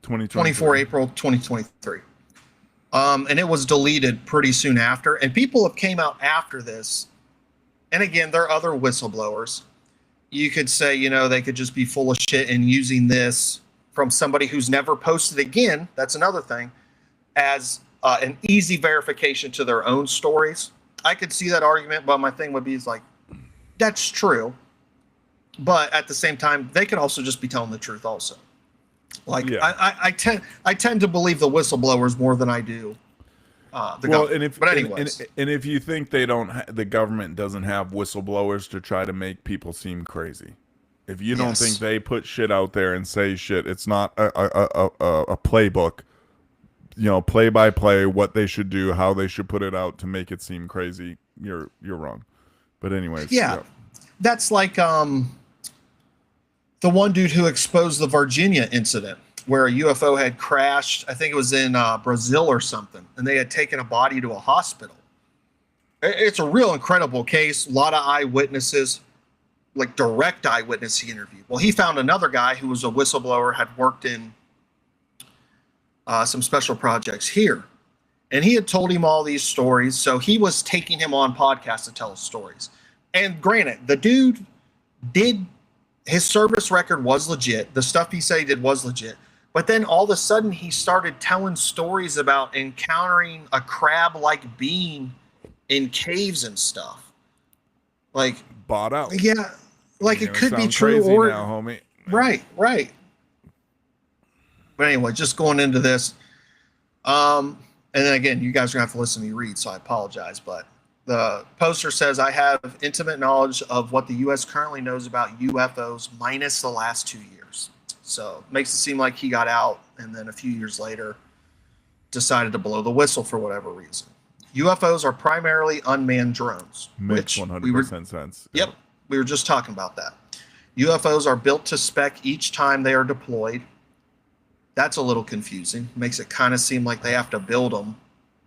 24 April 2023. And it was deleted pretty soon after. And people have came out after this. And again, there are other whistleblowers. You could say, they could just be full of shit and using this from somebody who's never posted again. That's another thing, as an easy verification to their own stories. I could see that argument, but my thing would be that's true. But at the same time, they could also just be telling the truth also. Like, I tend to believe the whistleblowers more than I do the government. But anyways. And if you think the government doesn't have whistleblowers to try to make people seem crazy, if you don't think they put shit out there and say shit, it's not a playbook, play by play, what they should do, how they should put it out to make it seem crazy, you're wrong. But anyways. Yeah. That's like the one dude who exposed the Virginia incident where a UFO had crashed. I think it was in Brazil or something, and they had taken a body to a hospital. It's a real incredible case. A lot of eyewitnesses, like direct eyewitness he interviewed. Well, he found another guy who was a whistleblower, had worked in some special projects here. And he had told him all these stories. So he was taking him on podcasts to tell his stories. And granted, the dude his service record was legit. The stuff he said he did was legit. But then all of a sudden he started telling stories about encountering a crab-like being in caves and stuff. Like, bought out. Yeah. Like, it could be true or now, homie. Right. But anyway, just going into this. And then again, you guys are gonna have to listen to me read, so I apologize. But the poster says, I have intimate knowledge of what the U.S. currently knows about UFOs minus the last 2 years. So makes it seem like he got out and then a few years later decided to blow the whistle for whatever reason. UFOs are primarily unmanned drones. Makes which 100% sense. Yep, we were just talking about that. UFOs are built to spec each time they are deployed. That's a little confusing. Makes it kind of seem like they have to build them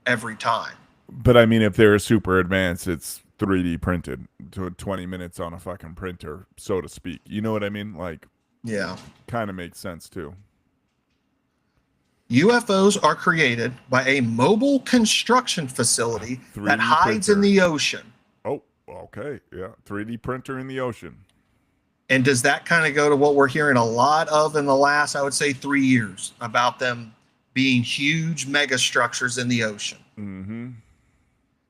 every time. But I mean, if they're super advanced, it's 3D printed to 20 minutes on a fucking printer, so to speak. You know what I mean? Like, yeah, kind of makes sense too. UFOs are created by a mobile construction facility that hides in the ocean. Oh, okay. Yeah. 3D printer in the ocean. And does that kind of go to what we're hearing a lot of in the last, I would say, 3 years about them being huge mega structures in the ocean? Mm-hmm.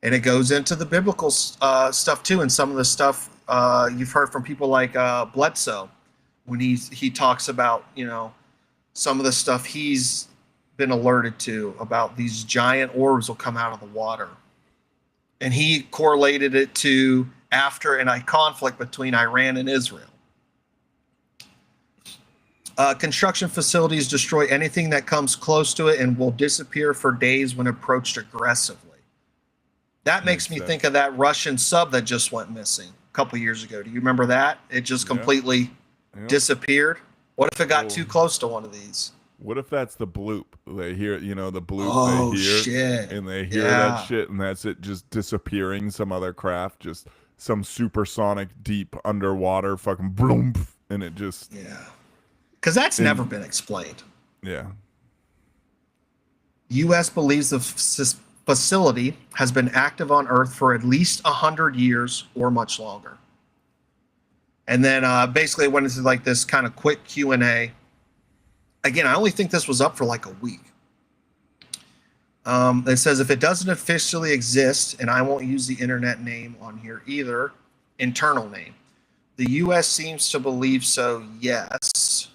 And it goes into the biblical stuff too. And some of the stuff you've heard from people like Bledsoe when he talks about, you know, some of the stuff he's been alerted to about these giant orbs will come out of the water. And he correlated it to after a conflict between Iran and Israel. Construction facilities destroy anything that comes close to it and will disappear for days when approached aggressively. That makes me think of that Russian sub that just went missing a couple years ago. Do you remember that? It just completely disappeared. What if it got too close to one of these? What if that's the bloop? They hear, you know, the bloop Oh, they hear, shit. and they hear that shit, and that's it just disappearing. Some other craft, just some supersonic, deep underwater fucking bloom, and it just because that's never been explained. Yeah. U.S. believes the facility has been active on Earth for at least 100 years or much longer. And then basically it went into like this kind of quick Q&A. Again, I only think this was up for like a week. It says if it doesn't officially exist, and I won't use the internet name on here either, internal name. The U.S. seems to believe so, yes.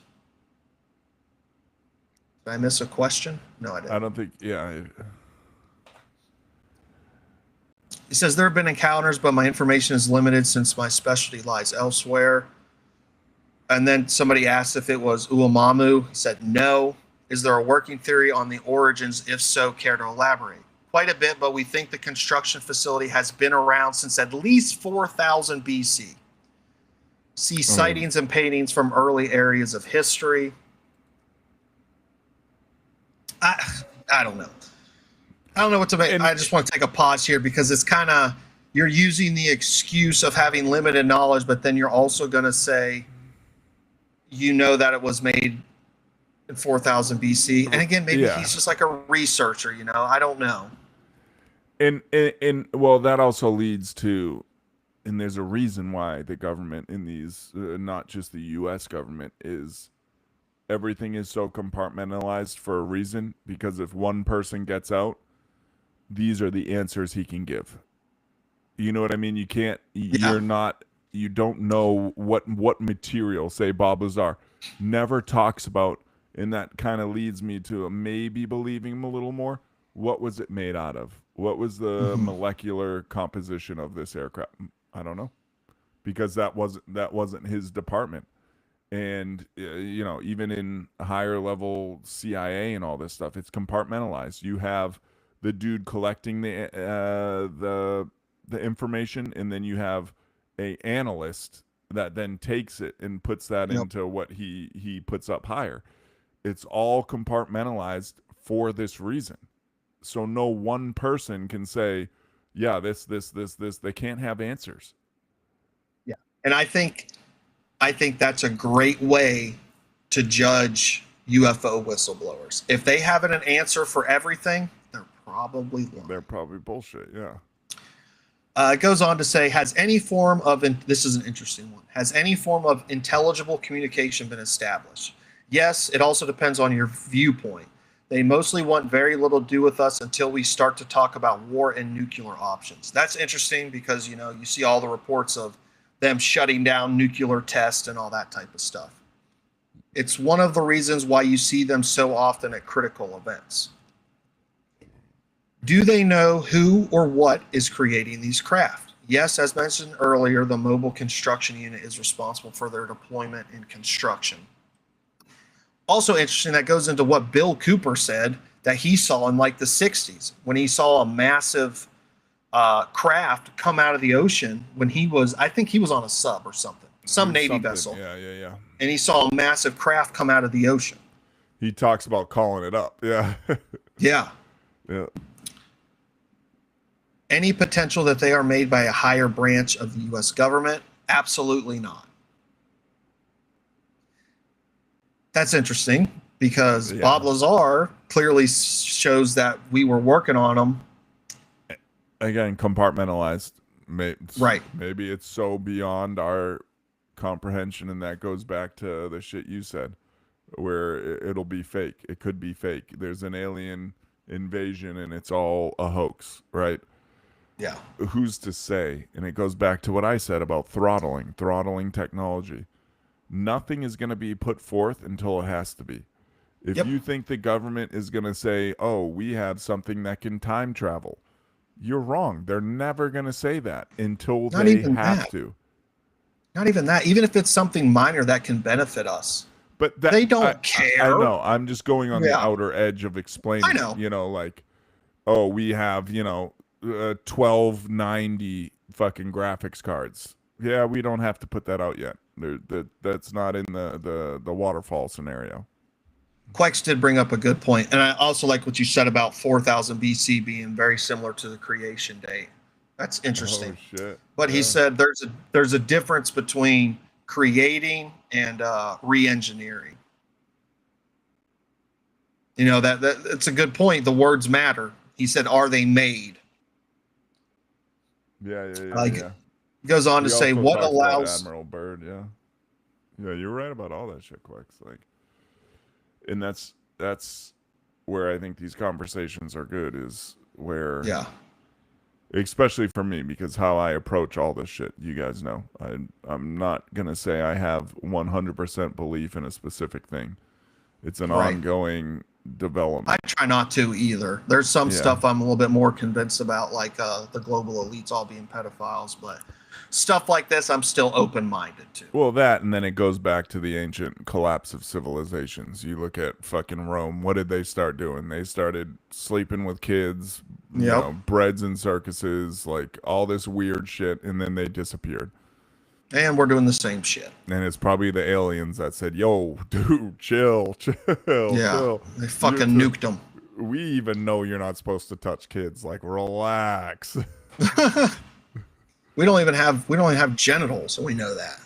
Did I miss a question? No, I didn't. I don't think, yeah. He says there have been encounters, but my information is limited since my specialty lies elsewhere. And then somebody asked if it was Uamamu. He said no. Is there a working theory on the origins? If so, care to elaborate? Quite a bit, but we think the construction facility has been around since at least 4000 BC. See sightings and paintings from early areas of history. I don't know. I don't know what to make. I just want to take a pause here because it's kind of, you're using the excuse of having limited knowledge, but then you're also going to say, you know, that it was made in 4000 BC. And again, maybe he's just like a researcher, you know, I don't know. And well, that also leads to, and there's a reason why the government in these, not just the U.S. government, is everything is so compartmentalized for a reason, because if one person gets out, these are the answers he can give. You know what I mean? You can't, you don't know what material, say Bob Lazar, never talks about, and that kind of leads me to maybe believing him a little more. What was it made out of? What was the molecular composition of this aircraft? I don't know, because that wasn't his department. And you know, even in higher level CIA and all this stuff, it's compartmentalized. You have the dude collecting the information, and then you have a analyst that then takes it and puts that into what he puts up higher. It's all compartmentalized for this reason. So no one person can say, yeah, this. They can't have answers. Yeah. And I think that's a great way to judge UFO whistleblowers. If they have an answer for everything, they're probably lying. They're probably bullshit, yeah. It goes on to say, has any form of, this is an interesting one, has any form of intelligible communication been established? Yes, it also depends on your viewpoint. They mostly want very little to do with us until we start to talk about war and nuclear options. That's interesting because, you know, you see all the reports of them shutting down nuclear tests and all that type of stuff. It's one of the reasons why you see them so often at critical events. Do they know who or what is creating these craft? Yes, as mentioned earlier, the Mobile Construction Unit is responsible for their deployment and construction. also interesting, that goes into what Bill Cooper said that he saw in like the 60s when he saw a massive craft come out of the ocean when I think he was on a sub or something, some Navy vessel. Yeah. And he saw a massive craft come out of the ocean. He talks about calling it up. Yeah. Yeah. Yeah. Any potential that they are made by a higher branch of the U.S. government? Absolutely not. That's interesting because Bob Lazar clearly shows that we were working on them. Again, compartmentalized. Right. Maybe it's so beyond our comprehension, and that goes back to the shit you said, where it'll be fake. It could be fake. There's an alien invasion, and it's all a hoax, right? Yeah. Who's to say? And it goes back to what I said about throttling technology. Nothing is going to be put forth until it has to be. If you think the government is going to say, oh, we have something that can time travel, you're wrong. They're never going to say that until they have to. Not even that. Even if it's something minor that can benefit us. But they don't care. I know. I'm just going on the outer edge of explaining. I know. You know, like, oh, we have, 1290 fucking graphics cards. Yeah, we don't have to put that out yet. That's not in the waterfall scenario. Quex did bring up a good point, and I also like what you said about 4000 BC being very similar to the creation date. That's interesting. Oh, shit. But he said there's a difference between creating and re-engineering. You know, that's a good point. The words matter. He said, "Are they made?" Yeah. He goes on to say, "What allows Admiral Byrd?" Yeah, you're right about all that shit, Quex. Like, and that's where I think these conversations are good. Is where especially for me, because how I approach all this shit, you guys know, I'm not gonna say I have 100% belief in a specific thing. It's an ongoing development. I try not to either. There's some stuff I'm a little bit more convinced about, like the global elites all being pedophiles, but stuff like this, I'm still open-minded to. Well, that, and then it goes back to the ancient collapse of civilizations. You look at fucking Rome. What did they start doing? They started sleeping with kids, you know, breads in circuses, like all this weird shit, and then they disappeared. And we're doing the same shit. And it's probably the aliens that said, yo, dude, chill. Yeah, they fucking nuked them. We even know you're not supposed to touch kids. Like, relax. We don't even have genitals, so we know that.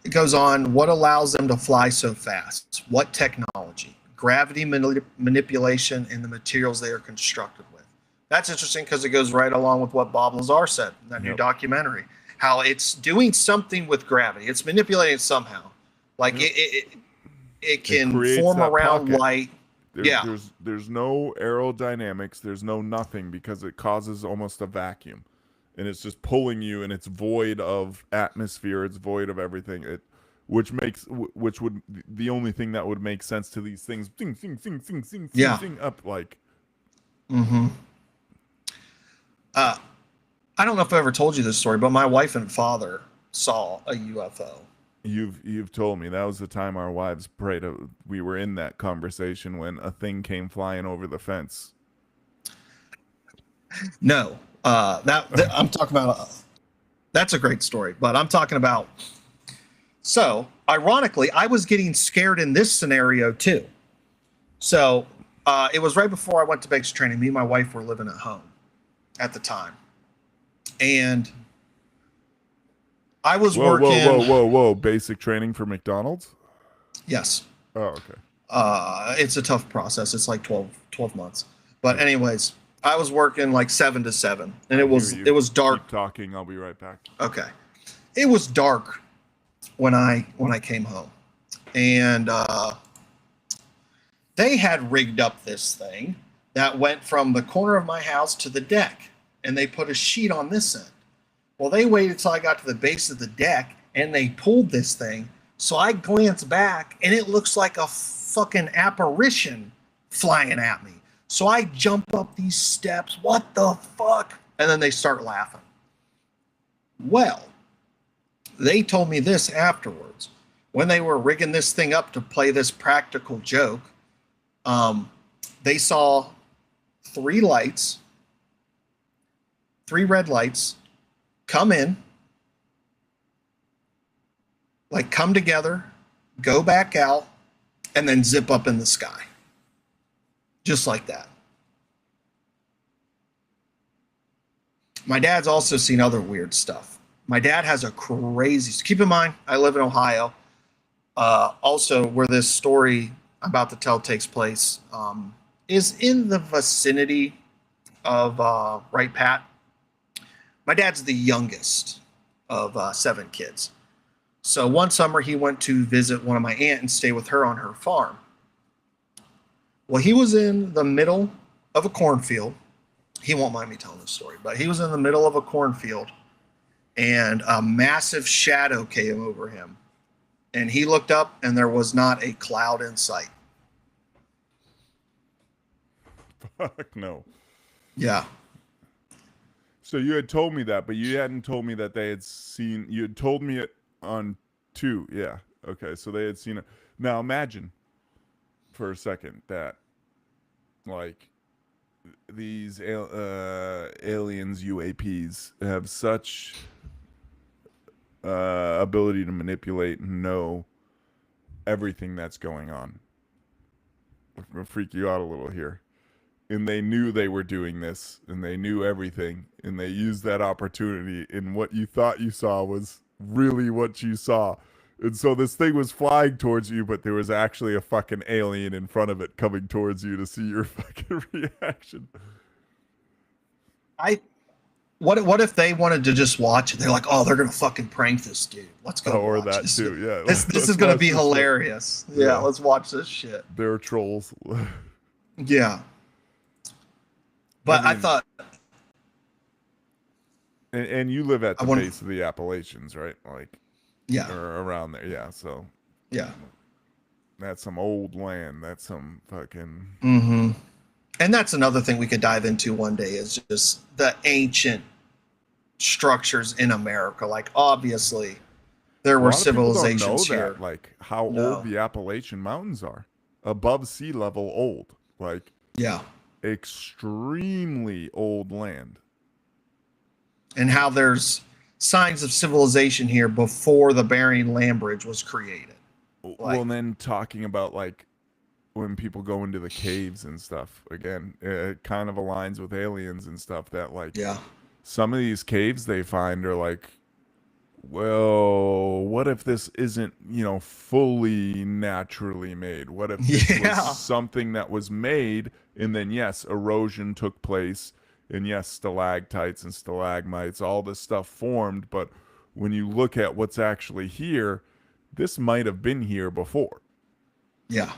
It goes on. What allows them to fly so fast? What technology? Gravity manipulation and the materials they are constructed with. That's interesting because it goes right along with what Bob Lazar said in that new documentary. How it's doing something with gravity. It's manipulating it somehow. Like it can form around light. There's no aerodynamics. There's no nothing because it causes almost a vacuum, and it's just pulling you, and it's void of atmosphere. It's void of everything. Which would the only thing that would make sense to these things. Sing up like. Mm-hmm. I don't know if I ever told you this story, but my wife and father saw a UFO. You've told me. That was the time our wives prayed. We were in that conversation when a thing came flying over the fence. No, I'm talking about. That's a great story, but I'm talking about. So, ironically, I was getting scared in this scenario too. So, it was right before I went to basic training. Me and my wife were living at home at the time, and I was working. Whoa! Basic training for McDonald's? Yes. Oh, okay. It's a tough process. It's like 12 months. But anyways, I was working like 7 to 7, and it was dark. Keep talking. I'll be right back. Okay. It was dark when I came home, and they had rigged up this thing that went from the corner of my house to the deck, and they put a sheet on this end. Well, they waited till I got to the base of the deck, and they pulled this thing. So I glance back, and it looks like a fucking apparition flying at me. So I jump up these steps. What the fuck? And then they start laughing. Well, they told me this afterwards. When they were rigging this thing up to play this practical joke, they saw 3 lights, 3 red lights come in, like come together, go back out, and then zip up in the sky. Just like that. My dad's also seen other weird stuff. My dad has a crazy, keep in mind, I live in Ohio. Also, where this story I'm about to tell takes place is in the vicinity of Right Pat. My dad's the youngest of 7 kids. So one summer he went to visit one of my aunt and stay with her on her farm. Well, he was in the middle of a cornfield. He won't mind me telling this story, but he was in the middle of a cornfield and a massive shadow came over him. And he looked up and there was not a cloud in sight. Fuck no. Yeah. So you had told me that, but you hadn't told me that they had seen, you had told me it on 2. Yeah. Okay. So they had seen it. Now imagine for a second that like these aliens, UAPs have such ability to manipulate and know everything that's going on. I'm gonna freak you out a little here. And they knew they were doing this, and they knew everything, and they used that opportunity, and what you thought you saw was really what you saw. And so this thing was flying towards you, but there was actually a fucking alien in front of it coming towards you to see your fucking reaction. What if they wanted to just watch it? They're like, oh, they're gonna fucking prank this dude. Let's go. Or watch that this. too, yeah. This is gonna be hilarious. Yeah, let's watch this shit. They're trolls. Yeah. But I thought... And you live at the base of the Appalachians, right? Like, yeah. Or around there, yeah, so... Yeah. That's some old land. That's some fucking... Mm-hmm. And that's another thing we could dive into one day is just the ancient structures in America. Like, obviously, there were civilizations here. That, like, how old the Appalachian Mountains are. Above sea level old. Like... Yeah. Extremely old land. And how there's signs of civilization here before the Bering Land Bridge was created. Well, and then talking about like when people go into the caves and stuff, again, it kind of aligns with aliens and stuff that like some of these caves they find are like, well, what if this isn't, you know, fully naturally made? What if this was something that was made and then, yes, erosion took place and yes, stalactites and stalagmites, all this stuff formed. But when you look at what's actually here, this might have been here before. Yeah.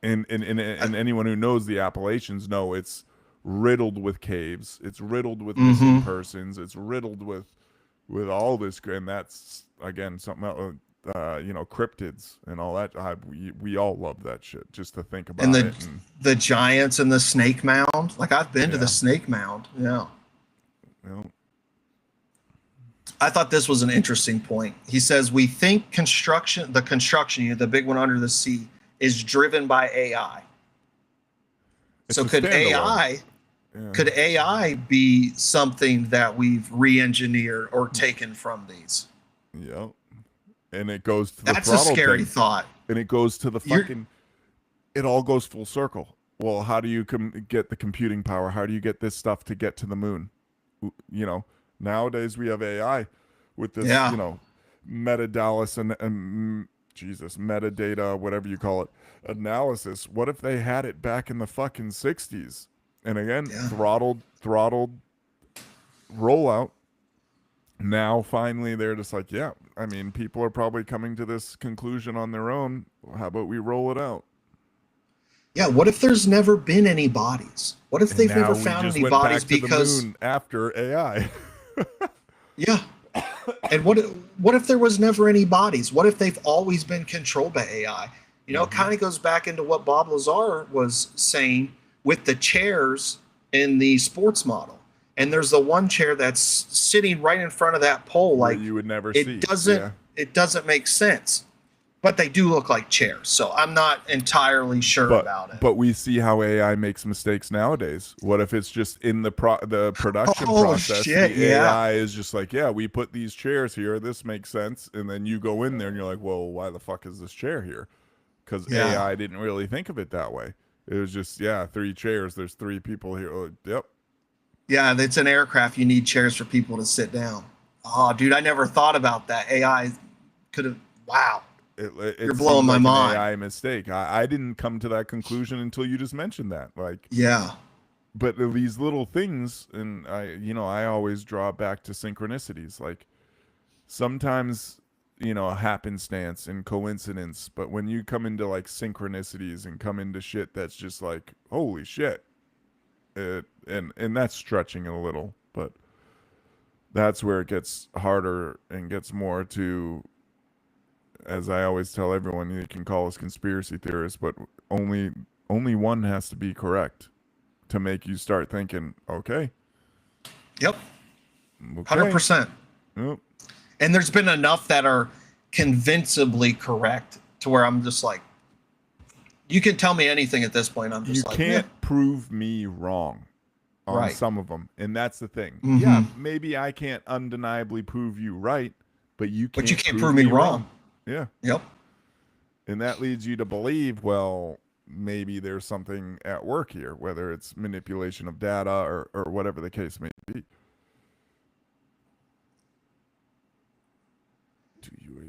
And anyone who knows the Appalachians know it's riddled with caves. It's riddled with missing persons. It's riddled with all this, and that's again something else, you know, cryptids and all that. We all love that shit just to think about. And the giants and the snake mound. Like I've been to the snake mound. Yeah. I thought this was an interesting point. He says we think the construction unit, the big one under the sea, is driven by AI. So could AI be something that we've re-engineered or taken from these? Yep. And it goes to the That's a scary thing. thought. And it goes to the fucking... It all goes full circle. Well, how do you get the computing power? How do you get this stuff to get to the moon? You know, nowadays we have AI with this, you know, metadata metadata, whatever you call it, analysis. What if they had it back in the fucking 60s? And again, throttled rollout. Now, finally, they're just like, yeah, I mean, people are probably coming to this conclusion on their own. How about we roll it out? Yeah, what if there's never been any bodies? What if they've never found any bodies because... the moon after AI? Yeah. And what if there was never any bodies? What if they've always been controlled by AI? You know, it kind of goes back into what Bob Lazar was saying with the chairs in the sports model. and there's the one chair that's sitting right in front of that pole. Where Like you would never see. It doesn't make sense. But they do look like chairs, so I'm not entirely sure about it. But we see how AI makes mistakes nowadays. What if it's just in the production process? Shit, the AI is just like, yeah, we put these chairs here. This makes sense. And then you go in there and you're like, well, why the fuck is this chair here? Because AI didn't really think of it that way. It was just, 3 chairs. There's 3 people here. Oh, yep. Yeah, it's an aircraft. You need chairs for people to sit down. Oh, dude, I never thought about that. AI could have. Wow. You're blowing my mind. An AI mistake. I didn't come to that conclusion until you just mentioned that. Like, yeah. But these little things, and I always draw back to synchronicities. Like, sometimes, happenstance and coincidence. But when you come into like synchronicities and come into shit that's just like, holy shit, and that's stretching it a little, but that's where it gets harder and gets more to. As I always tell everyone, you can call us conspiracy theorists, but only one has to be correct to make you start thinking, okay. Yep. 100%. Yep. And there's been enough that are convincingly correct to where I'm just like, you can tell me anything at this point. I'm just you can't prove me wrong on some of them. And that's the thing. Mm-hmm. Yeah, maybe I can't undeniably prove you right, but you can't prove me wrong. Yeah. Yep. And that leads you to believe, well, maybe there's something at work here, whether it's manipulation of data or whatever the case may be.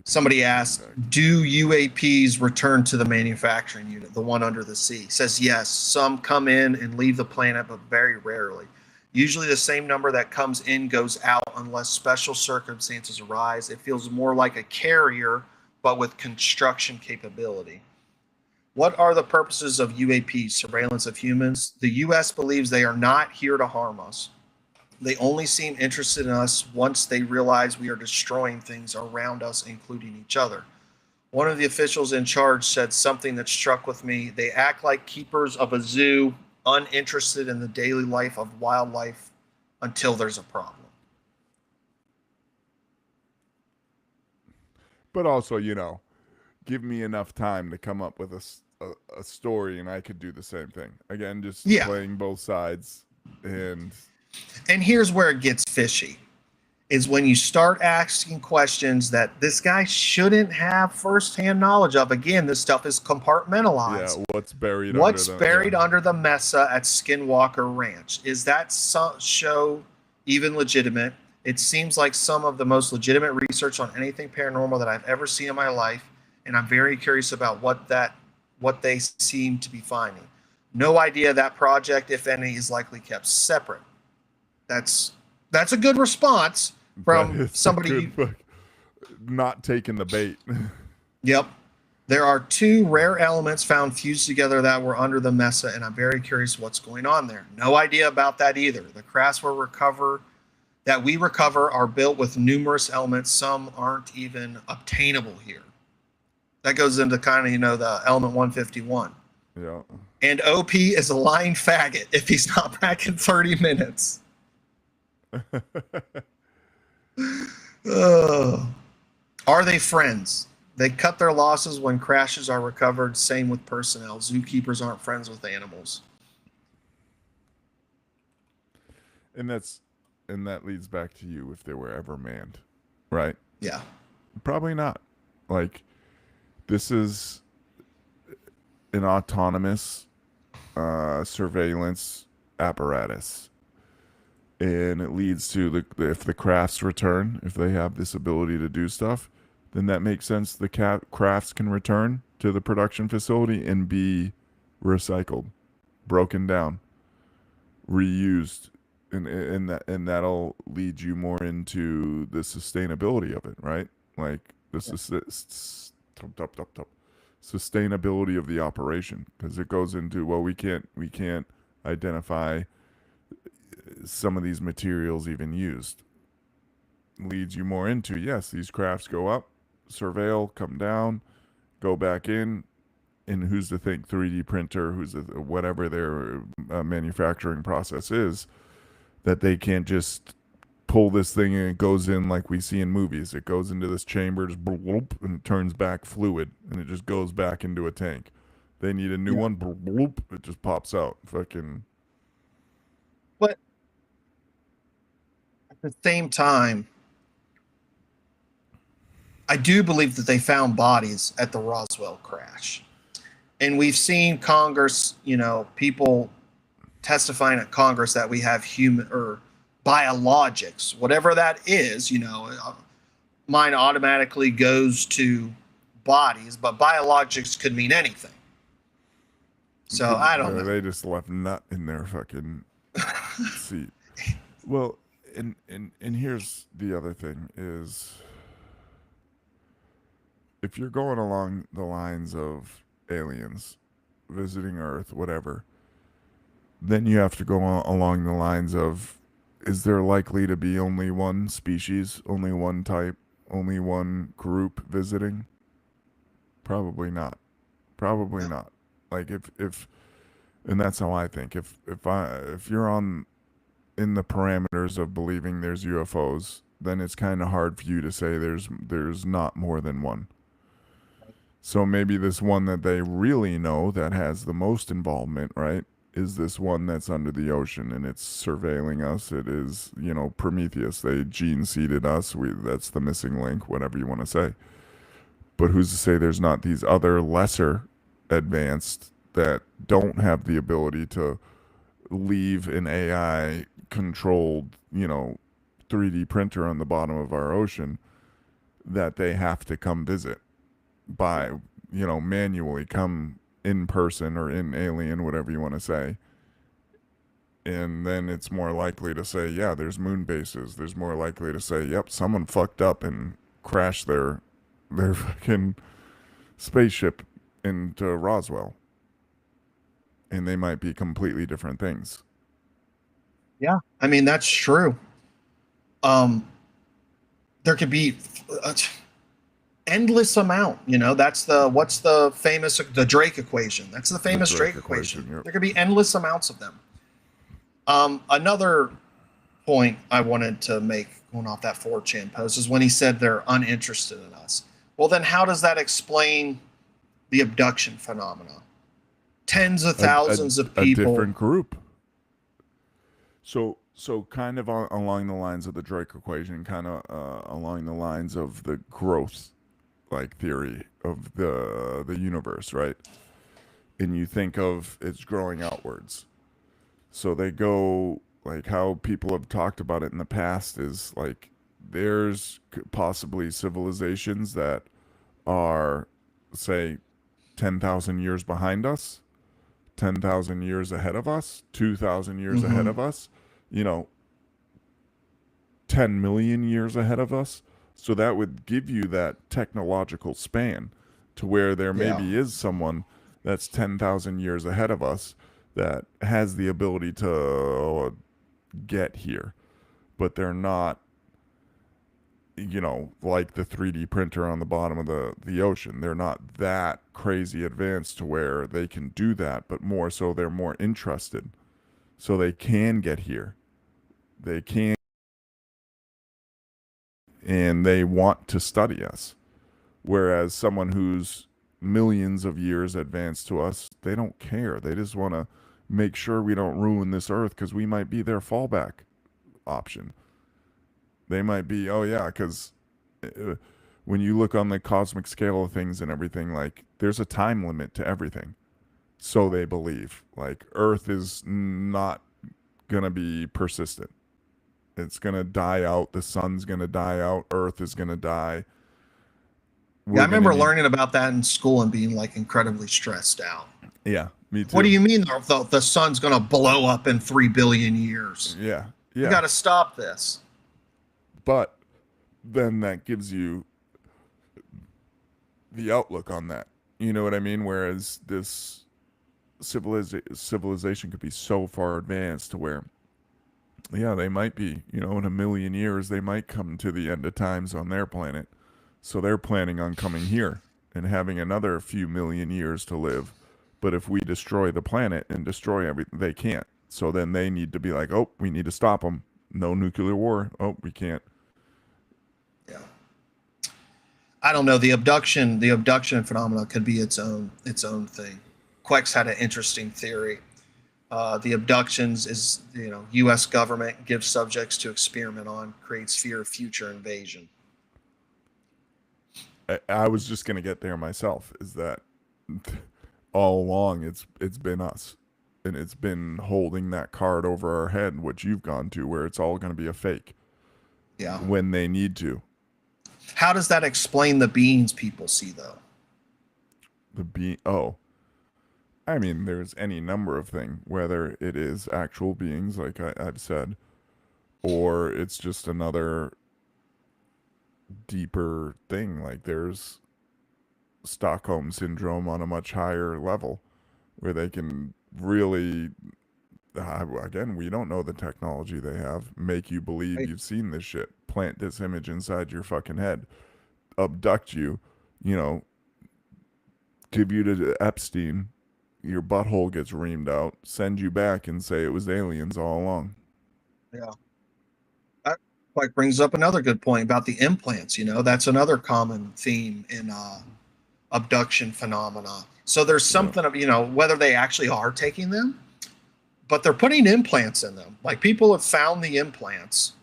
Somebody asked, do UAPs return to the manufacturing unit, the one under the sea? Says yes. Some come in and leave the planet, but very rarely. Usually the same number that comes in goes out unless special circumstances arise. It feels more like a carrier, but with construction capability. What are the purposes of UAP, surveillance of humans? The U.S. believes they are not here to harm us. They only seem interested in us once they realize we are destroying things around us, including each other. One of the officials in charge said something that struck with me. They act like keepers of a zoo, uninterested in the daily life of wildlife until there's a problem. But also, give me enough time to come up with a story and I could do the same thing. Again, just playing both sides. And here's where it gets fishy, is when you start asking questions that this guy shouldn't have firsthand knowledge of. Again, this stuff is compartmentalized. Yeah, what's buried under the Mesa at Skinwalker Ranch? Is that show even legitimate? It seems like some of the most legitimate research on anything paranormal that I've ever seen in my life, and I'm very curious about what they seem to be finding. No idea that project, if any, is likely kept separate. That's a good response from somebody not taking the bait. Yep. There are 2 rare elements found fused together that were under the Mesa, and I'm very curious what's going on there. No idea about that either. The crafts that we recover are built with numerous elements. Some aren't even obtainable here. That goes into kind of, the element 151. Yeah. And OP is a lying faggot if he's not back in 30 minutes. Are they friends? They cut their losses when crashes are recovered. Same with personnel. Zookeepers aren't friends with animals. And that leads back to you, if they were ever manned, right? Yeah. Probably not. Like, this is an autonomous surveillance apparatus. And it leads to if the crafts return, if they have this ability to do stuff, then that makes sense. The crafts can return to the production facility and be recycled, broken down, reused. And that'll lead you more into the sustainability of it, right? Like sustainability of the operation, because it goes into, well, we can't identify some of these materials even used. Leads you more into, yes, these crafts go up, surveil, come down, go back in, and who's the thing? 3D printer, who's whatever their manufacturing process is. that they can't just pull this thing and it goes in like we see in movies. It goes into this chamber, just bloop, and it turns back fluid, and it just goes back into a tank. They need a new one, bloop, it just pops out. Fucking. But at the same time, I do believe that they found bodies at the Roswell crash. And we've seen Congress, people testifying at Congress that we have human or biologics, whatever that is, mine automatically goes to bodies, but biologics could mean anything. So I don't know. They just left nut in their fucking seat. Well, and here's the other thing is, if you're going along the lines of aliens visiting Earth, whatever, then you have to go along the lines of, is there likely to be only one species, only one type, only one group visiting? Probably not. Probably not. Like if and that's how I think. If you're in the parameters of believing there's UFOs, then it's kind of hard for you to say there's not more than one. So maybe this one that they really know that has the most involvement, right, is this one that's under the ocean and it's surveilling us. It is, Prometheus. They gene seeded us. That's the missing link, whatever you want to say. But who's to say there's not these other lesser advanced that don't have the ability to leave an AI controlled, 3D printer on the bottom of our ocean that they have to come visit by, manually come in person or in alien, whatever you want to say. And then it's more likely to say, yeah, there's moon bases. There's more likely to say, yep, someone fucked up and crashed their fucking spaceship into Roswell. And they might be completely different things. Yeah, I mean, that's true. There could be endless amount, that's what's the famous, the Drake equation. That's the famous Drake equation. Yep. There could be endless amounts of them. Another point I wanted to make going off that 4chan post is when he said they're uninterested in us. Well, then how does that explain the abduction phenomena? Tens of thousands of people. A different group. So kind of along the lines of the Drake equation, kind of along the lines of the growth theory of the universe, right? And you think of it's growing outwards. So they go, how people have talked about it in the past is there's possibly civilizations that are, say, 10,000 years behind us, 10,000 years ahead of us, 2,000 years ahead of us, 10 million years ahead of us. So that would give you that technological span to where there maybe is someone that's 10,000 years ahead of us that has the ability to get here, but they're not, like the 3D printer on the bottom of the ocean. They're not that crazy advanced to where they can do that, but more so they're more interested. So they can get here. They can, and they want to study us. Whereas someone who's millions of years advanced to us, they don't care. They just want to make sure we don't ruin this earth because we might be their fallback option. They might be, because when you look on the cosmic scale of things and everything, there's a time limit to everything. So they believe. Earth is not going to be persistent. It's going to die out. The sun's going to die out. Earth is going to die. I remember learning about that in school and being incredibly stressed out. Yeah, me too. What do you mean the sun's going to blow up in 3 billion years? Yeah. You got to stop this. But then that gives you the outlook on that. You know what I mean? Whereas this civilization could be so far advanced to where, they might be, in a million years, they might come to the end of times on their planet. So they're planning on coming here and having another few million years to live. But if we destroy the planet and destroy everything, they can't. So then they need to be like, oh, we need to stop them. No nuclear war. Oh, we can't. Yeah. I don't know. The abduction phenomena could be its own thing. Quex had an interesting theory. The abductions is, U.S. government gives subjects to experiment on, creates fear of future invasion. I was just gonna get there myself. Is that all along it's been us, and it's been holding that card over our head, which you've gone to, where it's all gonna be a fake. Yeah. When they need to. How does that explain the beings people see, though? I mean, there's any number of things, whether it is actual beings, like I've said, or it's just another deeper thing. Like there's Stockholm syndrome on a much higher level, where they can really, again, we don't know the technology they have, make you believe you've seen this shit, plant this image inside your fucking head, abduct you, give you to Epstein, your butthole gets reamed out, send you back and say it was aliens all along. Yeah. That quite brings up another good point about the implants. That's another common theme in abduction phenomena. So there's something of, whether they actually are taking them, but they're putting implants in them. Like people have found the implants.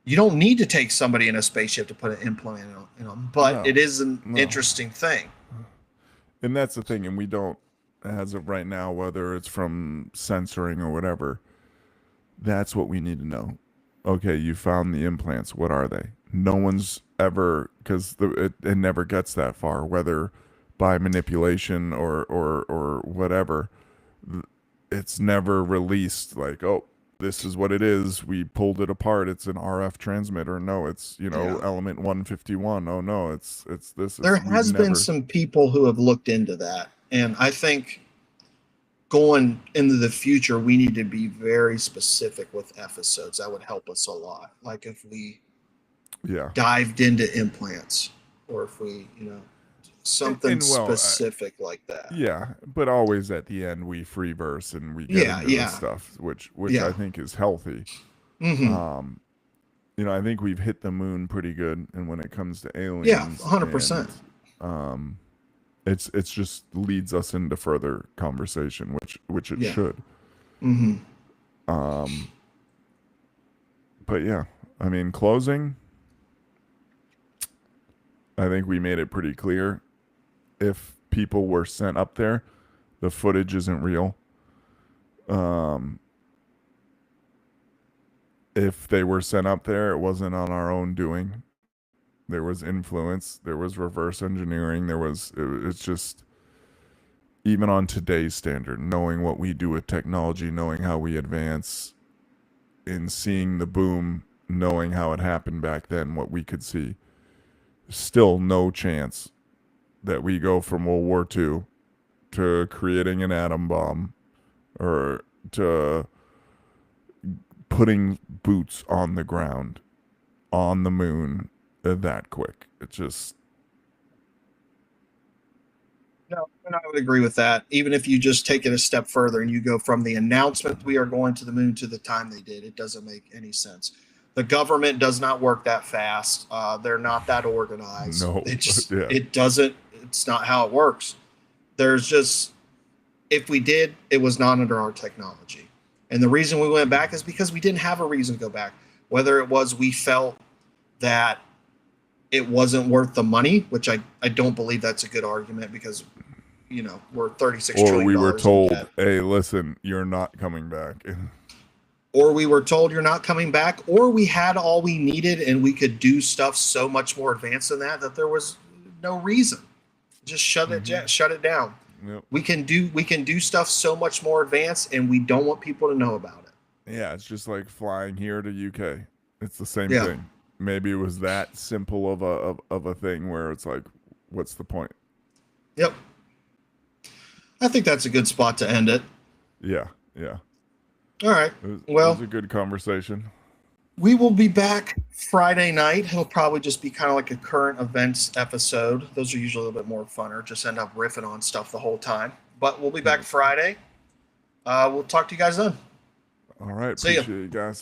You don't need to take somebody in a spaceship to put an implant in them, but it is an interesting thing. And that's the thing, and we don't, as of right now, whether it's from censoring or whatever, that's what we need to know. Okay, you found the implants. What are they? No one's ever, because it never gets that far, whether by manipulation or whatever. It's never released like, oh, this is what it is. We pulled it apart. It's an RF transmitter. No, it's, element 151. Oh, no, it's this. There has been some people who have looked into that. And I think going into the future, we need to be very specific with episodes. That would help us a lot. Like if we dived into implants, or if we, something specific like that. Yeah, but always at the end we free verse and we get into this stuff, which I think is healthy. Mm-hmm. I think we've hit the moon pretty good, and when it comes to aliens, 100%. It's just leads us into further conversation, which it should. Mm-hmm. But yeah, I mean, closing, I think we made it pretty clear. If people were sent up there, the footage isn't real. If they were sent up there, it wasn't on our own doing. There was influence. There was reverse engineering. It's just, even on today's standard, knowing what we do with technology, knowing how we advance, in seeing the boom, knowing how it happened back then, what we could see, still no chance that we go from World War II to creating an atom bomb or to putting boots on the ground on the moon that quick. It just... No, and I would agree with that. Even if you just take it a step further and you go from the announcement we are going to the moon to the time they did, it doesn't make any sense. The government does not work that fast. They're not that organized. No, it doesn't. It's not how it works. There's just, if we did, it was not under our technology. And the reason we went back is because we didn't have a reason to go back. Whether it was we felt that it wasn't worth the money, which I don't believe that's a good argument, because, we're $36 trillion. Or we were told, hey, listen, you're not coming back. Or we were told you're not coming back, or we had all we needed and we could do stuff so much more advanced than that there was no reason. Just shut it down. Yep. We can do stuff so much more advanced, and we don't want people to know about it. Yeah, it's just like flying here to UK. It's the same thing. Maybe it was that simple of a thing where it's like, what's the point? Yep. I think that's a good spot to end it. Yeah. All right. It was a good conversation. We will be back Friday night. It'll probably just be kind of like a current events episode. Those are usually a little bit more funner. Just end up riffing on stuff the whole time. But we'll be back Friday. We'll talk to you guys then. All right. See ya. Appreciate you guys.